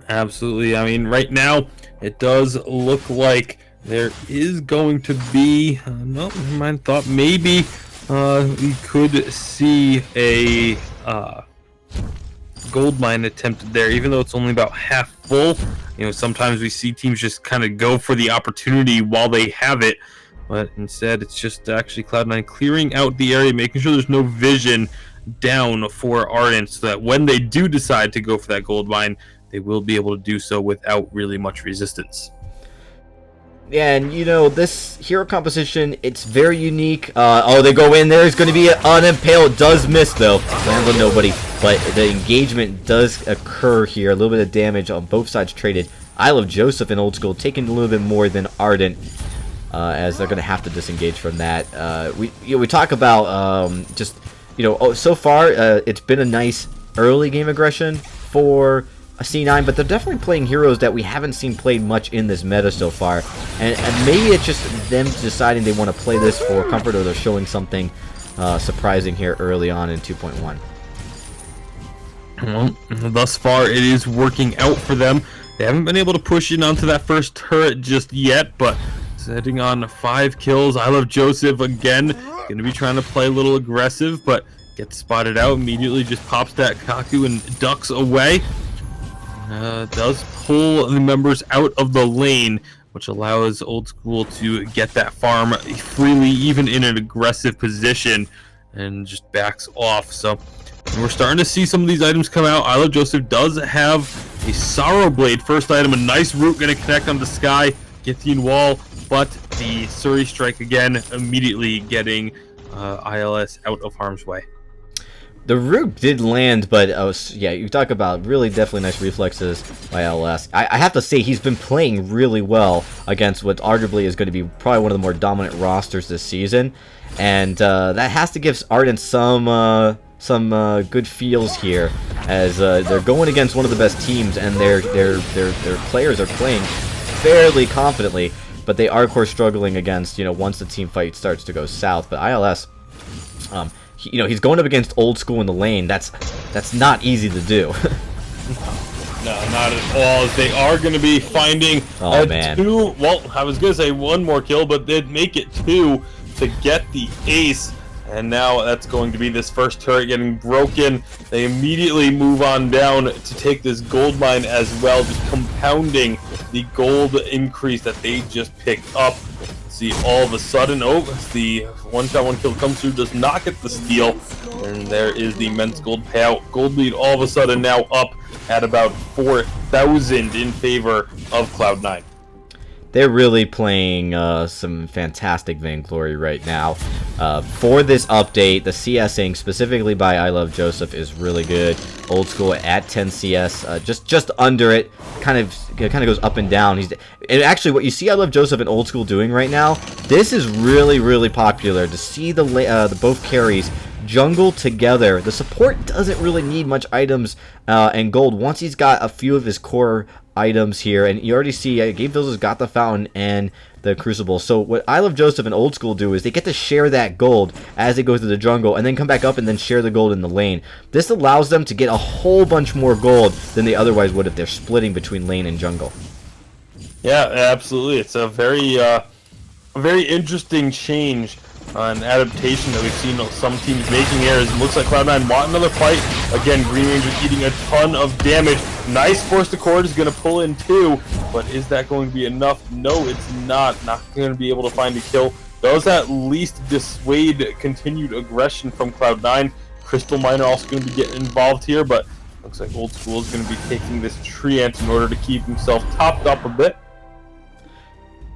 Absolutely. I mean, right now it does look like there is going to be no, never mind, thought maybe we could see a gold mine attempted there, even though it's only about half full. You know, sometimes we see teams just kind of go for the opportunity while they have it, but instead it's just actually Cloud9 clearing out the area, making sure there's no vision down for Ardent, so that when they do decide to go for that gold mine, they will be able to do so without really much resistance. Yeah, and you know, this hero composition, it's very unique. Oh, they go in there. It's going to be an impale. It does miss, though. Lands on nobody. But the engagement does occur here. A little bit of damage on both sides traded. I Love Joseph and Old School taking a little bit more than Ardent, as they're going to have to disengage from that. We talk about just, you know, so far it's been a nice early game aggression for a C9, but they're definitely playing heroes that we haven't seen played much in this meta so far, and maybe it's just them deciding they want to play this for comfort, or they're showing something surprising here early on in 2.1. Well, thus far it is working out for them. They haven't been able to push in onto that first turret just yet, but setting on 5 kills. I Love Joseph again, going to be trying to play a little aggressive, but gets spotted out immediately, just pops that Kaku and ducks away. Does pull the members out of the lane, which allows Old School to get that farm freely, even in an aggressive position, and just backs off. So we're starting to see some of these items come out. I Love Joseph does have a Sorrow Blade first item, a nice root going to connect on the Sky, get the wall, but the Surrey Strike again, immediately getting ILS out of harm's way. The root did land, but yeah, you talk about really definitely nice reflexes by LS. I have to say he's been playing really well against what arguably is going to be probably one of the more dominant rosters this season, and that has to give Ardent some good feels here, as they're going against one of the best teams, and their players are playing fairly confidently, but they are of course struggling against, once the team fight starts to go south. But ILS, he's going up against Old School in the lane. That's not easy to do. No, not at all. As they are going to be finding two. Well, I was going to say one more kill, but they'd make it two to get the ace. And now that's going to be this first turret getting broken. They immediately move on down to take this gold mine as well, just compounding the gold increase that they just picked up. See, all of a sudden, the one-shot, one-kill comes through, does not get the steal. And there is the immense gold payout. Gold lead all of a sudden now up at about 4,000 in favor of Cloud9. They're really playing some fantastic Vainglory right now. For this update, the CSing, specifically by I Love Joseph, is really good. Old School at 10 CS, just under it, kind of goes up and down. And actually, what you see I Love Joseph and Old School doing right now, this is really, really popular. To see the both carries jungle together. The support doesn't really need much items and gold once he's got a few of his core items here, and you already see Gabe Vizzle's got the fountain and the crucible. So what I Love Joseph and Old School do is they get to share that gold as they go through the jungle and then come back up and then share the gold in the lane. This allows them to get a whole bunch more gold than they otherwise would if they're splitting between lane and jungle. Yeah, absolutely. It's a very interesting change, an adaptation that we've seen some teams making here. It looks like Cloud9 want another fight. Again, Green Ranger eating a ton of damage. Nice Force to Cord is going to pull in two, but is that going to be enough? No, it's not. Not going to be able to find a kill. Does at least dissuade continued aggression from Cloud9. Crystal Miner also going to be getting involved here, but looks like Old School is going to be taking this Treant in order to keep himself topped up a bit.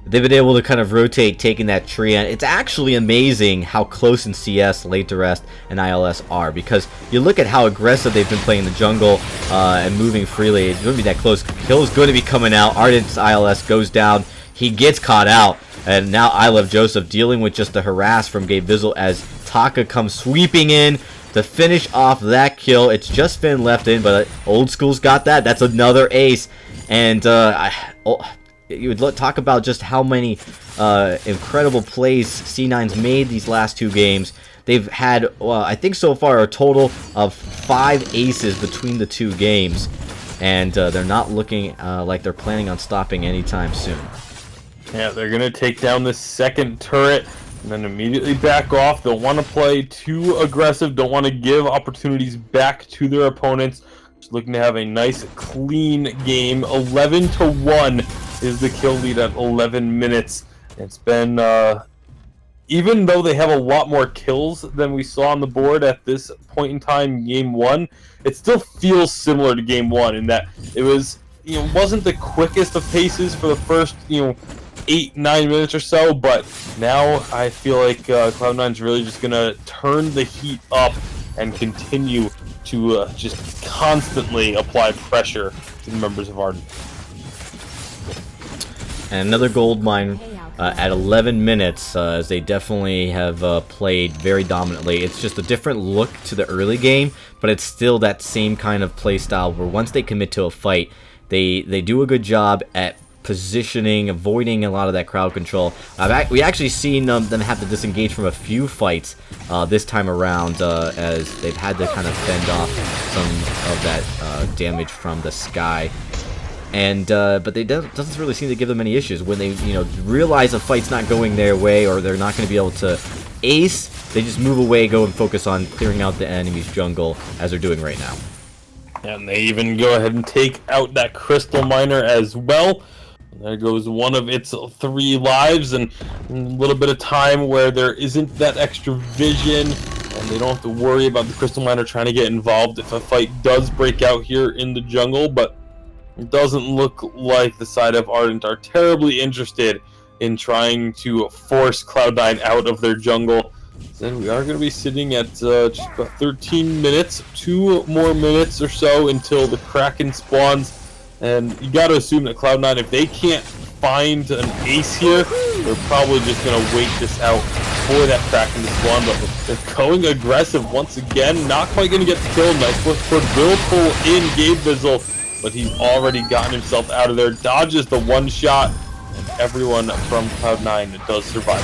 They've been able to kind of rotate, taking that tree, and it's actually amazing how close in CS Late to Rest and ILS are, because you look at how aggressive they've been playing the jungle and moving freely. It's going to be that close. Kill is going to be coming out. Ardent's ILS goes down. He gets caught out, and now I Love Joseph dealing with just the harass from Gabe Vizzle as Taka comes sweeping in to finish off that kill. It's just Finn left in, but Old School's got that. That's another ace, and you would talk about just how many incredible plays C9's made these last two games. They've had, I think so far, a total of 5 aces between the two games, and they're not looking like they're planning on stopping anytime soon. Yeah, they're going to take down this second turret and then immediately back off. They'll want to play too aggressive, don't want to give opportunities back to their opponents. Just looking to have a nice, clean game. 11-1 is the kill lead at 11 minutes. It's been, even though they have a lot more kills than we saw on the board at this point in time, Game 1, it still feels similar to Game 1 in that it was, wasn't the quickest of paces for the first, 8-9 minutes or so, but now I feel like Cloud9's really just going to turn the heat up and continue to just constantly apply pressure to the members of Ardent. And another gold mine at 11 minutes, as they definitely have played very dominantly. It's just a different look to the early game, but it's still that same kind of play style where once they commit to a fight, they do a good job at positioning, avoiding a lot of that crowd control. We actually seen them have to disengage from a few fights this time around, as they've had to kind of fend off some of that damage from the sky. And but they doesn't really seem to give them any issues when they realize a fight's not going their way or they're not going to be able to ace. They just move away, go and focus on clearing out the enemy's jungle as they're doing right now. And they even go ahead and take out that Crystal Miner as well. There goes one of its 3 lives, and a little bit of time where there isn't that extra vision, and they don't have to worry about the Crystal Miner trying to get involved if a fight does break out here in the jungle. But it doesn't look like the side of Ardent are terribly interested in trying to force Cloud9 out of their jungle. Then we are going to be sitting at just about 13 minutes, 2 more minutes or so until the Kraken spawns. And you got to assume that Cloud9, if they can't find an ace here, they're probably just going to wait this out for that Kraken to spawn. But they're going aggressive once again. Not quite going to get the kill. Nice foot will pull in Gabe Bizzle, but he's already gotten himself out of there. Dodges the one shot, and everyone from Cloud9 does survive.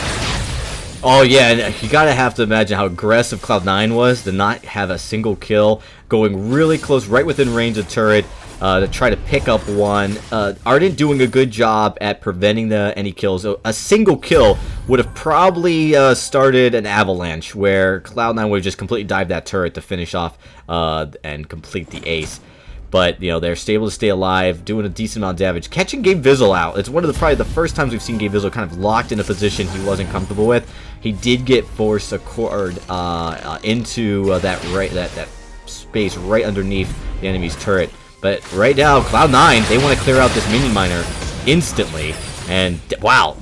Oh yeah, and you gotta have to imagine how aggressive Cloud9 was to not have a single kill, going really close, right within range of turret, to try to pick up one. Ardent doing a good job at preventing any kills. A single kill would have probably started an avalanche, where Cloud9 would have just completely dived that turret to finish off and complete the ace. But, you know, they're able to stay alive, doing a decent amount of damage. Catching Gabe Bizzle out. It's one of probably the first times we've seen Gabe Bizzle kind of locked in a position he wasn't comfortable with. He did get forced into that space right underneath the enemy's turret. But right now, Cloud9, they want to clear out this minion miner instantly. And, wow,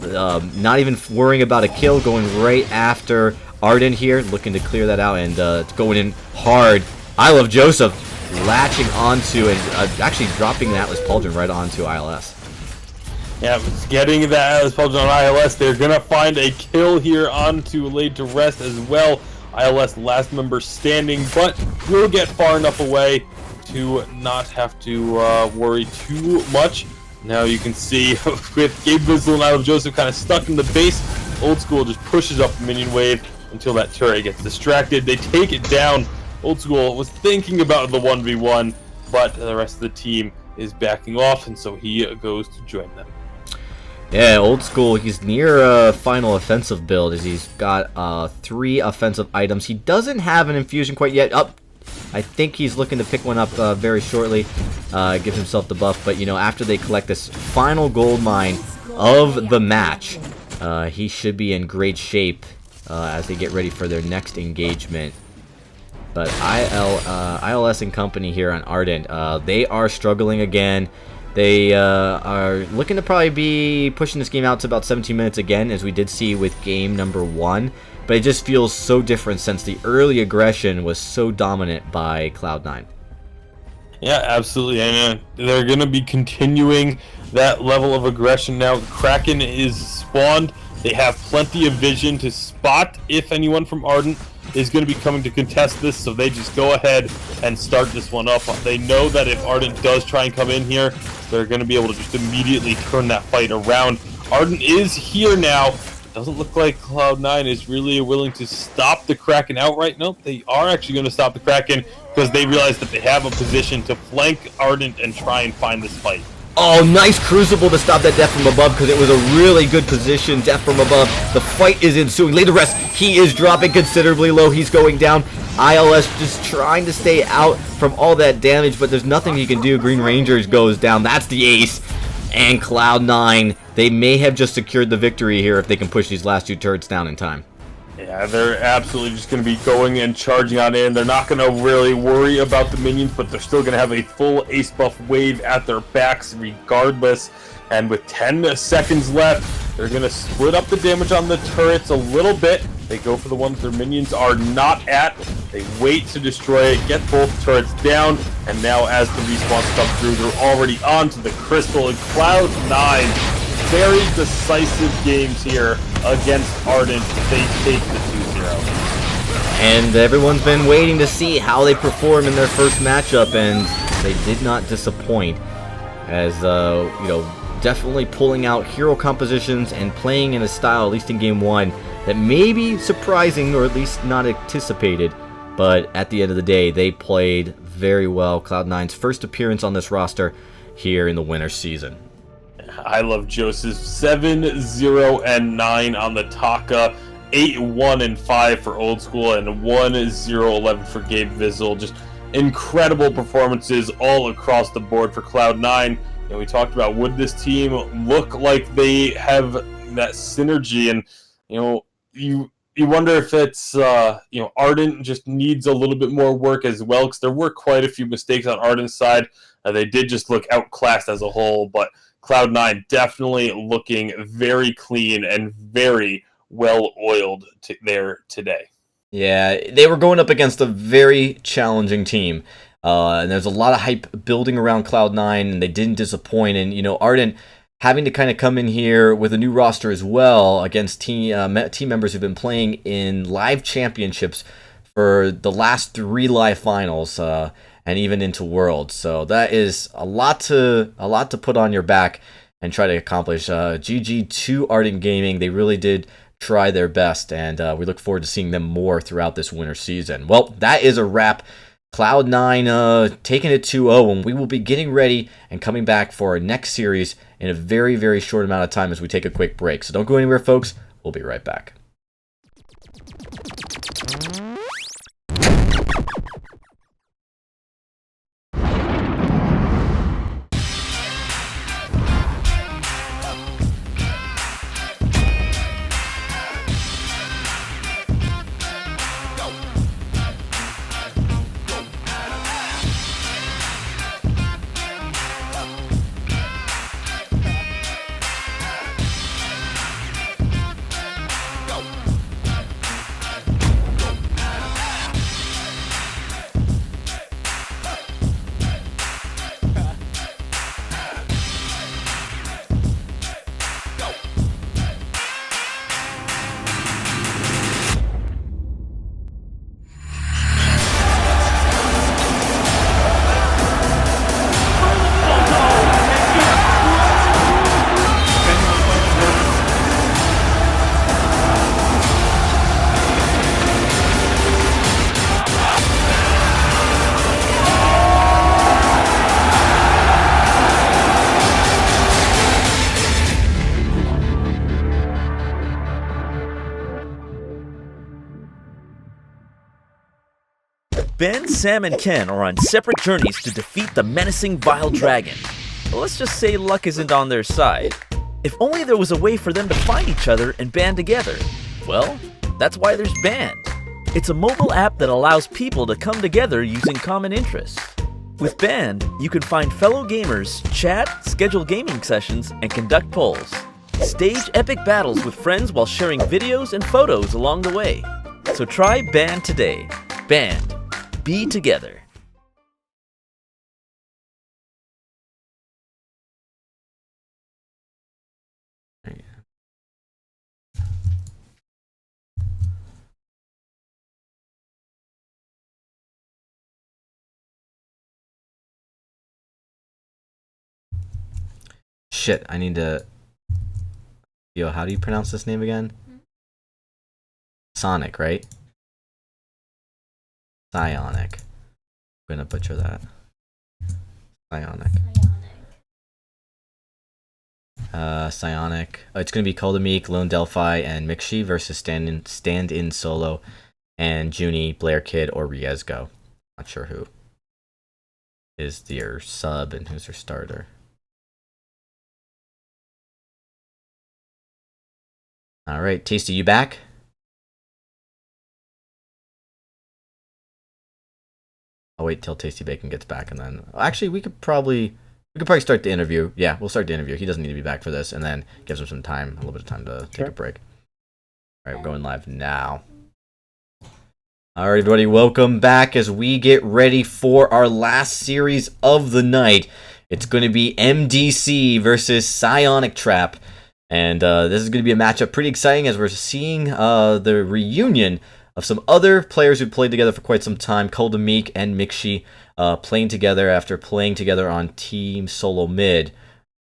not even worrying about a kill, going right after Ardent here, looking to clear that out and going in hard. I love Joseph. Latching onto and actually dropping the Atlas Pauldron right onto ILS. Yeah, it's getting that Atlas Pauldron on ILS. They're going to find a kill here onto Laid to Rest as well. ILS last member standing, but will get far enough away to not have to worry too much. Now you can see with Gabe Bizzle and I Love Joseph kind of stuck in the base, Old School just pushes up the minion wave until that turret gets distracted. They take it down. Old School was thinking about the 1v1, but the rest of the team is backing off, and so he goes to join them. Yeah, Old School, he's near a final offensive build as he's got 3 offensive items. He doesn't have an infusion quite yet. I think he's looking to pick one up very shortly, give himself the buff. But, you know, after they collect this final gold mine of the match, he should be in great shape as they get ready for their next engagement. But ILS and company here on Ardent, they are struggling again. They are looking to probably be pushing this game out to about 17 minutes again, as we did see with game number 1. But it just feels so different since the early aggression was so dominant by Cloud9. Yeah, absolutely. And they're going to be continuing that level of aggression now. Kraken is spawned. They have plenty of vision to spot if anyone from Ardent is going to be coming to contest this, so they just go ahead and start this one up. They know that if Ardent does try and come in here, they're going to be able to just immediately turn that fight around. Ardent is here now. Doesn't look like Cloud9 is really willing to stop the Kraken outright. Nope, they are actually going to stop the Kraken because they realize that they have a position to flank Ardent and try and find this fight. Oh, nice Crucible to stop that death from above, because it was a really good position. Death from above. The fight is ensuing. Laid to Rest. He is dropping considerably low. He's going down. ILS just trying to stay out from all that damage, but there's nothing he can do. Green Rangers goes down. That's the ace. And Cloud9, they may have just secured the victory here if they can push these last 2 turrets down in time. Yeah, they're absolutely just going to be going and charging on in. They're not going to really worry about the minions, but they're still going to have a full ace buff wave at their backs regardless. And with 10 seconds left, they're going to split up the damage on the turrets a little bit. They go for the ones their minions are not at. They wait to destroy it, get both turrets down, and now as the respawns come through, they're already on to the Crystal. And Cloud9, very decisive games here against Ardent. They take the 2-0. And everyone's been waiting to see how they perform in their first matchup, and they did not disappoint. As, you know, definitely pulling out hero compositions and playing in a style, at least in game 1, that may be surprising or at least not anticipated. But at the end of the day, they played very well. Cloud9's first appearance on this roster here in the winter season. I love Joseph. 7-0-9 on the Taka, 8-1-5 for Old School, and 1-0-11 for Gabe Bizzle. Just incredible performances all across the board for Cloud9. And we talked about, would this team look like they have that synergy? And you wonder if it's Ardent just needs a little bit more work as well, because there were quite a few mistakes on Ardent's side. They did just look outclassed as a whole, but Cloud9 definitely looking very clean and very well-oiled there today. Yeah, they were going up against a very challenging team. And there's a lot of hype building around Cloud9, and they didn't disappoint. And, Ardent having to kind of come in here with a new roster as well against team members who've been playing in live championships for the last 3 live finals, and even into Worlds. So that is a lot to put on your back and try to accomplish. GG to Ardent Gaming. They really did try their best, and we look forward to seeing them more throughout this winter season. Well, that is a wrap. Cloud9 taking it 2-0, and we will be getting ready and coming back for our next series in a very, very short amount of time as we take a quick break. So don't go anywhere, folks. We'll be right back. Ben, Sam, and Ken are on separate journeys to defeat the menacing Vile Dragon. But let's just say luck isn't on their side. If only there was a way for them to find each other and band together. Well, that's why there's Band. It's a mobile app that allows people to come together using common interests. With Band, you can find fellow gamers, chat, schedule gaming sessions, and conduct polls. Stage epic battles with friends while sharing videos and photos along the way. So try Band today. Band. Be together. Shit, I need to... Yo, how do you pronounce this name again? Sonic, right? Psionic. I'm gonna butcher that. Psionic. Psionic. It's gonna be Koldamik, Lone Delphi, and Mixi versus stand-in solo, and Junie, Blair Kid, or Riezgo. Not sure who is their sub and who's their starter. All right, Tasty, you back? I'll wait till Tasty Bacon gets back, and then actually we could probably start the interview. Yeah, we'll start the interview. He doesn't need to be back for this, and then gives him some time, a little bit of time to take a break. All right, we're going live now. All right, everybody, welcome back as we get ready for our last series of the night. It's going to be MDC versus Psionic Trap, and this is going to be a matchup pretty exciting as we're seeing the reunion of some other players who played together for quite some time, Koldamik and Mixi, playing together after playing together on Team Solo Mid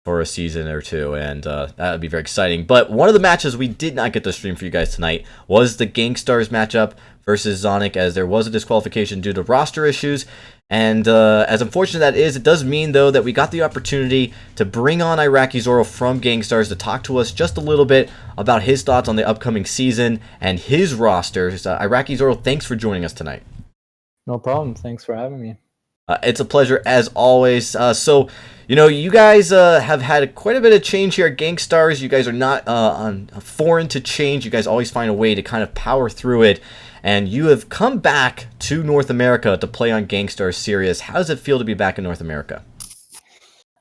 for a season or two, and that would be very exciting. But one of the matches we did not get to stream for you guys tonight was the Gangstars matchup versus Zonic, as there was a disqualification due to roster issues. And as unfortunate that is, it does mean, though, that we got the opportunity to bring on Iraqi Zoro from Gangstars to talk to us just a little bit about his thoughts on the upcoming season and his roster. Iraqi Zoro, thanks for joining us tonight. No problem. Thanks for having me. It's a pleasure, as always. So, you guys have had quite a bit of change here at Gangstars. You guys are not foreign to change. You guys always find a way to kind of power through it. And you have come back to North America to play on Gangstar Series. How does it feel to be back in North America?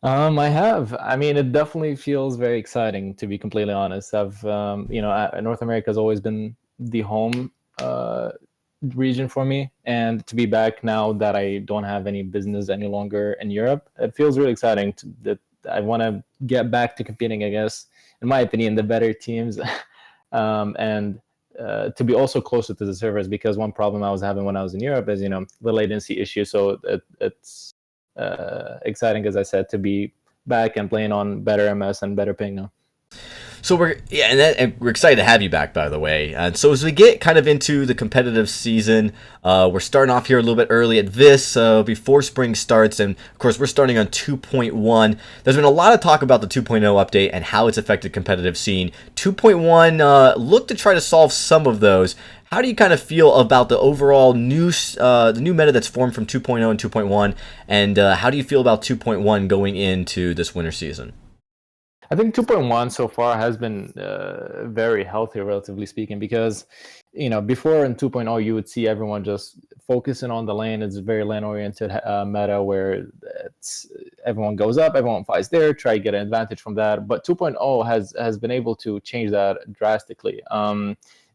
I have. I mean, it definitely feels very exciting, to be completely honest. North America has always been the home uh, region for me, and to be back now that I don't have any business any longer in Europe, it feels really exciting. That I want to get back to competing, I guess, in my opinion, the better teams, and to be also closer to the servers. Because one problem I was having when I was in Europe is, the latency issue. So it's exciting, as I said, to be back and playing on better MS and better ping now. So and we're excited to have you back, by the way. And so as we get kind of into the competitive season, we're starting off here a little bit early at VIS before spring starts, and of course we're starting on 2.1. There's been a lot of talk about the 2.0 update and how it's affected competitive scene. 2.1 looked to try to solve some of those. How do you kind of feel about the overall the new meta that's formed from 2.0 and 2.1, and how do you feel about 2.1 going into this winter season? I think 2.1 so far has been very healthy, relatively speaking, because before in 2.0 you would see everyone just focusing on the lane. It's a very lane oriented meta where everyone goes up, everyone fights there, try to get an advantage from that. But 2.0 has been able to change that drastically.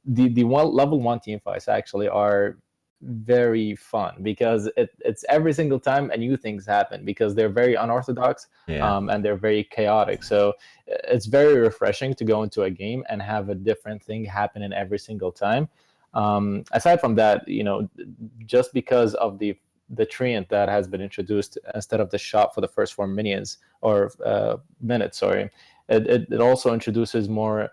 The level 1 team fights actually are very fun because it's every single time and new things happen because they're very unorthodox. Yeah. And they're very chaotic. So it's very refreshing to go into a game and have a different thing happen in every single time. Aside from that, just because of the treant that has been introduced instead of the shot for the first 4 minutes, sorry, it also introduces more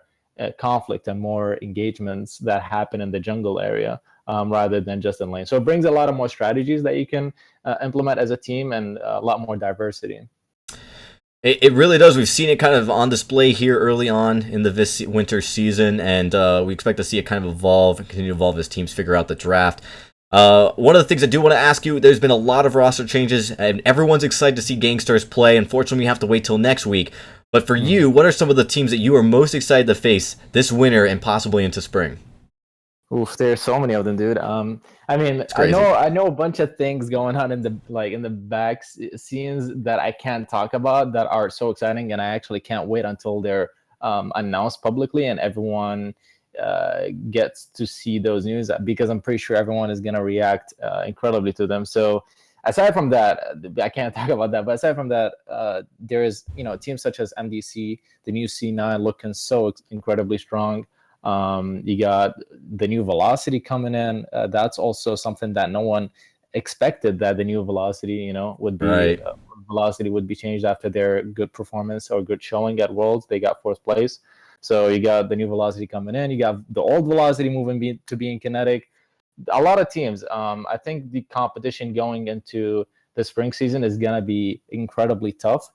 conflict and more engagements that happen in the jungle area. Rather than just in lane. So it brings a lot of more strategies that you can implement as a team and a lot more diversity. It really does. We've seen it kind of on display here early on in the this winter season, and we expect to see it kind of evolve and continue to evolve as teams figure out the draft. One of the things I do want to ask you, there's been a lot of roster changes, and everyone's excited to see Gangstars play. Unfortunately, we have to wait till next week. But for you, what are some of the teams that you are most excited to face this winter and possibly into spring? Oof, there's so many of them, dude. I mean, I know a bunch of things going on in the back scenes that I can't talk about that are so exciting, and I actually can't wait until they're announced publicly and everyone gets to see those news because I'm pretty sure everyone is gonna react incredibly to them. So aside from that, I can't talk about that. But aside from that, there is teams such as MDC, the new C9 looking so incredibly strong. You got the new velocity coming in. That's also something that no one expected, that the new velocity, would be Right. velocity would be changed after their good performance or good showing at Worlds. They got 4th place. So you got the new velocity coming in. You got the old velocity moving to being kinetic. A lot of teams. I think the competition going into the spring season is gonna be incredibly tough.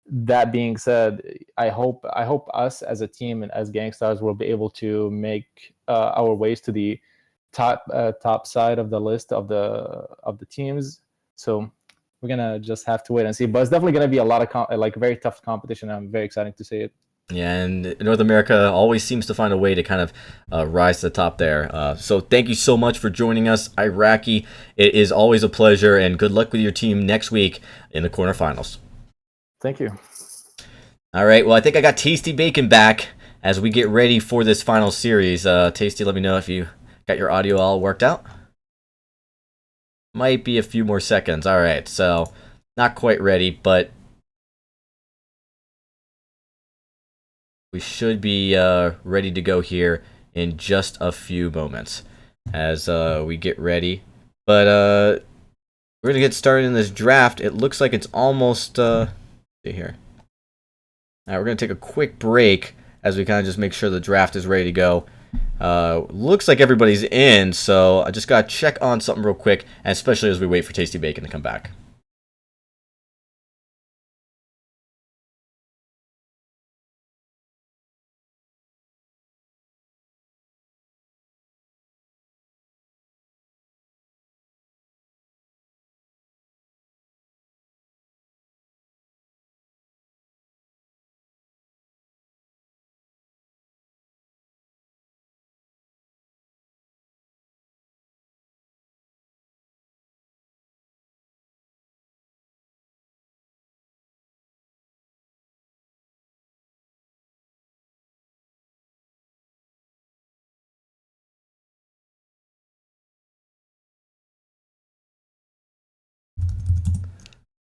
That being said, I hope us as a team and as Gangstars will be able to make our ways to the top side of the list of the teams. So we're gonna just have to wait and see. But it's definitely gonna be a lot of very tough competition. I'm very excited to see it. Yeah, and North America always seems to find a way to kind of rise to the top there. So thank you so much for joining us, Iraqi. It is always a pleasure, and good luck with your team next week in the quarterfinals. Thank you. All right, well, I think I got Tasty Bacon back as we get ready for this final series. Tasty, let me know if you got your audio all worked out. Might be a few more seconds. All right, so not quite ready, but we should be ready to go here in just a few moments as we get ready. But we're going to get started in this draft. It looks like it's almost... see here. All right, we're going to take a quick break as we kind of just make sure the draft is ready to go. Looks like everybody's in, so I just got to check on something real quick, and especially as we wait for Tasty Bacon to come back.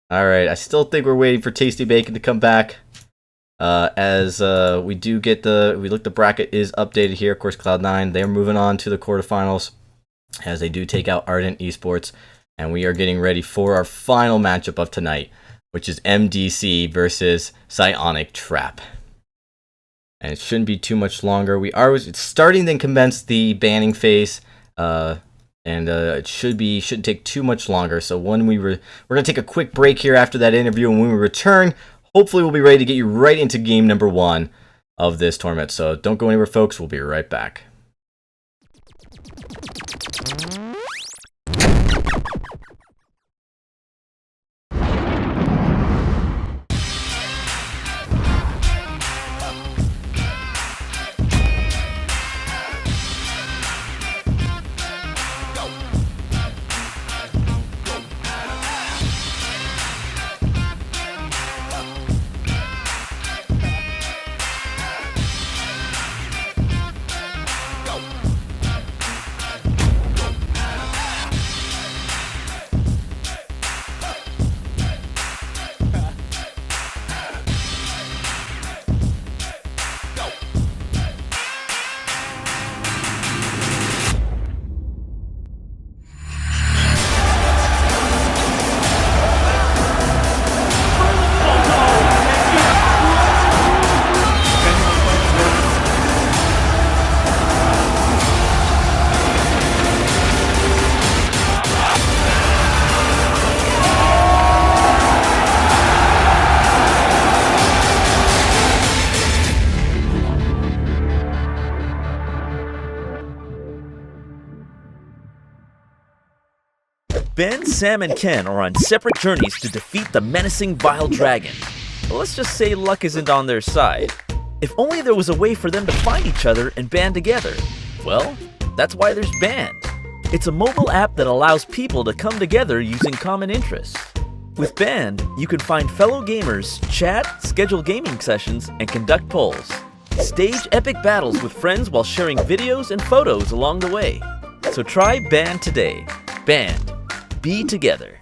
All right, I still think we're waiting for Tasty Bacon to come back. As we do get the bracket is updated here. Of course, Cloud9, they're moving on to the quarterfinals as they do take out Ardent Esports, and we are getting ready for our final matchup of tonight, which is MDC versus Psionic Trap. And it shouldn't be too much longer. It's starting to commence the banning phase, and it shouldn't take too much longer. So when we're gonna take a quick break here after that interview, and when we return, hopefully we'll be ready to get you right into game number 1 of this tournament. So don't go anywhere, folks. We'll be right back. Ben, Sam, and Ken are on separate journeys to defeat the menacing Vile Dragon. But let's just say luck isn't on their side. If only there was a way for them to find each other and band together. Well, that's why there's Band. It's a mobile app that allows people to come together using common interests. With Band, you can find fellow gamers, chat, schedule gaming sessions, and conduct polls. Stage epic battles with friends while sharing videos and photos along the way. So try Band today. Band. Be together.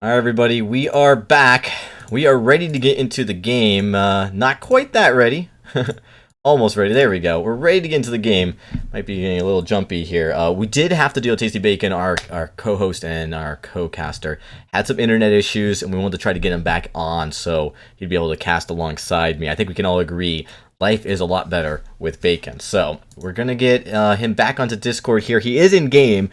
All right, everybody, we are back. We are ready to get into the game. Not quite that ready. Almost ready. There we go. We're ready to get into the game. Might be getting a little jumpy here. We did have to deal with Tasty Bacon, our co-host and our co-caster. Had some internet issues, and we wanted to try to get him back on so he'd be able to cast alongside me. I think we can all agree life is a lot better with Bacon. So we're going to get him back onto Discord here. He is in game.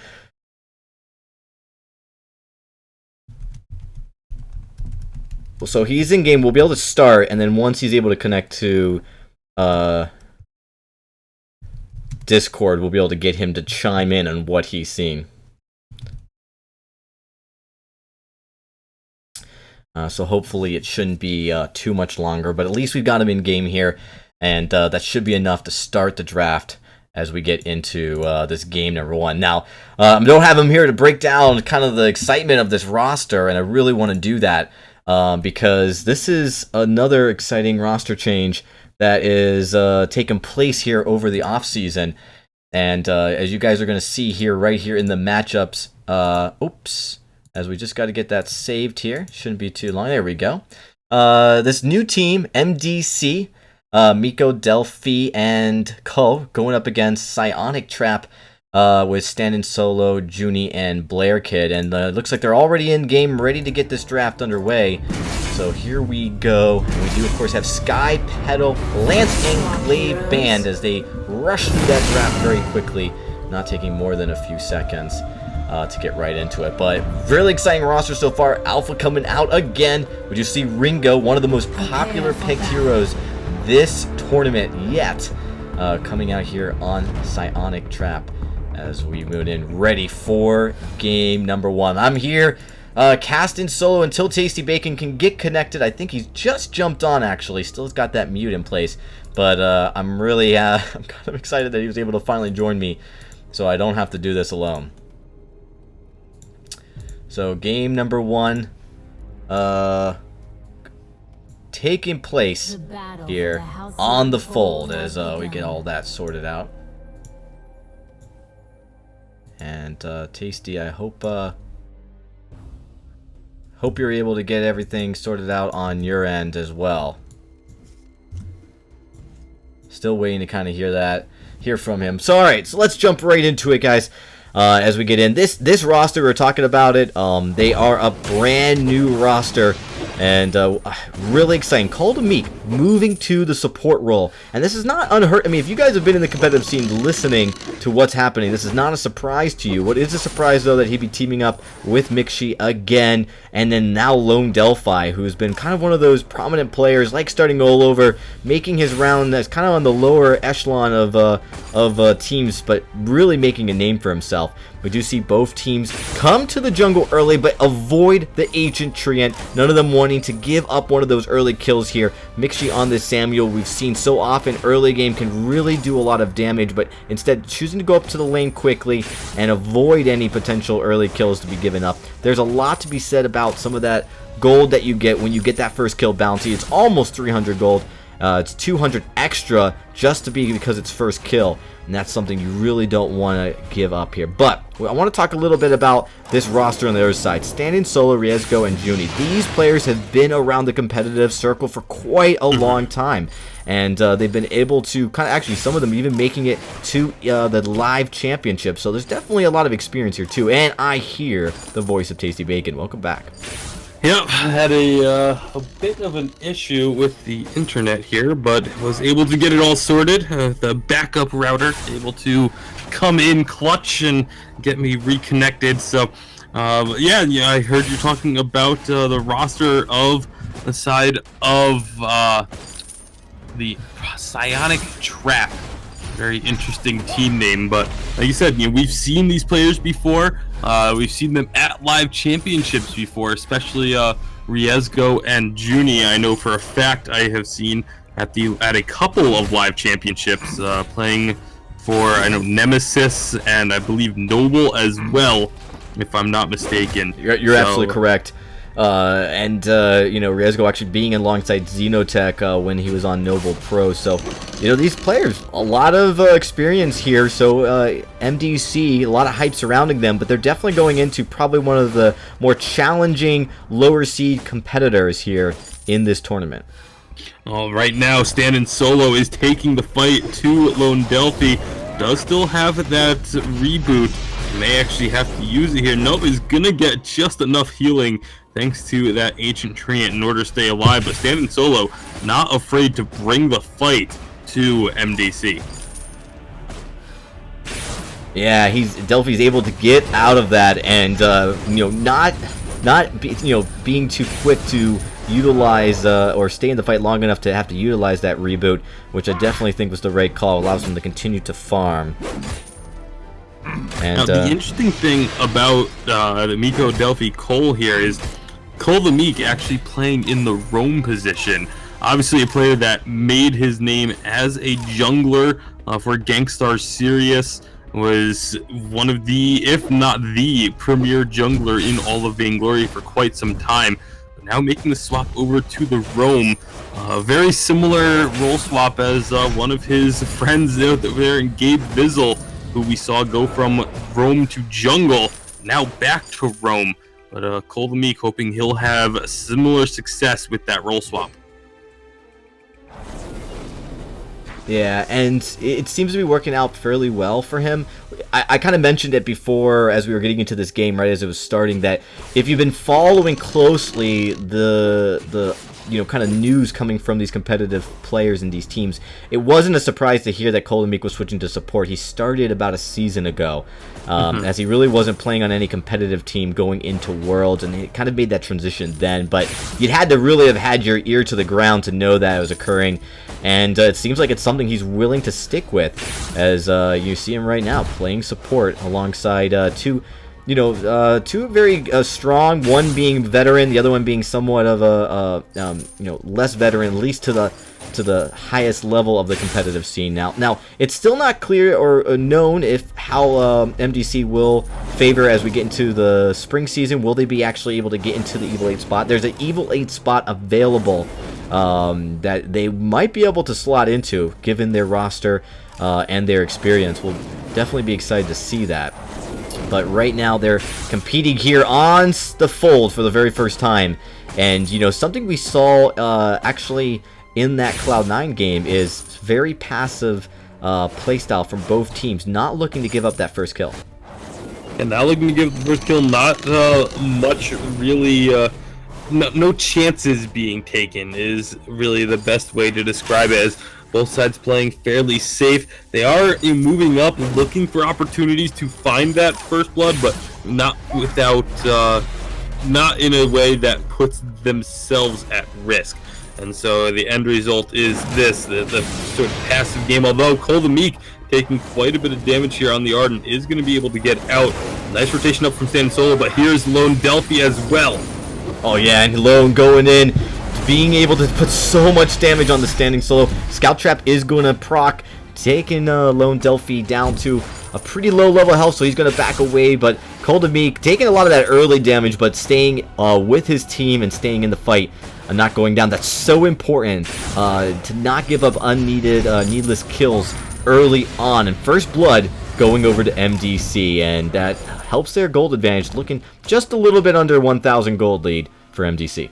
So he's in game. We'll be able to start, and then once he's able to connect to Discord, we'll be able to get him to chime in on what he's seeing. So hopefully it shouldn't be too much longer, but at least we've got him in game here, and that should be enough to start the draft as we get into this game number 1. Now, I don't have him here to break down kind of the excitement of this roster, and I really want to do that because this is another exciting roster change that is taking place here over the offseason. And as you guys are going to see here, right here in the matchups, as we just got to get that saved here. Shouldn't be too long. There we go. This new team, MDC, Miko, Delphi, and Ko, going up against Psionic Trap with Standing Solo, Junie, and Blair Kid. And it looks like they're already in game, ready to get this draft underway. So here we go. And we do, of course, have Sky, Petal, Lance, and Glaive Band as they rush through that draft very quickly, not taking more than a few seconds to get right into it. But really exciting roster so far. Alpha coming out again. We do see Ringo, one of the most popular picked heroes this tournament yet, coming out here on Psionic Trap as we move in, ready for game number 1. I'm here casting solo until Tasty Bacon can get connected. I think he's just jumped on, actually. Still has got that mute in place, but I'm really I'm kind of excited that he was able to finally join me so I don't have to do this alone. So game number 1 taking place here on the fold as we get all that sorted out. And Tasty, I hope you're able to get everything sorted out on your end as well. Still waiting to kind of hear from him. So alright, so let's jump right into it, guys. As we get in, this roster, we're talking about it. They are a brand new roster, and really exciting. Call to Meek moving to the support role, and this is not unheard. I mean, if you guys have been in the competitive scene listening to what's happening, this is not a surprise to you. What is a surprise, though, that he'd be teaming up with Mixi again, and then now Lone Delphi, who's been kind of one of those prominent players, like starting all over, making his round that's kind of on the lower echelon of teams, but really making a name for himself. We do see both teams come to the jungle early, but avoid the Ancient Treant. None of them wanting to give up one of those early kills here. Mixi on this Samuel, we've seen so often early game can really do a lot of damage, but instead choosing to go up to the lane quickly and avoid any potential early kills to be given up. There's a lot to be said about some of that gold that you get when you get that first kill bounty. It's almost 300 gold. It's 200 extra just to be because it's first kill, and that's something you really don't want to give up here. But I want to talk a little bit about this roster on the other side. Standing Solo, Riezgo, and Junie. These players have been around the competitive circle for quite a long time, and they've been able to kind of, actually some of them even making it to the live championship. So there's definitely a lot of experience here too. And I hear the voice of Tasty Bacon. Welcome back. Yep, I had a bit of an issue with the internet here, but was able to get it all sorted. The backup router able to come in clutch and get me reconnected. So, yeah, I heard you talking about the roster of the side of the Psionic Trap. Very interesting team name, but like you said, we've seen these players before. We've seen them at live championships before, especially Riezgo and Junie. I know for a fact I have seen at a couple of live championships, playing for, I know, Nemesis and I believe Noble as well, if I'm not mistaken. You're absolutely correct. Riesgo actually being alongside Xenotech when he was on Noble Pro. So, these players, a lot of experience here. So, MDC, a lot of hype surrounding them, but they're definitely going into probably one of the more challenging lower seed competitors here in this tournament. Right now, Stand Solo is taking the fight to Lone Delphi. Does still have that reboot. May actually have to use it here. Nope, is gonna get just enough healing thanks to that Ancient Treant in order to stay alive. But Stand Solo not afraid to bring the fight to MDC. Yeah, Delphi's able to get out of that, and being too quick to utilize or stay in the fight long enough to have to utilize that reboot, which I definitely think was the right call. Allows him to continue to farm. And now, the interesting thing about the Miko Delphi Cole here is Cole the Meek actually playing in the roam position. Obviously a player that made his name as a jungler for Gangstar Sirius, was one of the, if not the premier jungler in all of Vainglory for quite some time. But now making the swap over to the roam. Very similar role swap as one of his friends out there in Gabe Vizzle, who we saw go from roam to jungle, now back to roam. But Cole the Meek hoping he'll have similar success with that role swap. Yeah, and it seems to be working out fairly well for him. I kind of mentioned it before as we were getting into this game, right as it was starting, that if you've been following closely the kind of news coming from these competitive players in these teams, it wasn't a surprise to hear that Cole Meek was switching to support. He started about a season ago, as he really wasn't playing on any competitive team going into Worlds, and he kind of made that transition then. But you'd had to really have had your ear to the ground to know that it was occurring, and it seems like it's something he's willing to stick with, as you see him right now playing support alongside two very strong, one being veteran, the other one being somewhat of a less veteran, at least to the highest level of the competitive scene. Now it's still not clear or known if how MDC will favor as we get into the spring season. Will they be actually able to get into the Evil 8 spot? There's an Evil 8 spot available that they might be able to slot into, given their roster and their experience. We'll definitely be excited to see that. But right now they're competing here on the Fold for the very first time. And, something we saw actually in that Cloud9 game is very passive playstyle from both teams, not looking to give up that first kill. And not looking to give the first kill, not much really, no chances being taken is really the best way to describe it, as both sides playing fairly safe. They are moving up, looking for opportunities to find that first blood, but not without, not in a way that puts themselves at risk. And so the end result is this, the sort of passive game. Although Cole the Meek taking quite a bit of damage here on the Ardent, is going to be able to get out. Nice rotation up from Stand Solo, but here's Lone Delphi as well. Oh yeah, and Lone going in, being able to put so much damage on the Standing Solo. Scout Trap is going to proc, taking Lone Delphi down to a pretty low level health, so he's going to back away. But Cole the Meek taking a lot of that early damage, but staying with his team and staying in the fight and not going down. That's so important to not give up unneeded, needless kills early on. And first blood going over to MDC, and that helps their gold advantage, looking just a little bit under 1,000 gold lead for MDC.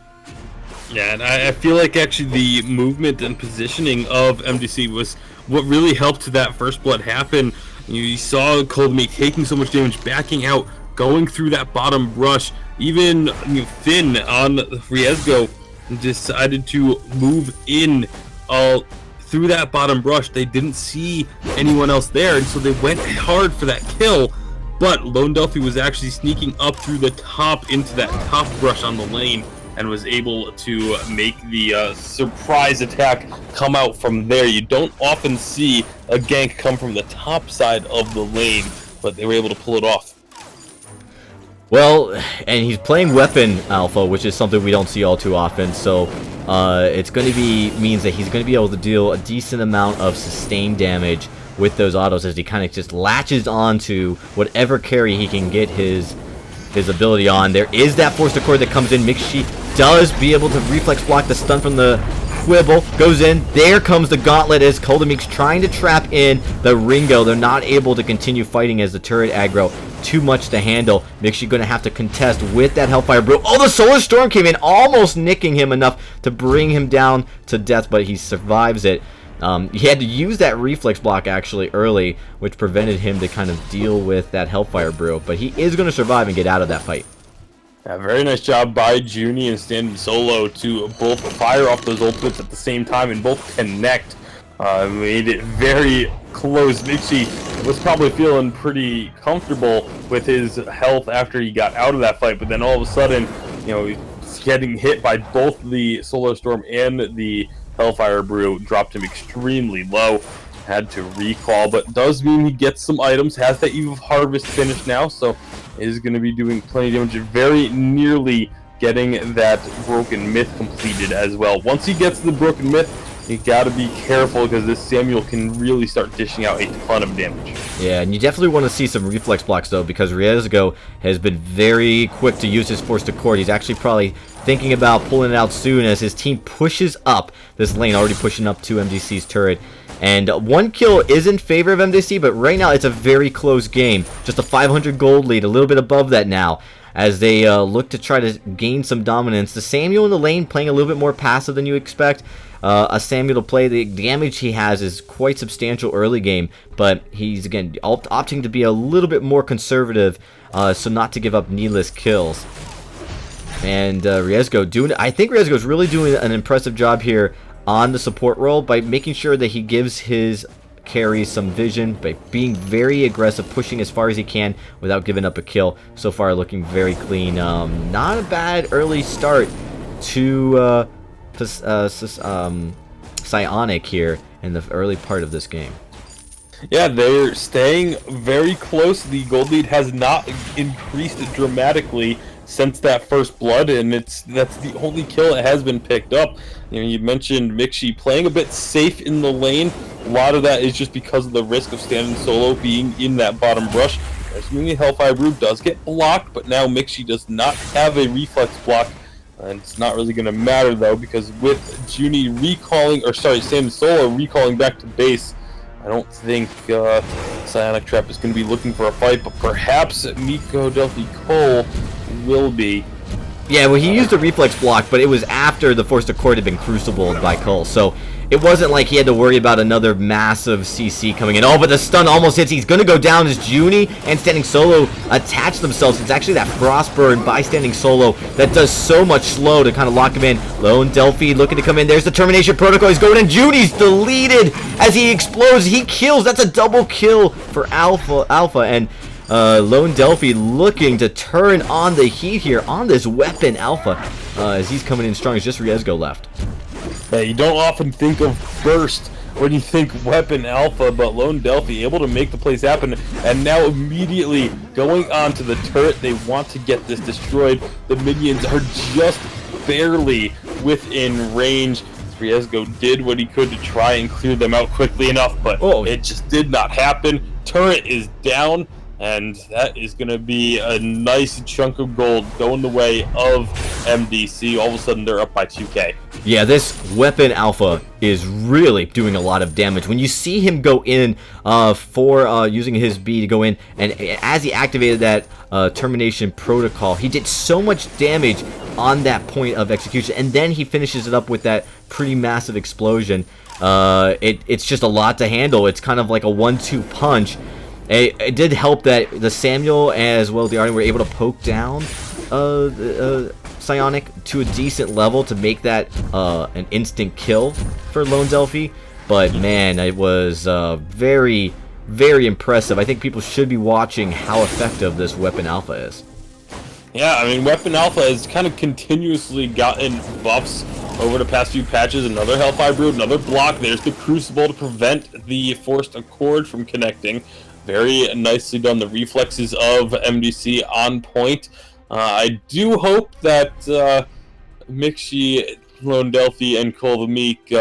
Yeah, and I feel like actually the movement and positioning of MDC was what really helped that first blood happen. You saw Cole the Meek taking so much damage, backing out, going through that bottom brush. Even Finn on Riesgo decided to move in through that bottom brush. They didn't see anyone else there, and so they went hard for that kill. But Lone Delphi was actually sneaking up through the top into that top brush on the lane, and was able to make the surprise attack come out from there. You don't often see a gank come from the top side of the lane, but they were able to pull it off. Well, and he's playing Weapon Alpha, which is something we don't see all too often, so it's going to means that he's going to be able to deal a decent amount of sustained damage with those autos as he kind of just latches on to whatever carry he can get his his ability on. There is that forced accord that comes in. Mixi does be able to reflex block the stun from the Quibble. Goes in. There comes the gauntlet as Coldemix trying to trap in the Ringo. They're not able to continue fighting as the turret aggro. Too much to handle. Mixi going to have to contest with that Hellfire Brew. Oh, the Solar Storm came in, almost nicking him enough to bring him down to death, but he survives it. He had to use that reflex block actually early, which prevented him to kind of deal with that Hellfire Brew, but he is going to survive and get out of that fight. Yeah, very nice job by Junie and Standing Solo to both fire off those ultimates at the same time and both connect. Made it very close. Mixi was probably feeling pretty comfortable with his health after he got out of that fight, but then all of a sudden, you know, he's getting hit by both the Solar Storm and the Hellfire Brew, dropped him extremely low. Had to recall, but does mean he gets some items. Has that Eve of Harvest finished now, so is going to be doing plenty of damage. Very nearly getting that Broken Myth completed as well. Once he gets the Broken Myth, you gotta be careful because this Samuel can really start dishing out a ton of damage. Yeah, and you definitely want to see some reflex blocks though, because Riesgo has been very quick to use his Forced Accord. He's actually probably thinking about pulling it out soon as his team pushes up this lane, already pushing up to MDC's turret. And one kill is in favor of MDC, but right now it's a very close game. Just a 500 gold lead, a little bit above that now, as they look to try to gain some dominance. The Samuel in the lane playing a little bit more passive than you expect. A Samuel to play, the damage he has is quite substantial early game, but he's again opting to be a little bit more conservative, so not to give up needless kills. And Riesgo doing, I think Riesgo's really doing an impressive job here on the support role by making sure that he gives his carries some vision, by being very aggressive, pushing as far as he can without giving up a kill. So far looking very clean. Not a bad early start to Psionic here in the early part of this game. Yeah, they're staying very close. The gold lead has not increased dramatically since that first blood, and that's the only kill that has been picked up. You know, you mentioned Mixi playing a bit safe in the lane. A lot of that is just because of the risk of Standing Solo being in that bottom brush. Assuming the Hellfire Brew does get blocked, but now Mixi does not have a reflex block. And it's not really going to matter though, because with Junie Standing Solo recalling back to base, I don't think Psionic Trap is going to be looking for a fight, but perhaps Miko Delphi Cole will be. Yeah, well, he used a reflex block, but it was after the Forced Accord had been crucibled by Cole, so it wasn't like he had to worry about another massive CC coming in. Oh, but the stun almost hits. He's going to go down as Junie and Standing Solo attach themselves. It's actually that Frostburn by Standing Solo that does so much slow to kind of lock him in. Lone Delphi looking to come in. There's the Termination Protocol. He's going in. Junie's deleted as he explodes. He kills. That's a double kill for Alpha, and Lone Delphi looking to turn on the heat here on this weapon Alpha as he's coming in strong. It's just Riesgo left. Yeah, you don't often think of burst when you think weapon Alpha, but Lone Delphi able to make the plays happen, and now immediately going on to the turret. They want to get this destroyed. The minions are just barely within range. Riesgo did what he could to try and clear them out quickly enough, but it just did not happen. Turret is down, and that is going to be a nice chunk of gold going the way of MDC. All of a sudden, they're up by 2K. Yeah, this weapon Alpha is really doing a lot of damage. When you see him go in for using his B to go in, and as he activated that Termination Protocol, he did so much damage on that point of execution, and then he finishes it up with that pretty massive explosion. It's just a lot to handle. It's kind of like a 1-2 punch. It did help that the Samuel as well as the Ardent were able to poke down Psionic to a decent level to make that an instant kill for Lone Delphi. But man, it was very, very impressive. I think people should be watching how effective this weapon Alpha is. Yeah, I mean, Weapon Alpha has kind of continuously gotten buffs over the past few patches. Another Hellfire Brew, another block. There's the Crucible to prevent the Forced Accord from connecting. Very nicely done. The reflexes of MDC on point. I do hope that Mixi, Lone Delphi, and Cole the Meek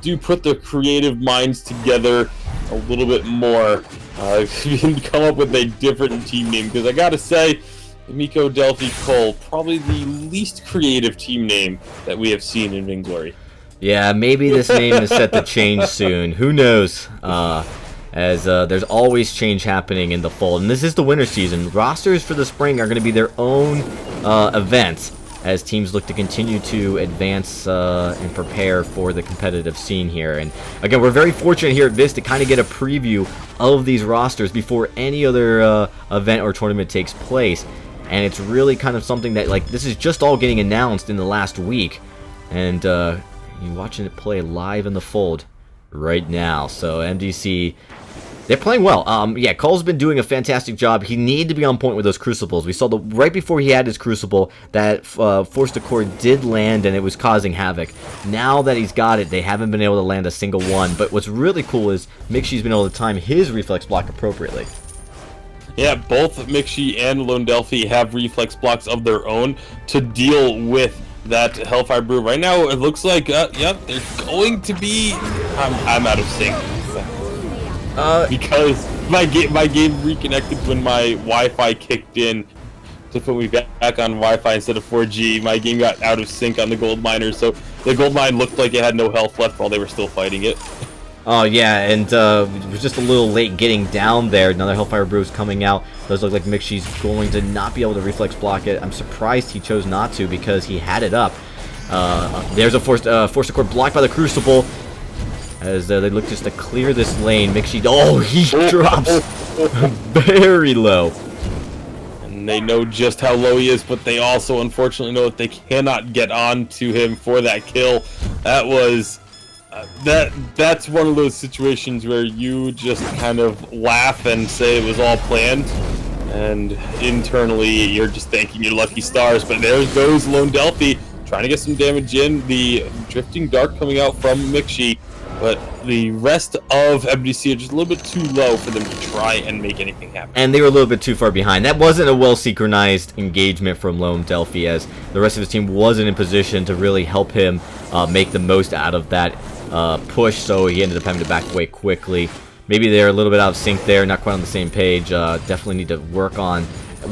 do put their creative minds together a little bit more. Come up with a different team name, because I gotta say, Miko, Delphi, Cole, probably the least creative team name that we have seen in Vainglory. Yeah, maybe this name is set to change soon. Who knows? As there's always change happening in the fold. And this is the winter season. Rosters for the spring are going to be their own events as teams look to continue to advance and prepare for the competitive scene here. And again, we're very fortunate here at VIS to kind of get a preview of these rosters before any other event or tournament takes place. And it's really kind of something that, like, this is just all getting announced in the last week. And you're watching it play live in the fold right now. So MDC, they're playing well. Yeah, Cole's been doing a fantastic job. He needed to be on point with those crucibles. We saw right before he had his crucible that forced accord did land and it was causing havoc. Now that he's got it, they haven't been able to land a single one. But what's really cool is Mixi's been able to time his reflex block appropriately. Yeah, both Mixi and Lone Delphi have reflex blocks of their own to deal with that Hellfire Brew. Right now, it looks like, yep, they're going to be... I'm out of sync. Because my game reconnected when my Wi-Fi kicked in to put me back on Wi-Fi instead of 4G. My game got out of sync on the gold miners, so the gold mine looked like it had no health left while they were still fighting it. Oh yeah, and it was just a little late getting down there. Another Hellfire Brew is coming out. Does look like Mixi's going to not be able to reflex block it. I'm surprised he chose not to because he had it up. There's a forced accord blocked by the Crucible. As they look just to clear this lane. Mixi, oh, he drops very low. And they know just how low he is, but they also unfortunately know that they cannot get on to him for that kill. That was... that's one of those situations where you just kind of laugh and say it was all planned, and internally you're just thanking your lucky stars. But there goes Lone Delphi trying to get some damage in. The Drifting Dark coming out from Mixi, but the rest of MDC are just a little bit too low for them to try and make anything happen. And they were a little bit too far behind. That wasn't a well-synchronized engagement from Lone Delphi, as the rest of his team wasn't in position to really help him make the most out of that push, so he ended up having to back away quickly. Maybe they're a little bit out of sync there, not quite on the same page. Definitely need to work on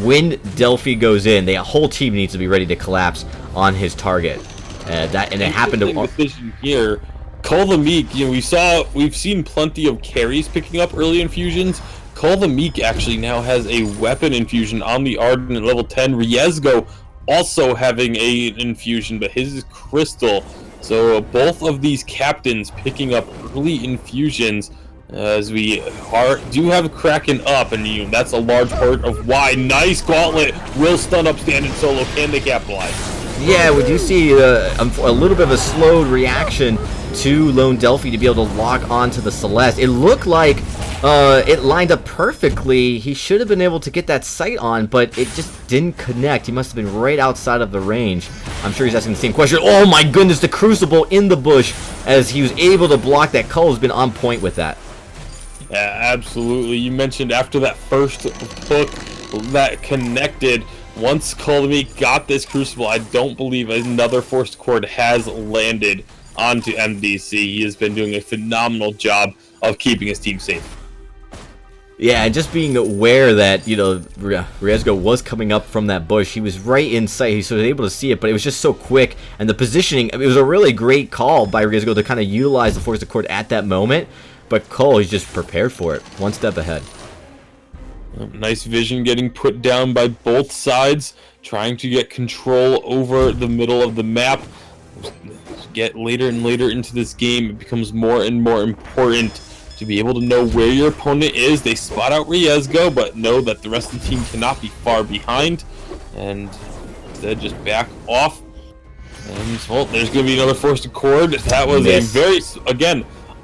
when Delphi goes in. The whole team needs to be ready to collapse on his target. It happened to decision here. Cole the Meek, you know, we've seen plenty of carries picking up early infusions. Cole the Meek actually now has a weapon infusion on the Ardent at level 10. Riezgo also having an infusion, but his is Crystal. So both of these captains picking up early infusions, as we do have Kraken up, and that's a large part of why. Nice Gauntlet will stun up Standard Solo. Can they capitalize? Yeah, we do see a little bit of a slowed reaction to Lone Delphi to be able to lock onto the Celeste. It looked like it lined up perfectly. He should have been able to get that sight on, but it just didn't connect. He must have been right outside of the range. I'm sure he's asking the same question. Oh my goodness, the Crucible in the bush as he was able to block that. Cole's been on point with that. Yeah, absolutely. You mentioned after that first hook that connected, once Colby got this Crucible, I don't believe another forced cord has landed onto MDC. He has been doing a phenomenal job of keeping his team safe. Yeah, and just being aware that, you know, Riezgo was coming up from that bush. He was right in sight. He was able to see it, but it was just so quick. And the positioning, it was a really great call by Riezgo to kind of utilize the forced cord at that moment. But Cole, he's just prepared for it. One step ahead. Nice vision getting put down by both sides, trying to get control over the middle of the map. Get later and later into this game, it becomes more and more important to be able to know where your opponent is. They spot out Riezgo, but know that the rest of the team cannot be far behind, and instead just back off. And well, there's going to be another forced accord. That was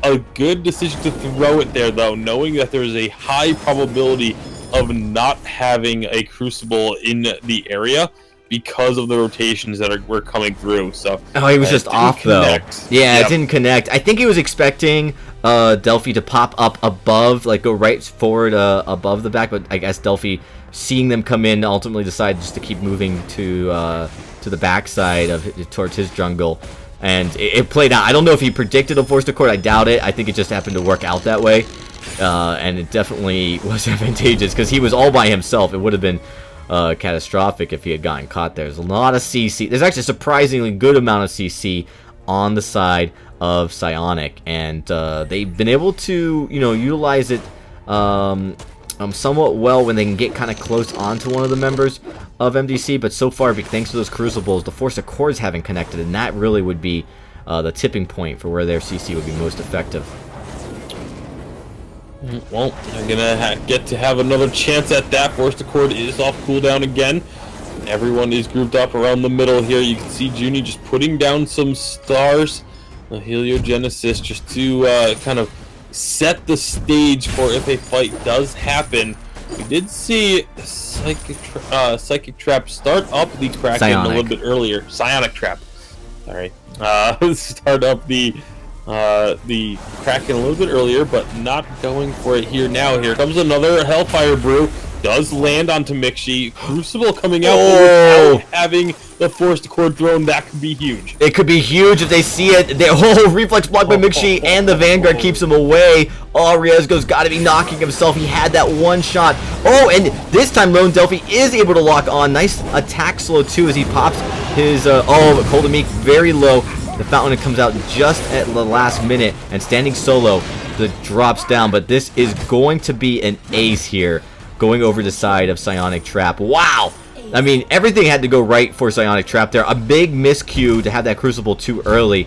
a good decision to throw it there, though, knowing that there is a high probability of not having a Crucible in the area because of the rotations that were coming through. So he was just off though. Yeah, it didn't connect. I think he was expecting Delphi to pop up above, like go right forward above the back, but I guess Delphi, seeing them come in, ultimately decided just to keep moving to the backside towards his jungle. And it played out. I don't know if he predicted a forced accord. I doubt it. I think it just happened to work out that way. And it definitely was advantageous because he was all by himself. It would have been catastrophic if he had gotten caught there. There's a lot of CC. There's actually a surprisingly good amount of CC on the side of Psionic, and they've been able to, you know, utilize it somewhat well when they can get kind of close onto one of the members of MDC, but so far, thanks to those Crucibles, the Force Accords haven't connected, and that really would be the tipping point for where their CC would be most effective. Well, they're gonna get to have another chance at that. Force Accord is off cooldown again. Everyone is grouped up around the middle here. You can see Junie just putting down some stars, the Heliogenesis, just to kind of set the stage for if a fight does happen. We did see Psychic Trap start up the Kraken a little bit earlier. Psionic Trap, sorry. Start up the Kraken a little bit earlier, but not going for it here now. Here comes another Hellfire Brew. Does land onto Mixi. Crucible coming out without having the Forced Accord thrown. That could be huge. It could be huge if they see it. The reflex block by Mixi, and the Vanguard keeps him away. Oh, Riezgo's got to be knocking himself. He had that one shot. Oh, and this time Lone Delphi is able to lock on. Nice attack slow too as he pops his. But Cold Meek very low. The Fountain comes out just at the last minute, and standing solo, the drops down. But this is going to be an ace here, going over the side of Psionic Trap. Wow! I mean, everything had to go right for Psionic Trap there. A big miscue to have that Crucible too early,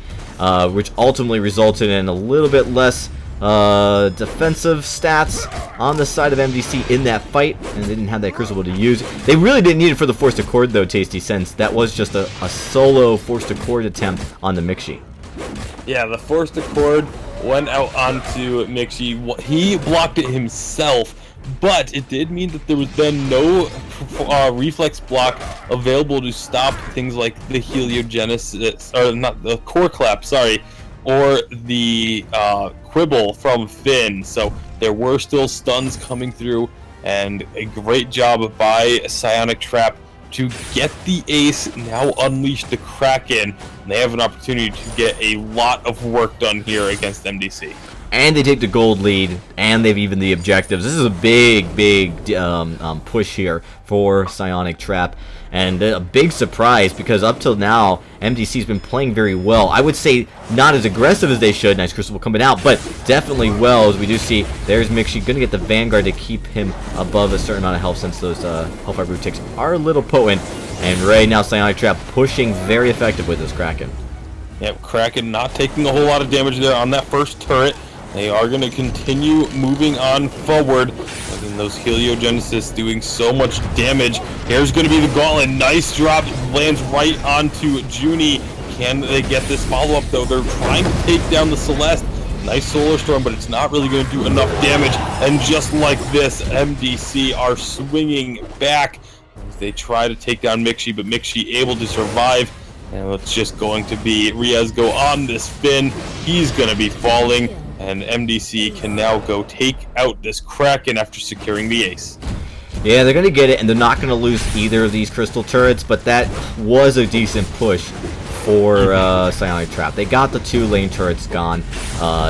which ultimately resulted in a little bit less defensive stats on the side of MDC in that fight, and they didn't have that Crucible to use. They really didn't need it for the Forced Accord though, Tasty, since that was just a solo Forced Accord attempt on the Mixi. Yeah, the Forced Accord went out onto Mixi. He blocked it himself, but it did mean that there was then no reflex block available to stop things like the Heliogenesis, or not the Core Clap, sorry, or the Quibble from Finn. So there were still stuns coming through, and a great job by Psionic Trap to get the ace, now unleash the Kraken. And they have an opportunity to get a lot of work done here against MDC. And they take the gold lead, and they've evened the objectives. This is a big push here for Psionic Trap, and a big surprise because up till now, MDC's been playing very well. I would say not as aggressive as they should. Nice Crucible coming out, but definitely well, as we do see. There's Mixi going to get the Vanguard to keep him above a certain amount of health, since those Hellfire Brew ticks are a little potent. And right now, Psionic Trap pushing very effective with this Kraken. Yep, Kraken not taking a whole lot of damage there on that first turret. They are going to continue moving on forward. Again, those Heliogenesis doing so much damage. Here's going to be the Gauntlet. Nice drop. Lands right onto Junie. Can they get this follow-up, though? They're trying to take down the Celeste. Nice Solar Storm, but it's not really going to do enough damage. And just like this, MDC are swinging back as they try to take down Mixi, but Mixi able to survive. And it's just going to be Riezgo on this Finn. He's going to be falling. And MDC can now go take out this Kraken after securing the ace. Yeah, they're going to get it, and they're not going to lose either of these crystal turrets, but that was a decent push for Psionic Trap. They got the 2 lane turrets gone.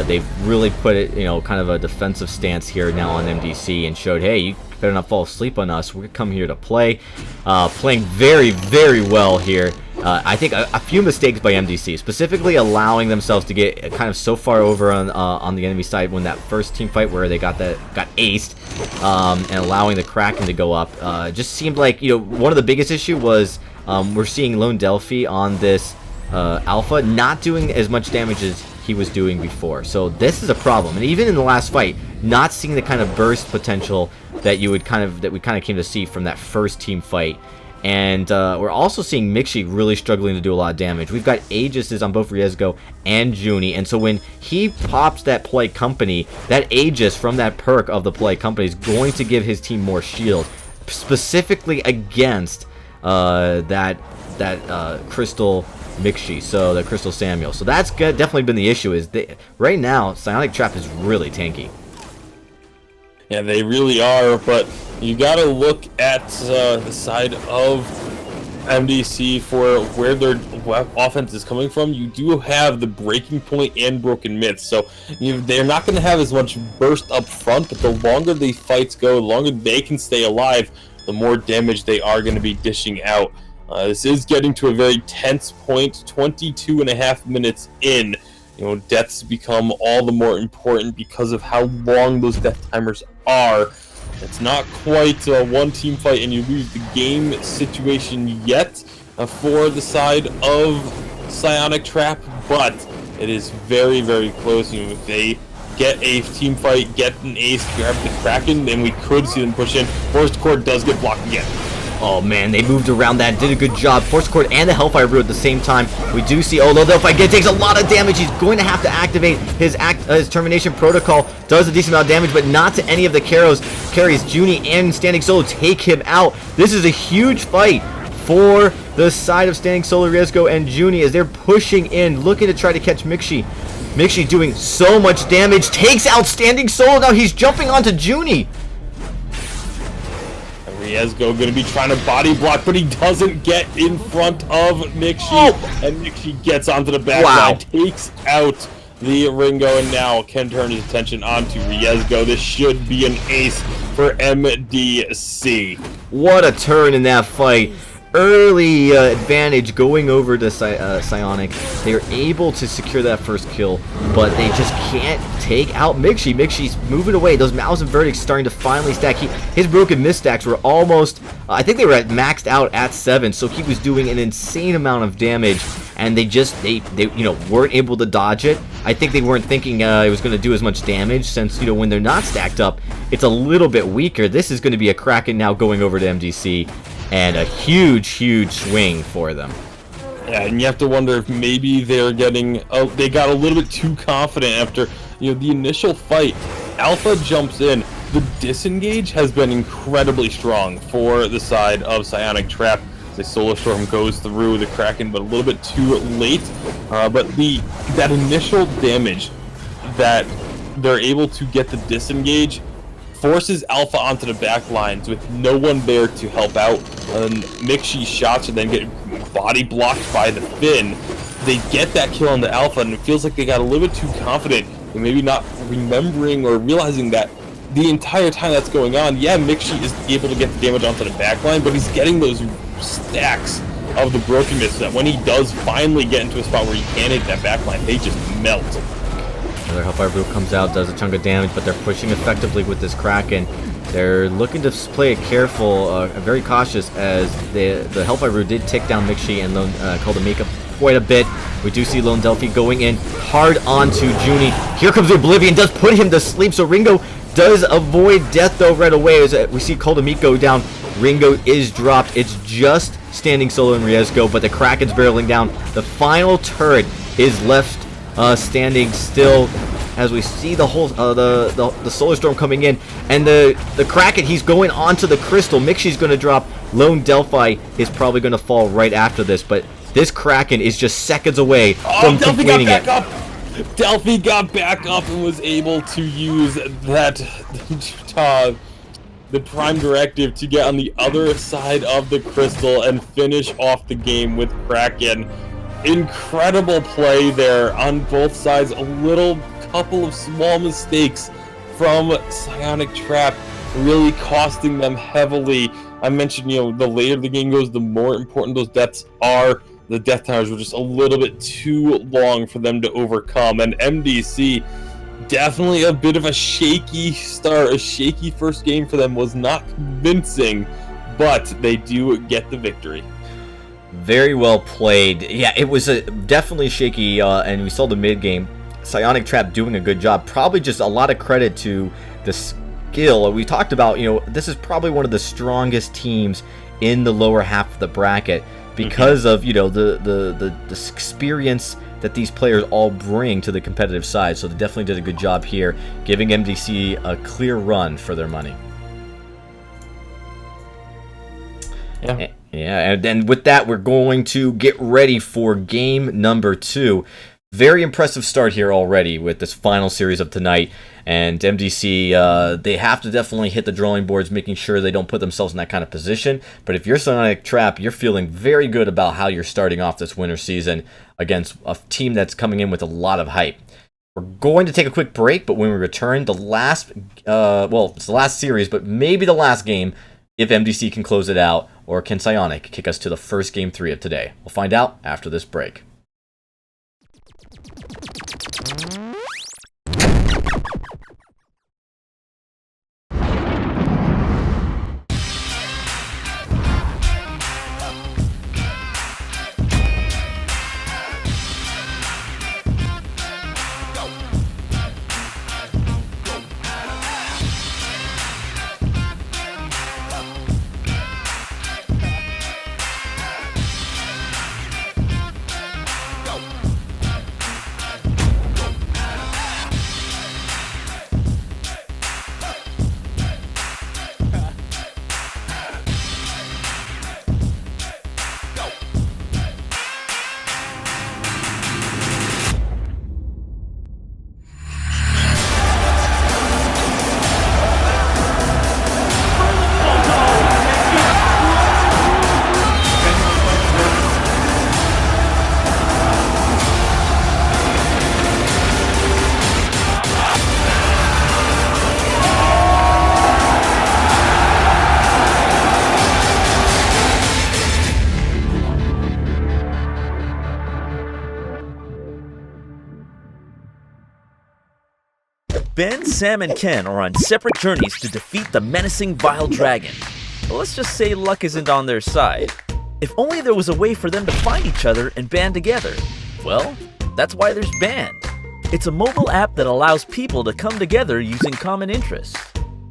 They've really put it, kind of a defensive stance here now on MDC, and showed, hey, you better not fall asleep on us. We're come here to play. Playing very, very well here. I think a few mistakes by MDC, specifically allowing themselves to get kind of so far over on the enemy side when that first team fight where they got aced, and allowing the Kraken to go up. Just seemed like, one of the biggest issue was we're seeing Lone Delphi on this Alpha not doing as much damage as he was doing before. So this is a problem, and even in the last fight, not seeing the kind of burst potential that we kind of came to see from that first team fight. And we're also seeing Mixi really struggling to do a lot of damage. We've got Aegises on both Riezgo and Junie, and so when he pops that Play Company, that Aegis from that perk of the Play Company is going to give his team more shield, specifically against that Crystal Mixi, so the Crystal Samuel. So that's definitely been the issue. Right now, Psionic Trap is really tanky. Yeah, they really are, but you got to look at the side of MDC for where their offense is coming from. You do have the Breaking Point and Broken Myths, so they're not going to have as much burst up front, but the longer the fights go, the longer they can stay alive, the more damage they are going to be dishing out. This is getting to a very tense point, 22 and a half minutes in. Deaths become all the more important because of how long those death timers are. It's not quite a one-team fight and you lose the game situation yet for the side of Psionic Trap, but it is very, very close. If they get a team fight, get an ace, grab the Kraken, then we could see them push in. Force Core does get blocked again. Oh man, they moved around that, did a good job. Force Cord and the Hellfire Brew at the same time. We do see, although the Hellfire takes a lot of damage, he's going to have to activate his Termination Protocol. Does a decent amount of damage, but not to any of the carries. Junie and Standing Solo take him out. This is a huge fight for the side of Standing Solo, Riesgo and Junie as they're pushing in, looking to try to catch Mixi. Mixi doing so much damage, takes out Standing Solo. Now he's jumping onto Junie. Riesgo going to be trying to body block, but he doesn't get in front of Mixi, and Mixi gets onto the backside, takes out the Ringo, and now can turn his attention onto Riesgo. This should be an ace for MDC. What a turn in that fight. Early advantage going over to Psionic. They're able to secure that first kill, but they just can't take out Mixi. Mixi's moving away. Those Malice and Verdicts starting to finally stack. His broken misstacks were almost, I think they were maxed out at 7, so he was doing an insane amount of damage, and they weren't able to dodge it. I think they weren't thinking it was going to do as much damage, since when they're not stacked up, it's a little bit weaker. This is going to be a Kraken now going over to MDC. And a huge swing for them. Yeah, and you have to wonder if maybe they're getting they got a little bit too confident after the initial fight. Alpha jumps in. The disengage has been incredibly strong for the side of Psionic Trap. The Solar Storm goes through the Kraken, but a little bit too late. But that initial damage that they're able to get the disengage forces Alpha onto the back lines with no one there to help out. Mixi's shots and then get body blocked by the Finn. They get that kill on the Alpha, and it feels like they got a little bit too confident, and maybe not remembering or realizing that the entire time that's going on, yeah, Mixi is able to get the damage onto the back line, but he's getting those stacks of the brokenness that when he does finally get into a spot where he can hit that back line, they just melt. Another Hellfire Brew comes out, does a chunk of damage, but they're pushing effectively with this Kraken. They're looking to play it careful, very cautious, as the Hellfire Brew did take down Mixi and called the makeup quite a bit. We do see Lone Delphi going in hard onto Junie. Here comes the Oblivion, does put him to sleep, so Ringo does avoid death though right away as we see Coldamite go down. Ringo is dropped. It's just Standing Solo and Riesgo, but the Kraken's barreling down. The final turret is left standing still as we see the whole the Solar Storm coming in, and the Kraken, he's going onto the Crystal. Mixi's going to drop. Lone Delphi is probably going to fall right after this, but this Kraken is just seconds away from completing it. Delphi got back up and was able to use that the Prime Directive to get on the other side of the Crystal and finish off the game with Kraken. Incredible play there on both sides. A little couple of small mistakes from Psionic Trap really costing them heavily. I mentioned, the later the game goes, the more important those deaths are. The death timers were just a little bit too long for them to overcome. And MDC, definitely a bit of a shaky start. A shaky first game for them, was not convincing, but they do get the victory. Very well played. Yeah, it was definitely shaky, and we saw the mid game. Psionic Trap doing a good job. Probably just a lot of credit to the skill. We talked about, this is probably one of the strongest teams in the lower half of the bracket because of, the experience that these players all bring to the competitive side. So they definitely did a good job here, giving MDC a clear run for their money. Yeah. Yeah, and then with that, we're going to get ready for game number 2. Very impressive start here already with this final series of tonight. And MDC, they have to definitely hit the drawing boards, making sure they don't put themselves in that kind of position. But if you're Psionic Trap, you're feeling very good about how you're starting off this winter season against a team that's coming in with a lot of hype. We're going to take a quick break, but when we return, it's the last series, but maybe the last game if MDC can close it out, or can Psionic kick us to the first Game 3 of today? We'll find out after this break. Ben, Sam, and Ken are on separate journeys to defeat the menacing Vile Dragon. But let's just say luck isn't on their side. If only there was a way for them to find each other and band together. Well, that's why there's Band. It's a mobile app that allows people to come together using common interests.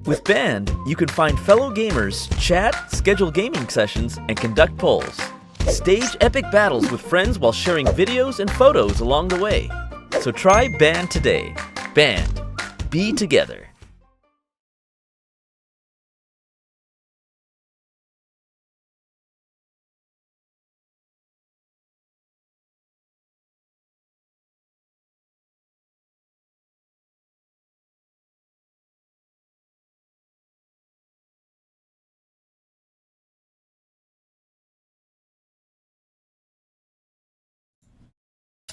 With Band, you can find fellow gamers, chat, schedule gaming sessions, and conduct polls. Stage epic battles with friends while sharing videos and photos along the way. So try Band today. Band. Be together.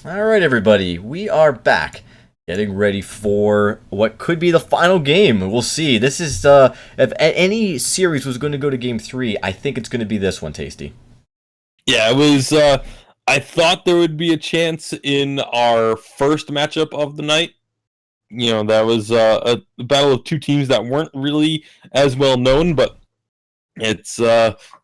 All right, everybody, we are back. Getting ready for what could be the final game. We'll see. This is, if any series was going to go to Game 3, I think it's going to be this one, Tasty. Yeah, it was, I thought there would be a chance in our first matchup of the night. You know, that was a battle of two teams that weren't really as well known, but it's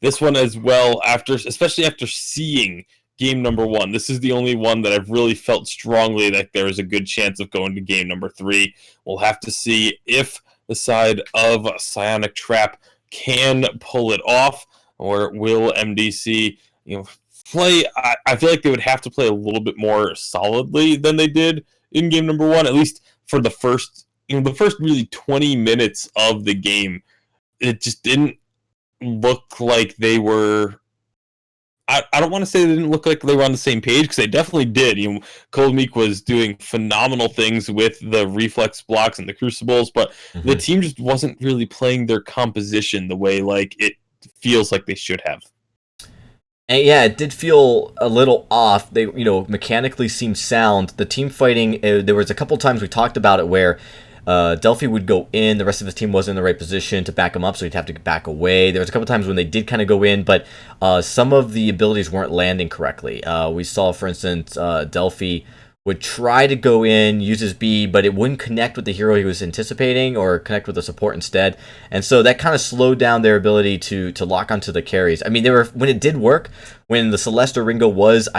this one as well, especially after seeing game number 1. This is the only one that I've really felt strongly that there is a good chance of going to game number 3. We'll have to see if the side of Psionic Trap can pull it off, or will MDC, play. I feel like they would have to play a little bit more solidly than they did in game number 1, at least for the first really 20 minutes of the game. It just didn't look like they were. I don't want to say they didn't look like they were on the same page, because they definitely did. Cold Meek was doing phenomenal things with the reflex blocks and the crucibles, but the team just wasn't really playing their composition the way like it feels like they should have. And yeah, it did feel a little off. They, mechanically seemed sound. The team fighting, there was a couple times we talked about it where Delphi would go in, the rest of his team wasn't in the right position to back him up, so he'd have to back away. There was a couple times when they did kind of go in, but some of the abilities weren't landing correctly. We saw, for instance, Delphi would try to go in, use his B, but it wouldn't connect with the hero he was anticipating, or connect with the support instead. And so that kind of slowed down their ability to lock onto the carries. I mean, when it did work, when the Celeste or Ringo was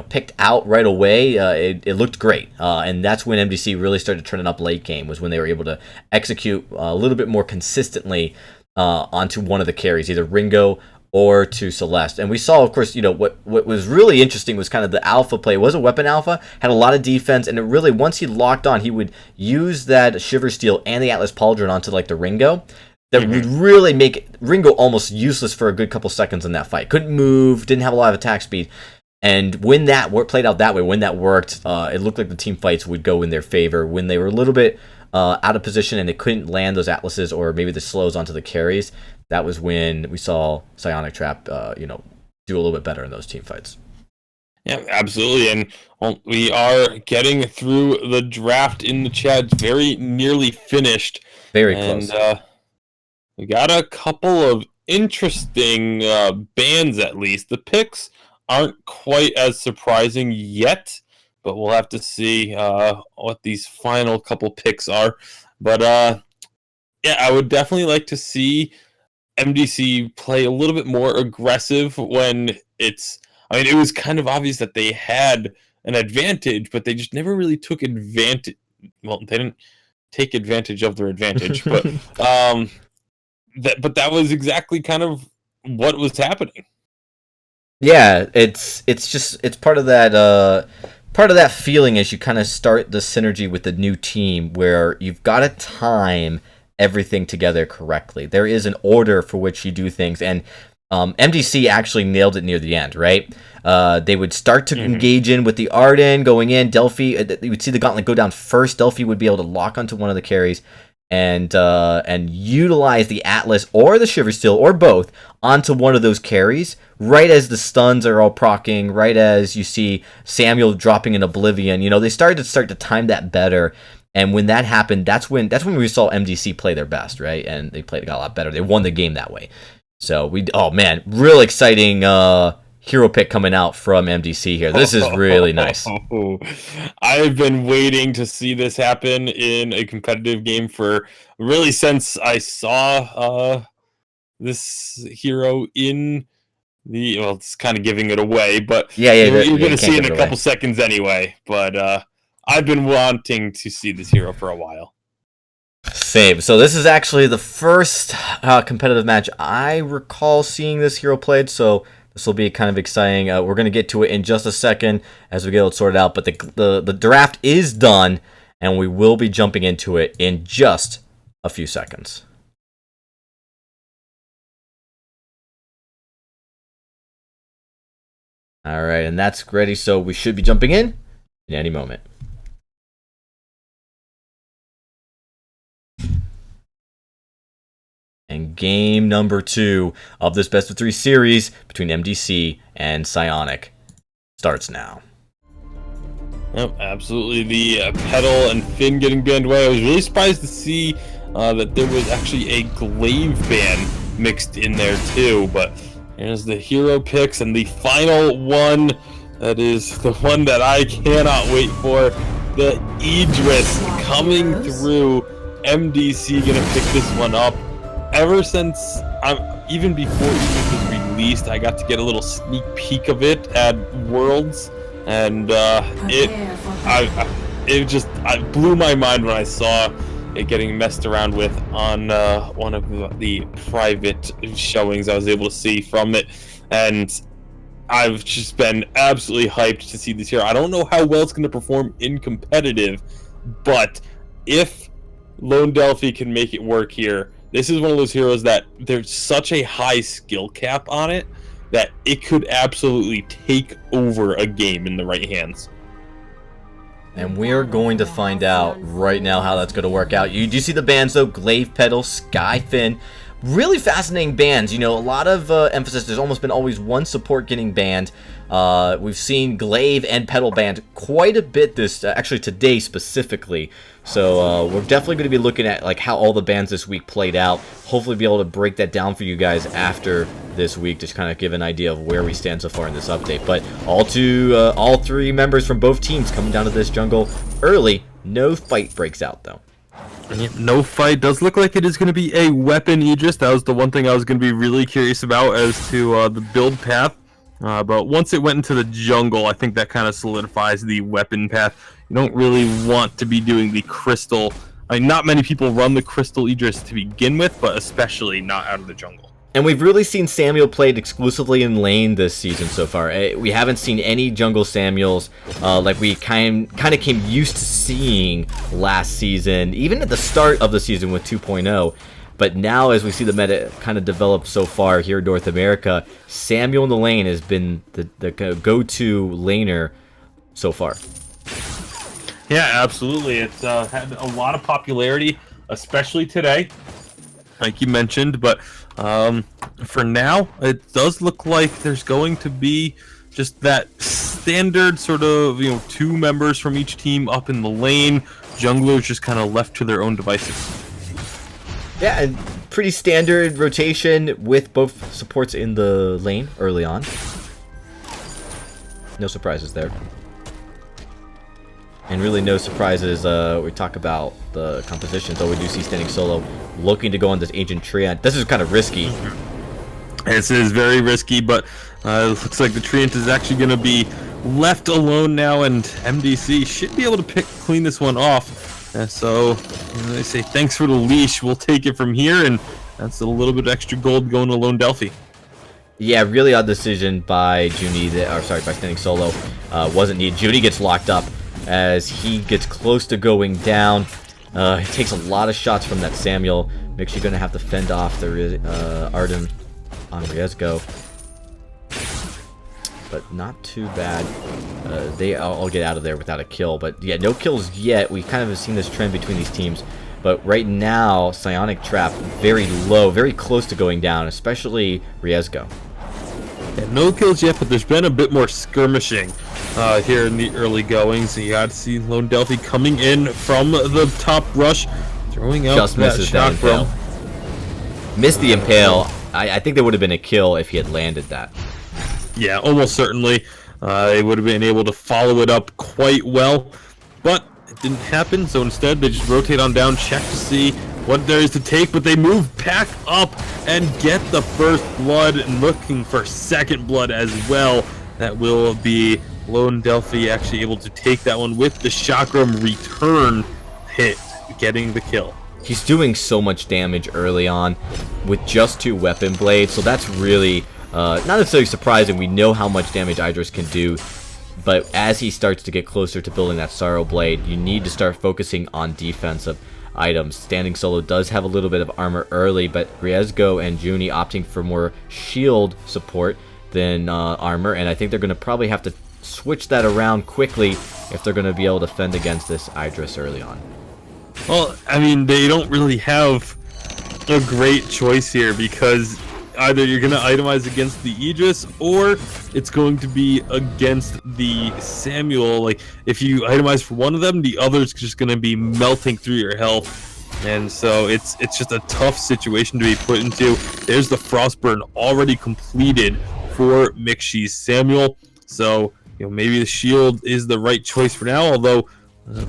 picked out right away, it looked great. And that's when MDC really started turning up late game, was when they were able to execute a little bit more consistently onto one of the carries, either Ringo or to Celeste. And we saw, of course, what was really interesting was kind of the alpha play. It was a weapon alpha, had a lot of defense, and it really, once he locked on, he would use that Shiver Steel and the Atlas Pauldron onto like the Ringo. That would really make Ringo almost useless for a good couple seconds in that fight. Couldn't move, didn't have a lot of attack speed. And when that played out that way, when that worked, it looked like the team fights would go in their favor. When they were a little bit out of position and they couldn't land those Atlases or maybe the slows onto the carries, that was when we saw Psionic Trap, do a little bit better in those team fights. Yeah, absolutely. And we are getting through the draft in the chat, very nearly finished. Very close. And we got a couple of interesting bans, at least. The picks aren't quite as surprising yet, but we'll have to see what these final couple picks are. But yeah, I would definitely like to see MDC play a little bit more aggressive when it's... I mean, it was kind of obvious that they had an advantage, but they just never really took advantage. Well, they didn't take advantage of their advantage, but that was exactly kind of what was happening. Yeah, it's part of that feeling as you kind of start the synergy with the new team, where you've got to time everything together correctly. There is an order for which you do things, and MDC actually nailed it near the end, right? They would start to engage in with the Ardent going in. Delphi, you would see the gauntlet go down first. Delphi would be able to lock onto one of the carries and utilize the Atlas or the Shiver Steel or both onto one of those carries right as the stuns are all proccing, right as you see Samuel dropping in Oblivion. You know, they started to time that better. And when that happened, that's when we saw MDC play their best, right? And they got a lot better. They won the game that way. So oh man, real exciting hero pick coming out from MDC here. This is really nice. I've been waiting to see this happen in a competitive game for really since I saw this hero in the... Well, it's kind of giving it away, but you're going to see it in a couple seconds anyway. But I've been wanting to see this hero for a while. Same. So this is actually the first competitive match I recall seeing this hero played, so this will be kind of exciting. We're going to get to it in just a second as we get it sorted out, but the draft is done, and we will be jumping into it in just a few seconds. All right, and that's ready, so we should be jumping in any moment. And game number 2 of this best of 3 series between MDC and Psionic starts now. Yep, absolutely. The Petal and Finn getting banned away. I was really surprised to see that there was actually a Glaive ban mixed in there too. But here's the hero picks, and the final one, that is the one that I cannot wait for. The Idris coming through. MDC gonna pick this one up. Ever since, even before Idris was released, I got to get a little sneak peek of it at Worlds, and it blew my mind when I saw it getting messed around with on one of the private showings I was able to see from it, and I've just been absolutely hyped to see this hero. I don't know how well it's going to perform in competitive, but if Lone Delphi can make it work here, this is one of those heroes that there's such a high skill cap on it that it could absolutely take over a game in the right hands. And we're going to find out right now how that's going to work out. You do see the bans though: Glaive, Petal, Skyfin. Really fascinating bans. You know, a lot of emphasis. There's almost been always one support getting banned. We've seen Glaive and Petal banned quite a bit this actually today specifically. So we're definitely going to be looking at like how all the bans this week played out. Hopefully be able to break that down for you guys after this week to kind of give an idea of where we stand so far in this update. But all 3 members from both teams coming down to this jungle early. No fight breaks out though. No fight. Does look like it is going to be a weapon Idris. That was the one thing I was going to be really curious about as to the build path. But once it went into the jungle, I think that kind of solidifies the weapon path. You don't really want to be doing the crystal. I mean, not many people run the crystal Idris to begin with, but especially not out of the jungle. And we've really seen Samuel played exclusively in lane this season so far. We haven't seen any jungle Samuels like we kind of came used to seeing last season, even at the start of the season with 2.0. But now as we see the meta kind of develop so far here in North America, Samuel in the lane has been the go-to laner so far. Yeah, absolutely. It's had a lot of popularity, especially today, like you mentioned, but for now, it does look like there's going to be just that standard sort of, 2 members from each team up in the lane. Junglers just kind of left to their own devices. Yeah, and pretty standard rotation with both supports in the lane early on. No surprises there. And really no surprises, we talk about the composition, though we do see Standing Solo looking to go on this Ancient Treant. This is kind of risky. This is very risky, but looks like the Treant is actually going to be left alone now, and MDC should be able to clean this one off. So they say thanks for the leash, we'll take it from here, and that's a little bit extra gold going to Lone Delphi. Yeah, really odd decision by Junie, by Standing Solo. Wasn't needed. Junie gets locked up as he gets close to going down. He takes a lot of shots from that Samuel. Makes you going to have to fend off the Ardent on Riesgo. But not too bad. They all get out of there without a kill. But yeah, no kills yet. We kind of have seen this trend between these teams. But right now, Psionic Trap very low, very close to going down, especially Riesgo. Yeah, no kills yet, but there's been a bit more skirmishing here in the early goings. You got to see Lone Delphi coming in from the top rush, throwing out just misses that impale. Missed the impale. I think there would have been a kill if he had landed that. Yeah, almost certainly. They would have been able to follow it up quite well, but it didn't happen. So instead, they just rotate on down, check to see what there is to take, but they move back up and get the first blood, and looking for second blood as well. That will be Lone Delphi actually able to take that one with the chakram return hit, getting the kill. He's doing so much damage early on with just 2 weapon blades, so that's really not necessarily surprising. We know how much damage Idris can do, but as he starts to get closer to building that Sorrow Blade, you need to start focusing on defensive items. Standing Solo does have a little bit of armor early, but Riesgo and Junie opting for more shield support than armor, and I think they're going to probably have to switch that around quickly if they're going to be able to fend against this Idris early on. Well, I mean, they don't really have a great choice here, because either you're going to itemize against the Idris, or it's going to be against the Samuel. Like, if you itemize for one of them, the other's just going to be melting through your health. And so it's just a tough situation to be put into. There's the Frostburn already completed for Mikshi's Samuel. So, you know, maybe the shield is the right choice for now, although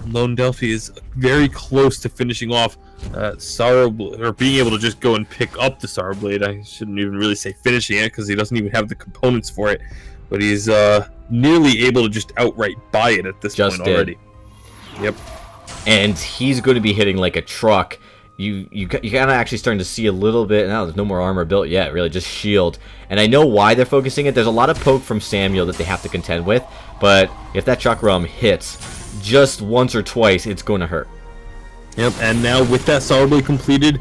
Lone Delphi is very close to finishing off Sorrow Blade, or being able to just go and pick up the Sorrow Blade. I shouldn't even really say finishing it, because he doesn't even have the components for it, but he's nearly able to just outright buy it at this point already. Yep. And he's going to be hitting like a truck. You kind of actually starting to see a little bit. Now there's no more armor built yet, really, just shield. And I know why they're focusing it. There's a lot of poke from Samuel that they have to contend with, but if that chakram hits just once or twice, it's going to hurt. Yep, and now with that Sorrow Blade completed,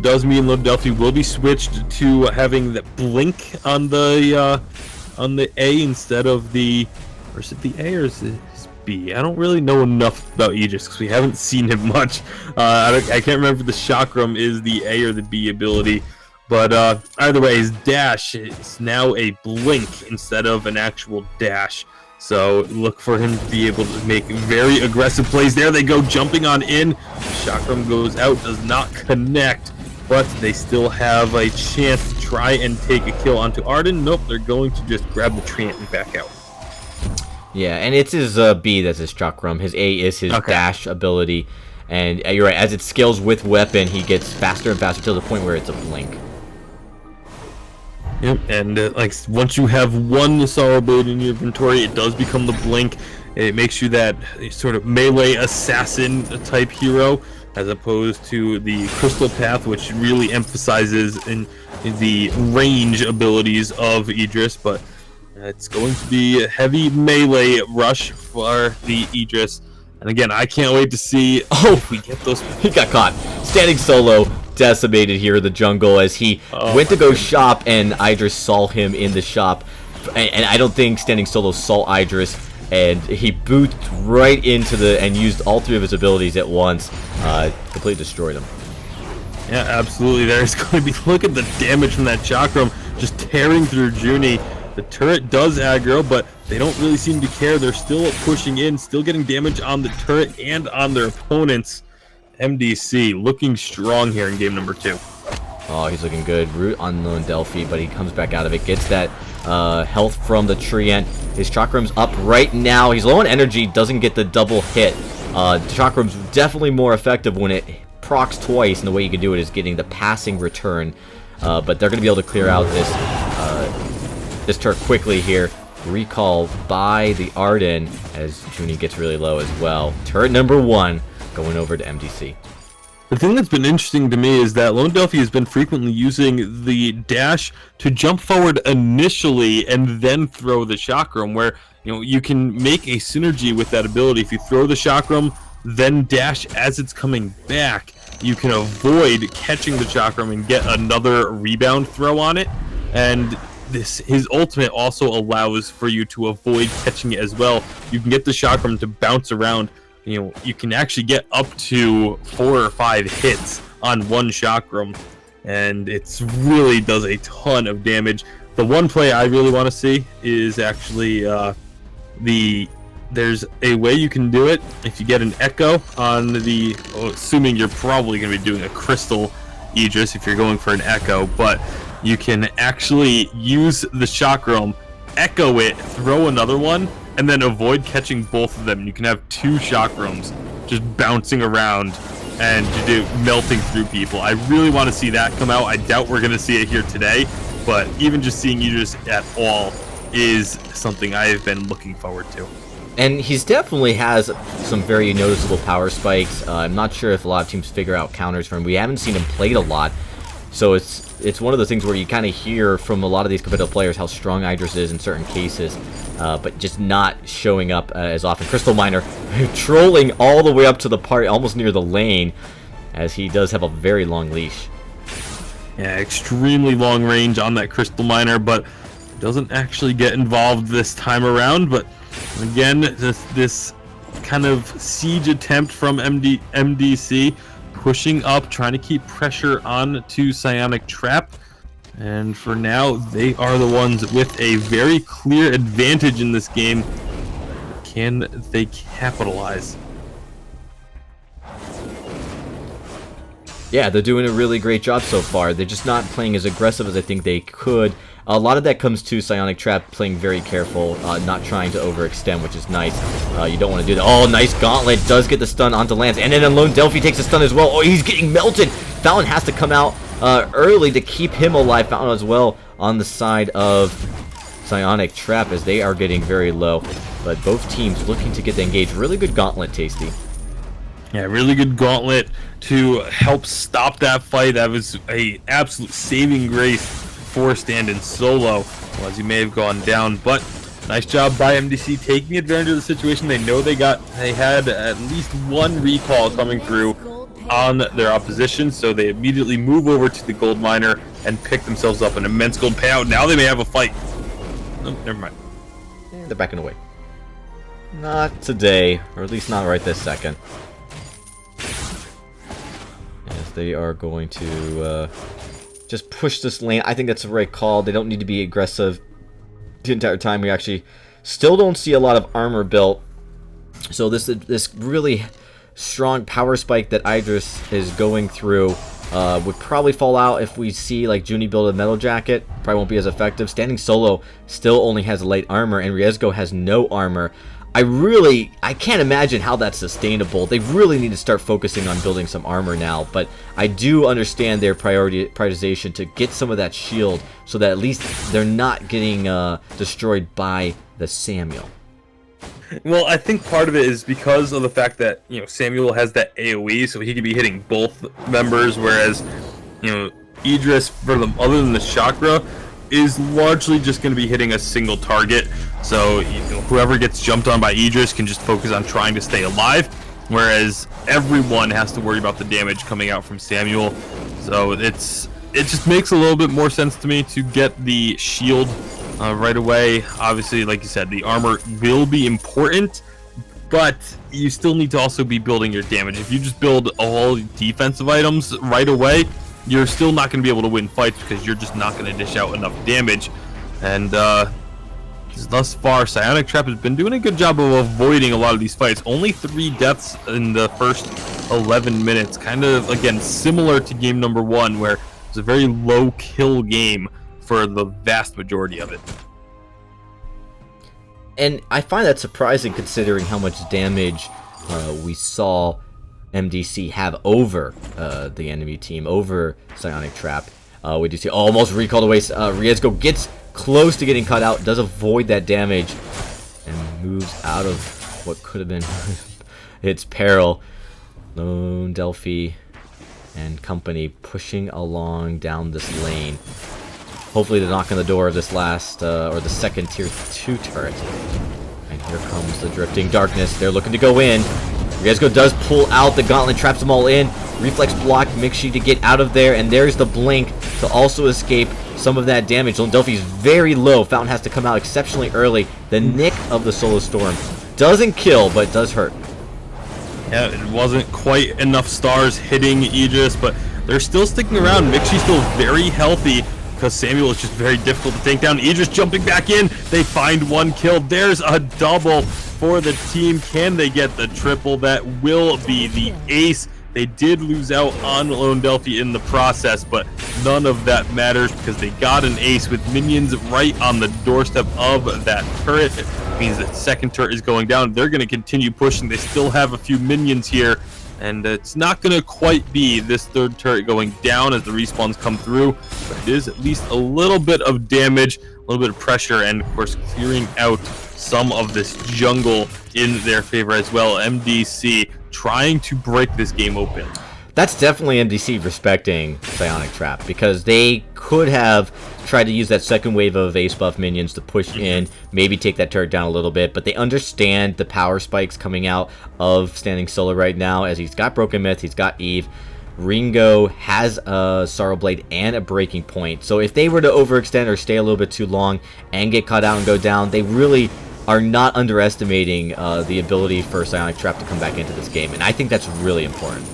does mean Lone Delphi will be switched to having the blink on the A instead of the, or is it the A or is it B? I don't really know enough about Aegis because we haven't seen him much. I can't remember if the chakram is the A or the B ability, but either way, his dash is now a blink instead of an actual dash. So look for him to be able to make very aggressive plays. There they go, jumping on in. Chakram goes out, does not connect, but they still have a chance to try and take a kill onto Ardent. Nope, they're going to just grab the Treant and back out. Yeah, and it's his B that's his chakram. His A is his dash ability. And you're right, as it scales with weapon, he gets faster and faster to the point where it's a blink. Yep, and like once you have one Sorrow Blade in your inventory, it does become the blink. It makes you that sort of melee assassin type hero, as opposed to the Crystal Path, which really emphasizes in the range abilities of Idris. But it's going to be a heavy melee rush for the Idris. And again, I can't wait to see if we get those. He got caught. Standing Solo decimated here in the jungle as he went to go shop, and Idris saw him in the shop. And I don't think Standing Solo saw Idris, and he booted right into and used all 3 of his abilities at once. Completely destroyed him. Yeah, absolutely. There's going to be, look at the damage from that chakram just tearing through Junie. The turret does aggro, but they don't really seem to care. They're still pushing in, still getting damage on the turret and on their opponents. MDC looking strong here in game number 2. Oh, he's looking good. Root on Lone Delphi, but he comes back out of it. Gets that health from the Treant. His Chakram's up right now. He's low on energy. Doesn't get the double hit. Chakram's definitely more effective when it procs twice, and the way you can do it is getting the passing return. But they're going to be able to clear out this turret quickly here. Recall by the Ardent as Junie gets really low as well. Turret number 1 going over to MDC. The thing that's been interesting to me is that Lone Delphi has been frequently using the dash to jump forward initially and then throw the chakram, where you can make a synergy with that ability. If you throw the chakram, then dash as it's coming back, you can avoid catching the chakram and get another rebound throw on it. And his ultimate also allows for you to avoid catching it as well. You can get the chakram to bounce around. You can actually get up to 4 or 5 hits on one chakram, and it really does a ton of damage. The one play I really want to see is actually there's a way you can do it if you get an echo on the, assuming you're probably going to be doing a crystal Aegis if you're going for an echo, but you can actually use the chakram, echo it, throw another one, and then avoid catching both of them. You can have 2 chakrams just bouncing around and melting through people. I really want to see that come out. I doubt we're going to see it here today, but even just seeing Aegis at all is something I have been looking forward to. And he's definitely has some very noticeable power spikes. I'm not sure if a lot of teams figure out counters for him. We haven't seen him played a lot. So it's one of those things where you kind of hear from a lot of these competitive players how strong Idris is in certain cases, but just not showing up as often. Crystal Miner trolling all the way up to the part almost near the lane, as he does have a very long leash. Yeah, extremely long range on that Crystal Miner, but doesn't actually get involved this time around. But again, this kind of siege attempt from MDC, pushing up, trying to keep pressure on to Psionic Trap. And for now, they are the ones with a very clear advantage in this game. Can they capitalize? Yeah, they're doing a really great job so far. They're just not playing as aggressive as I think they could. A lot of that comes to Psionic Trap playing very careful, not trying to overextend, which is nice. You don't want to do that. Oh, nice Gauntlet. Does get the stun onto Lance. And then Lone Delphi takes a stun as well. Oh, he's getting melted. Fallon has to come out early to keep him alive. Fallon as well on the side of Psionic Trap as they are getting very low. But both teams looking to get the engage. Really good Gauntlet, Tasty. Yeah, really good Gauntlet to help stop that fight. That was a absolute saving grace for Stand-in solo, well, as he may have gone down. But nice job by MDC taking advantage of the situation. They know they had at least one recall coming through on their opposition, so they immediately move over to the gold miner and pick themselves up an immense gold payout. Now they may have a fight. Oh, never mind. They're backing away. Not today, or at least not right this second. As they are going to just push this lane. I think that's the right call. They don't need to be aggressive the entire time. We actually still don't see a lot of armor built. So this really strong power spike that Idris is going through would probably fall out if we see like Junie build a metal jacket. Probably won't be as effective. Standing solo still only has light armor, and Riesgo has no armor. I can't imagine how that's sustainable. They really need to start focusing on building some armor now, but I do understand their prioritization to get some of that shield so that at least they're not getting destroyed by the Samuel. Well, I think part of it is because of the fact that, Samuel has that AoE, so he could be hitting both members, whereas, Idris, other than the chakra, is largely just going to be hitting a single target. So whoever gets jumped on by Idris can just focus on trying to stay alive, whereas everyone has to worry about the damage coming out from Samuel. So it just makes a little bit more sense to me to get the shield right away. Obviously, like you said, the armor will be important, but you still need to also be building your damage. If you just build all defensive items right away, you're still not going to be able to win fights because you're just not going to dish out enough damage. And thus far, Psionic Trap has been doing a good job of avoiding a lot of these fights. Only 3 deaths in the first 11 minutes. Kind of, again, similar to game number 1, where was a very low kill game for the vast majority of it. And I find that surprising considering how much damage we saw MDC have over the enemy team, over Psionic Trap. We do see almost recalled away. Riesgo gets close to getting cut out, does avoid that damage, and moves out of what could have been its peril. Lone Delphi and company pushing along down this lane. Hopefully to knock on the door of this last, or the second tier 2 turret. And here comes the drifting darkness. They're looking to go in. Riesgo does pull out the gauntlet, traps them all in. Reflex block Mixi to get out of there, and there's the blink to also escape some of that damage. Lone Delphi's very low. Fountain has to come out exceptionally early. The nick of the Solar Storm doesn't kill, but does hurt. Yeah, it wasn't quite enough stars hitting Aegis, but they're still sticking around. Mixi's still very healthy because Samuel is just very difficult to take down. Aegis jumping back in. They find one kill. There's a double for the team. Can they get the triple? That will be the ace. They did lose out on Lone Delphi in the process, but none of that matters because they got an ace with minions right on the doorstep of that turret. It means that second turret is going down. They're going to continue pushing. They still have a few minions here, and it's not going to quite be this third turret going down as the respawns come through, but it is at least a little bit of damage, a little bit of pressure, and of course clearing out some of this jungle in their favor as well. MDC trying to break this game open. That's definitely MDC respecting Psionic Trap, because they could have tried to use that second wave of ace buff minions to push in, maybe take that turret down a little bit, but they understand the power spikes coming out of Standing Solar right now, as he's got Broken Myth, he's got Eve. Ringo has a Sorrow Blade and a Breaking Point, so if they were to overextend or stay a little bit too long and get caught out and go down, they really are not underestimating the ability for Psionic Trap to come back into this game, and I think that's really important.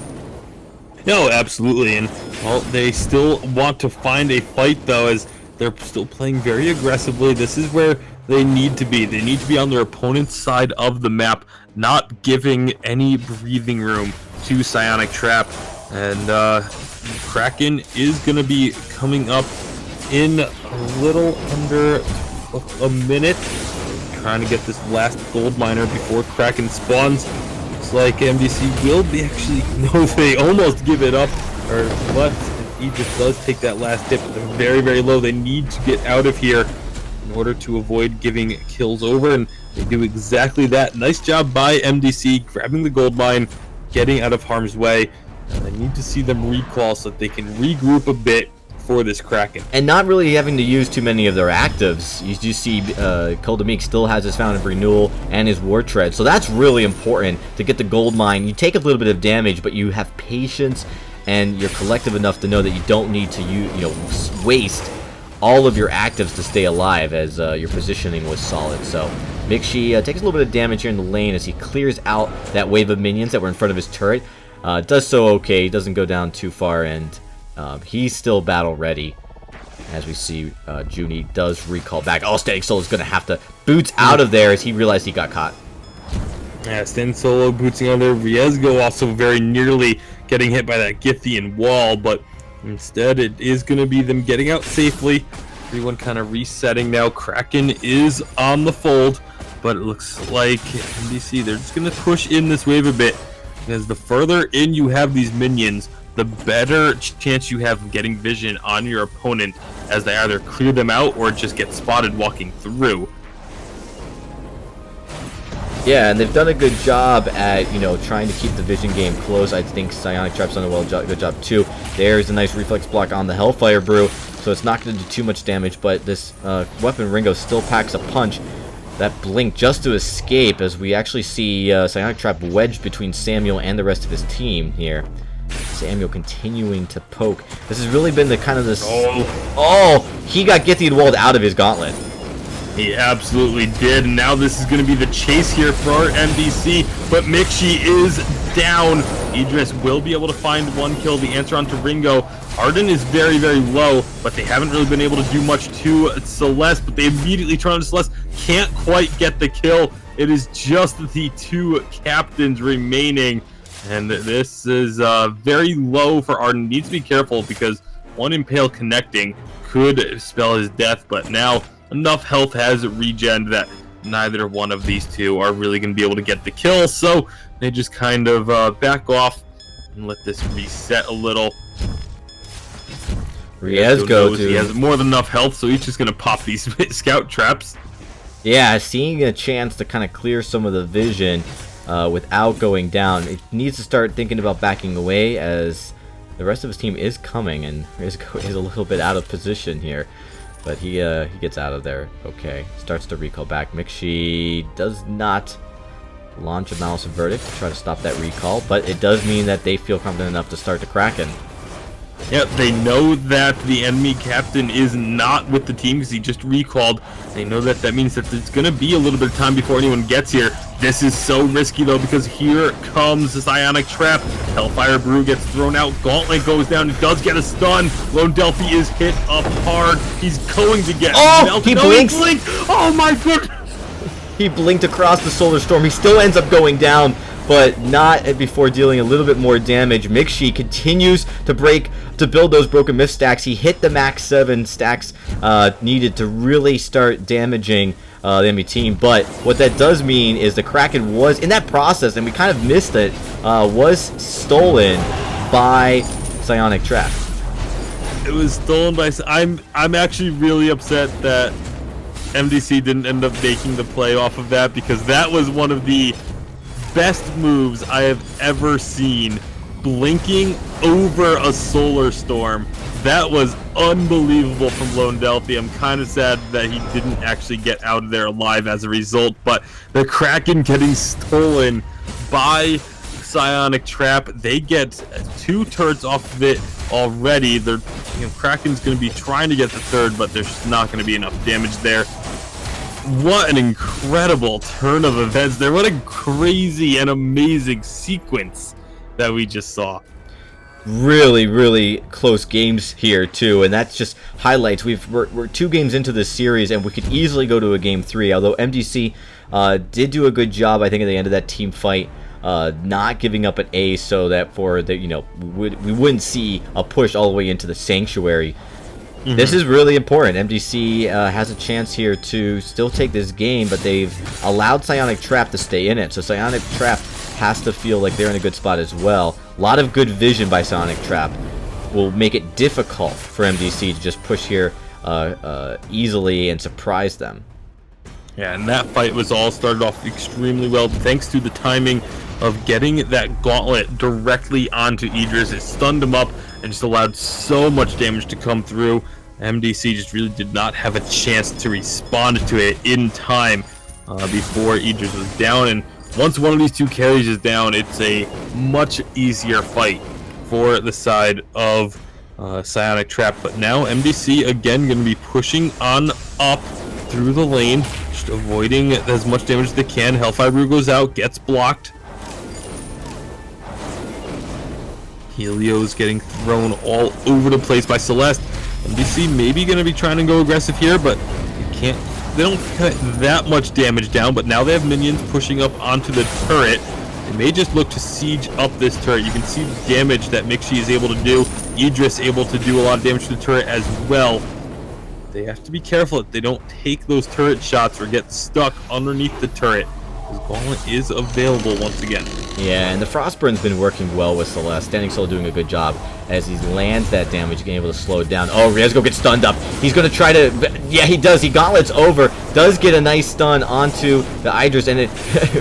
No, absolutely, and well, they still want to find a fight though, as they're still playing very aggressively. This is where they need to be. They need to be on their opponent's side of the map, not giving any breathing room to Psionic Trap. And Kraken is going to be coming up in a little under a minute. Trying to get this last gold miner before Kraken spawns. Looks like MDC will be actually, no, they almost give it up, or what? Aegis does take that last dip, but they're very, very low. They need to get out of here in order to avoid giving kills over, and they do exactly that. Nice job by MDC, grabbing the gold mine, getting out of harm's way. And I need to see them recall so that they can regroup a bit for this Kraken. And not really having to use too many of their actives. You do see Koldamik still has his Fountain of Renewal and his War Tread, so that's really important to get the gold mine. You take a little bit of damage, but you have patience and you're collective enough to know that you don't need to waste all of your actives to stay alive, as your positioning was solid. So Mixi takes a little bit of damage here in the lane as he clears out that wave of minions that were in front of his turret. Does so okay, he doesn't go down too far, and he's still battle ready. As we see, Junie does recall back. Oh, Standing Solo is going to have to boots out of there as he realized he got caught. Yeah, Standing Solo bootsing out there. Riesgo also very nearly getting hit by that Githian wall, but instead it is going to be them getting out safely. Everyone kind of resetting now. Kraken is on the fold, but it looks like MDC, they're just going to push in this wave a bit, because the further in you have these minions, the better chance you have of getting vision on your opponent as they either clear them out or just get spotted walking through. Yeah, and they've done a good job at, trying to keep the vision game close. I think Psionic Trap's done a good job too. There's a nice reflex block on the Hellfire Brew, so it's not going to do too much damage, but this weapon Ringo still packs a punch. That blink just to escape, as we actually see Psionic Trap wedged between Samuel and the rest of his team here. Samuel continuing to poke. This has really been the kind of this... Oh, he got Githian walled out of his gauntlet. He absolutely did, and now this is going to be the chase here for MDC, but Mixi is down. Idris will be able to find one kill. The answer on to Ringo. Ardent is very, very low, but they haven't really been able to do much to Celeste, but they immediately turn on to Celeste. Can't quite get the kill. It is just the two captains remaining, and this is very low for Ardent. Needs to be careful because one Impale connecting could spell his death, but now enough health has regen that neither one of these two are really going to be able to get the kill, so they just kind of back off and let this reset a little. Riezgo, he has more than enough health, so he's just going to pop these scout traps. Yeah, seeing a chance to kind of clear some of the vision without going down. It needs to start thinking about backing away as the rest of his team is coming, and Riezgo is a little bit out of position here. But he gets out of there. Okay, starts to recall back. Mixi does not launch a Malice of Verdict to try to stop that recall, but it does mean that they feel confident enough to start the Kraken. Yeah, they know that the enemy captain is not with the team because he just recalled. They know that means that there's going to be a little bit of time before anyone gets here. This is so risky, though, because here comes the Psionic Trap. Hellfire Brew gets thrown out. Gauntlet goes down. It does get a stun. Lone Delphi is hit up hard. He's going to get melted. He blinks. Oh, my goodness. He blinked across the Solar Storm. He still ends up going down, but not before dealing a little bit more damage. Mixi continues to build those Broken Myth stacks. He hit the max 7 stacks needed to really start damaging the enemy team. But what that does mean is the Kraken was, in that process, and we kind of missed it, was stolen by Psionic Trap. It was stolen by... I'm actually really upset that MDC didn't end up making the play off of that, because that was one of the best moves I have ever seen. Blinking over a Solar Storm. That was unbelievable from Lone Delphi. I'm kind of sad that he didn't actually get out of there alive as a result, but the Kraken getting stolen by Psionic Trap. They get 2 turrets off of it already. Kraken's going to be trying to get the 3rd, but there's not going to be enough damage there. What an incredible turn of events there. What a crazy and amazing sequence that we just saw. Really, really close games here too, and that's just highlights. We're 2 games into this series, and we could easily go to a game 3. Although MDC did do a good job, I think, at the end of that team fight, not giving up an ace, so that we wouldn't see a push all the way into the Sanctuary. This is really important. MDC has a chance here to still take this game, but they've allowed Psionic Trap to stay in it. So Psionic Trap has to feel like they're in a good spot as well. A lot of good vision by Psionic Trap will make it difficult for MDC to just push here easily and surprise them. Yeah, and that fight was all started off extremely well thanks to the timing of getting that gauntlet directly onto Idris. It stunned him up and just allowed so much damage to come through. MDC just really did not have a chance to respond to it in time before Idris was down. And once one of these 2 carries is down, it's a much easier fight for the side of Psionic Trap. But now MDC again going to be pushing on up through the lane, just avoiding as much damage as they can. Hellfire Brew goes out, gets blocked. Helio's getting thrown all over the place by Celeste. MDC maybe going to be trying to go aggressive here, but they don't cut that much damage down. But now they have minions pushing up onto the turret. They may just look to siege up this turret. You can see the damage that Mixi is able to do. Idris able to do a lot of damage to the turret as well. They have to be careful that they don't take those turret shots or get stuck underneath the turret. His gauntlet is available once again. Yeah, and the Frostburn's been working well with Celeste. Standing Soul doing a good job as he lands that damage, getting able to slow it down. Oh, Riezgo gets stunned up. He's going to try to... Yeah, he does. He gauntlets over. Does get a nice stun onto the Idris, and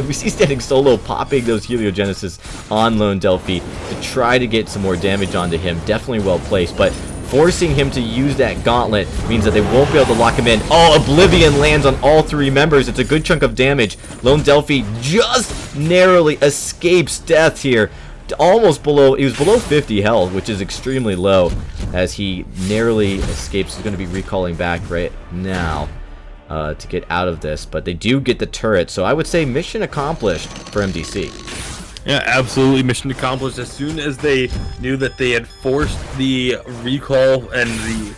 we see Standing Solo popping those Heliogenesis on Lone Delphi to try to get some more damage onto him. Definitely well placed, but forcing him to use that gauntlet means that they won't be able to lock him in. Oh, Oblivion lands on all 3 members. It's a good chunk of damage. Lone Delphi just narrowly escapes death here. Almost below, he was below 50 health, which is extremely low, as he narrowly escapes. He's going to be recalling back right now to get out of this, but they do get the turret, so I would say mission accomplished for MDC. Yeah, absolutely. Mission accomplished. As soon as they knew that they had forced the recall and the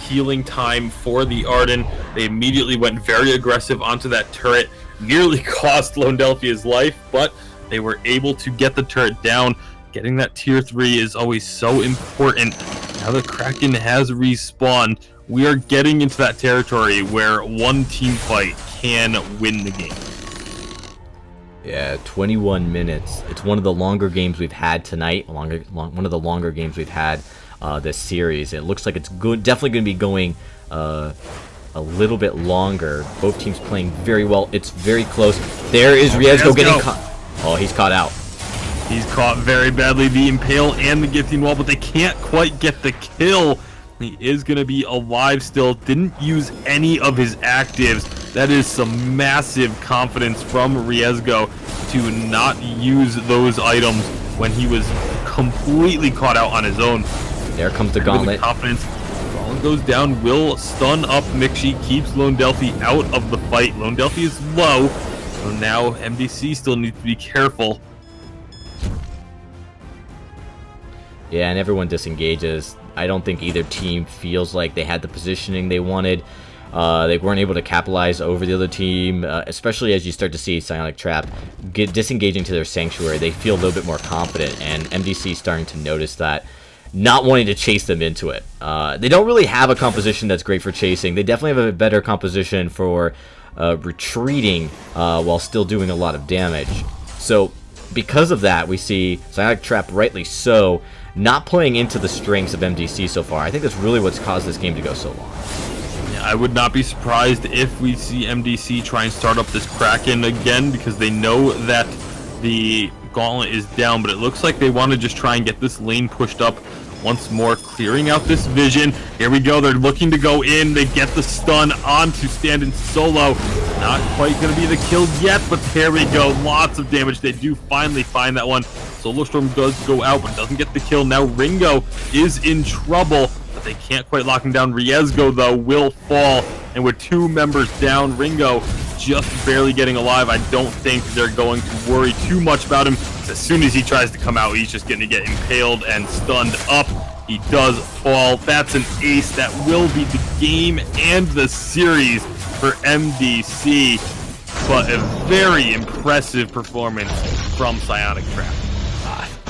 healing time for the Ardent, they immediately went very aggressive onto that turret. Nearly cost Lone Delphi his life, but they were able to get the turret down. Getting that tier 3 is always so important Now the Kraken has respawned. We are getting into that territory where one team fight can win the game. Yeah, 21 minutes. It's one of the longer games we've had tonight. One of the longer games we've had this series. It looks like it's definitely going to be going a little bit longer. Both teams playing very well. It's very close. There is Riezgo getting caught. Oh, he's caught out. He's caught very badly, the Impale and the Gifting Wall, but they can't quite get the kill. He is going to be alive still. Didn't use any of his actives. That is some massive confidence from Riezgo to not use those items when he was completely caught out on his own. There comes the gauntlet. Confidence. Gauntlet goes down, will stun up Mixi, keeps Lone Delphi out of the fight. Lone Delphi is low, so now MDC still needs to be careful. Yeah, and everyone disengages. I don't think either team feels like they had the positioning they wanted. They weren't able to capitalize over the other team, especially as you start to see Psionic Trap disengaging to their Sanctuary. They feel a little bit more confident, and MDC starting to notice that, not wanting to chase them into it. They don't really have a composition that's great for chasing. They definitely have a better composition for retreating while still doing a lot of damage. So because of that, we see Psionic Trap, rightly so, not playing into the strengths of MDC so far. I think that's really what's caused this game to go so long. Yeah, I would not be surprised if we see MDC try and start up this Kraken again, because they know that the Gauntlet is down, but it looks like they want to just try and get this lane pushed up once more, clearing out this vision. Here we go, they're looking to go in. They get the stun onto Stand in Solo. Not quite going to be the kill yet, but there we go. Lots of damage. They do finally find that one. Solar Storm does go out, but doesn't get the kill. Now Ringo is in trouble, but they can't quite lock him down. Riezgo, though, will fall, and with two members down, Ringo just barely getting alive. I don't think they're going to worry too much about him. As soon as he tries to come out, he's just going to get impaled and stunned up. He does fall. That's an ace. That will be the game and the series for MDC, but a very impressive performance from Psionic Trap.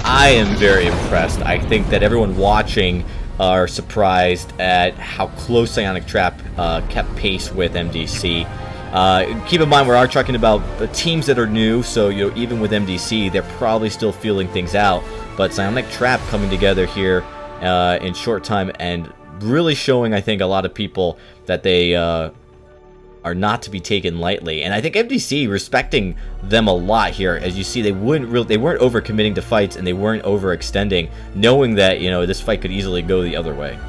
I am very impressed. I think that everyone watching are surprised at how close Psionic Trap kept pace with MDC. Keep in mind, we are talking about the teams that are new, so even with MDC, they're probably still feeling things out. But Psionic Trap coming together here in short time and really showing, I think, a lot of people that they are not to be taken lightly. And I think MDC respecting them a lot here. As you see, they weren't overcommitting to fights, and they weren't overextending, knowing that this fight could easily go the other way.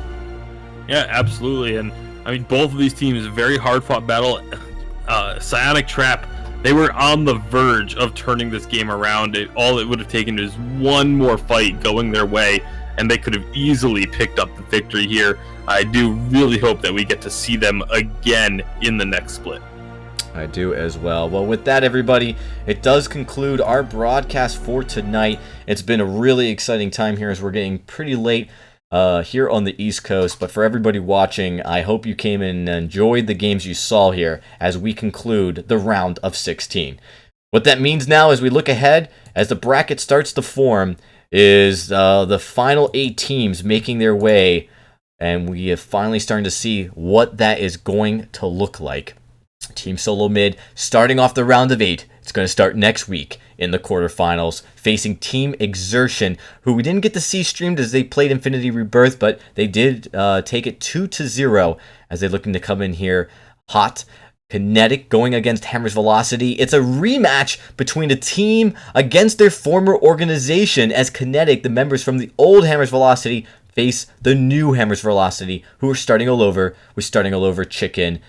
Yeah, absolutely. And I mean, both of these teams, very hard-fought battle. Psionic Trap, they were on the verge of turning this game around. All it would have taken is one more fight going their way, and they could have easily picked up the victory here. I do really hope that we get to see them again in the next split. I do as well. Well, with that, everybody, it does conclude our broadcast for tonight. It's been a really exciting time here as we're getting pretty late here on the East Coast. But for everybody watching, I hope you came in and enjoyed the games you saw here as we conclude the round of 16. What that means now as we look ahead, as the bracket starts to form, is the final 8 teams making their way, and we are finally starting to see what that is going to look like. Team Solo Mid starting off the round of 8. It's going to start next week in the quarterfinals, facing Team Exertion, who we didn't get to see streamed as they played Infinity Rebirth, but they did take it 2-0 as they're looking to come in here hot. Kinetic going against Hammer's Velocity. It's a rematch between a team against their former organization, as Kinetic, the members from the old Hammer's Velocity, face the new Hammer's Velocity, who are starting all over. We're starting all over Chicken.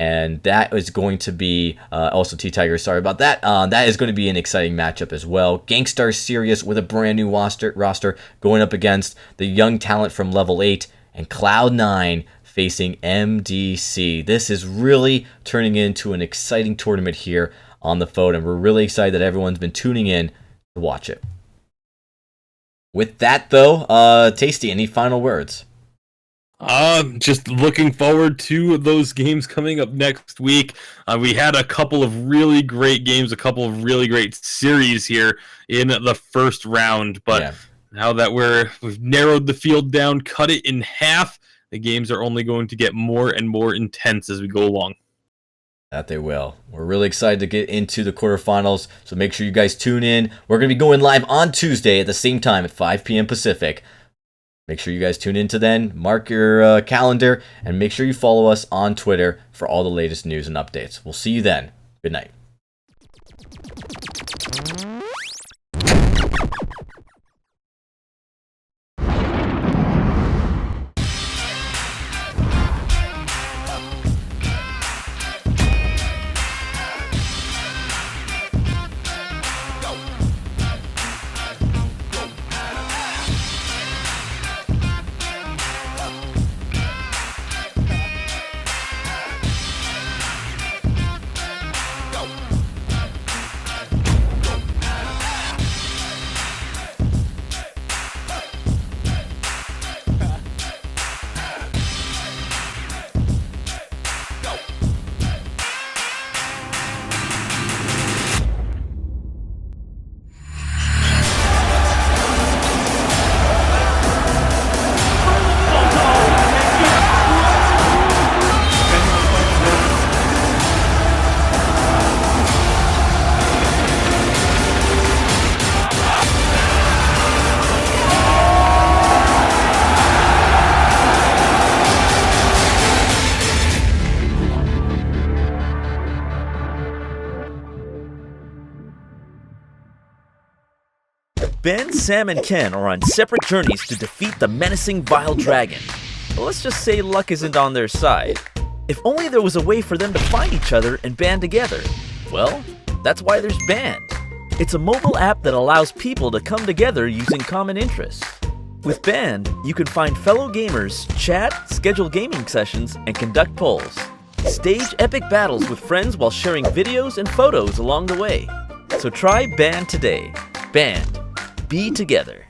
And that is going to be, also T-Tiger, sorry about that. That is going to be an exciting matchup as well. Gangstar Sirius with a brand new roster going up against the young talent from Level 8. And Cloud9 facing MDC. This is really turning into an exciting tournament here on the phone. And we're really excited that everyone's been tuning in to watch it. With that, though, Tasty, any final words? Just looking forward to those games coming up next week. We had a couple of really great games, a couple of really great series here in the first round, but Now that we've narrowed the field down, cut it in half, the games are only going to get more and more intense as we go along. That they will. We're really excited to get into the quarterfinals, so make sure you guys tune in. We're going to be going live on Tuesday at the same time at 5 p.m. Pacific. Make sure you guys tune in to then, mark your calendar, and make sure you follow us on Twitter for all the latest news and updates. We'll see you then. Good night. Ben, Sam, and Ken are on separate journeys to defeat the menacing Vile Dragon. But let's just say luck isn't on their side. If only there was a way for them to find each other and band together. Well, that's why there's Band. It's a mobile app that allows people to come together using common interests. With Band, you can find fellow gamers, chat, schedule gaming sessions, and conduct polls. Stage epic battles with friends while sharing videos and photos along the way. So try Band today. Band. Be together.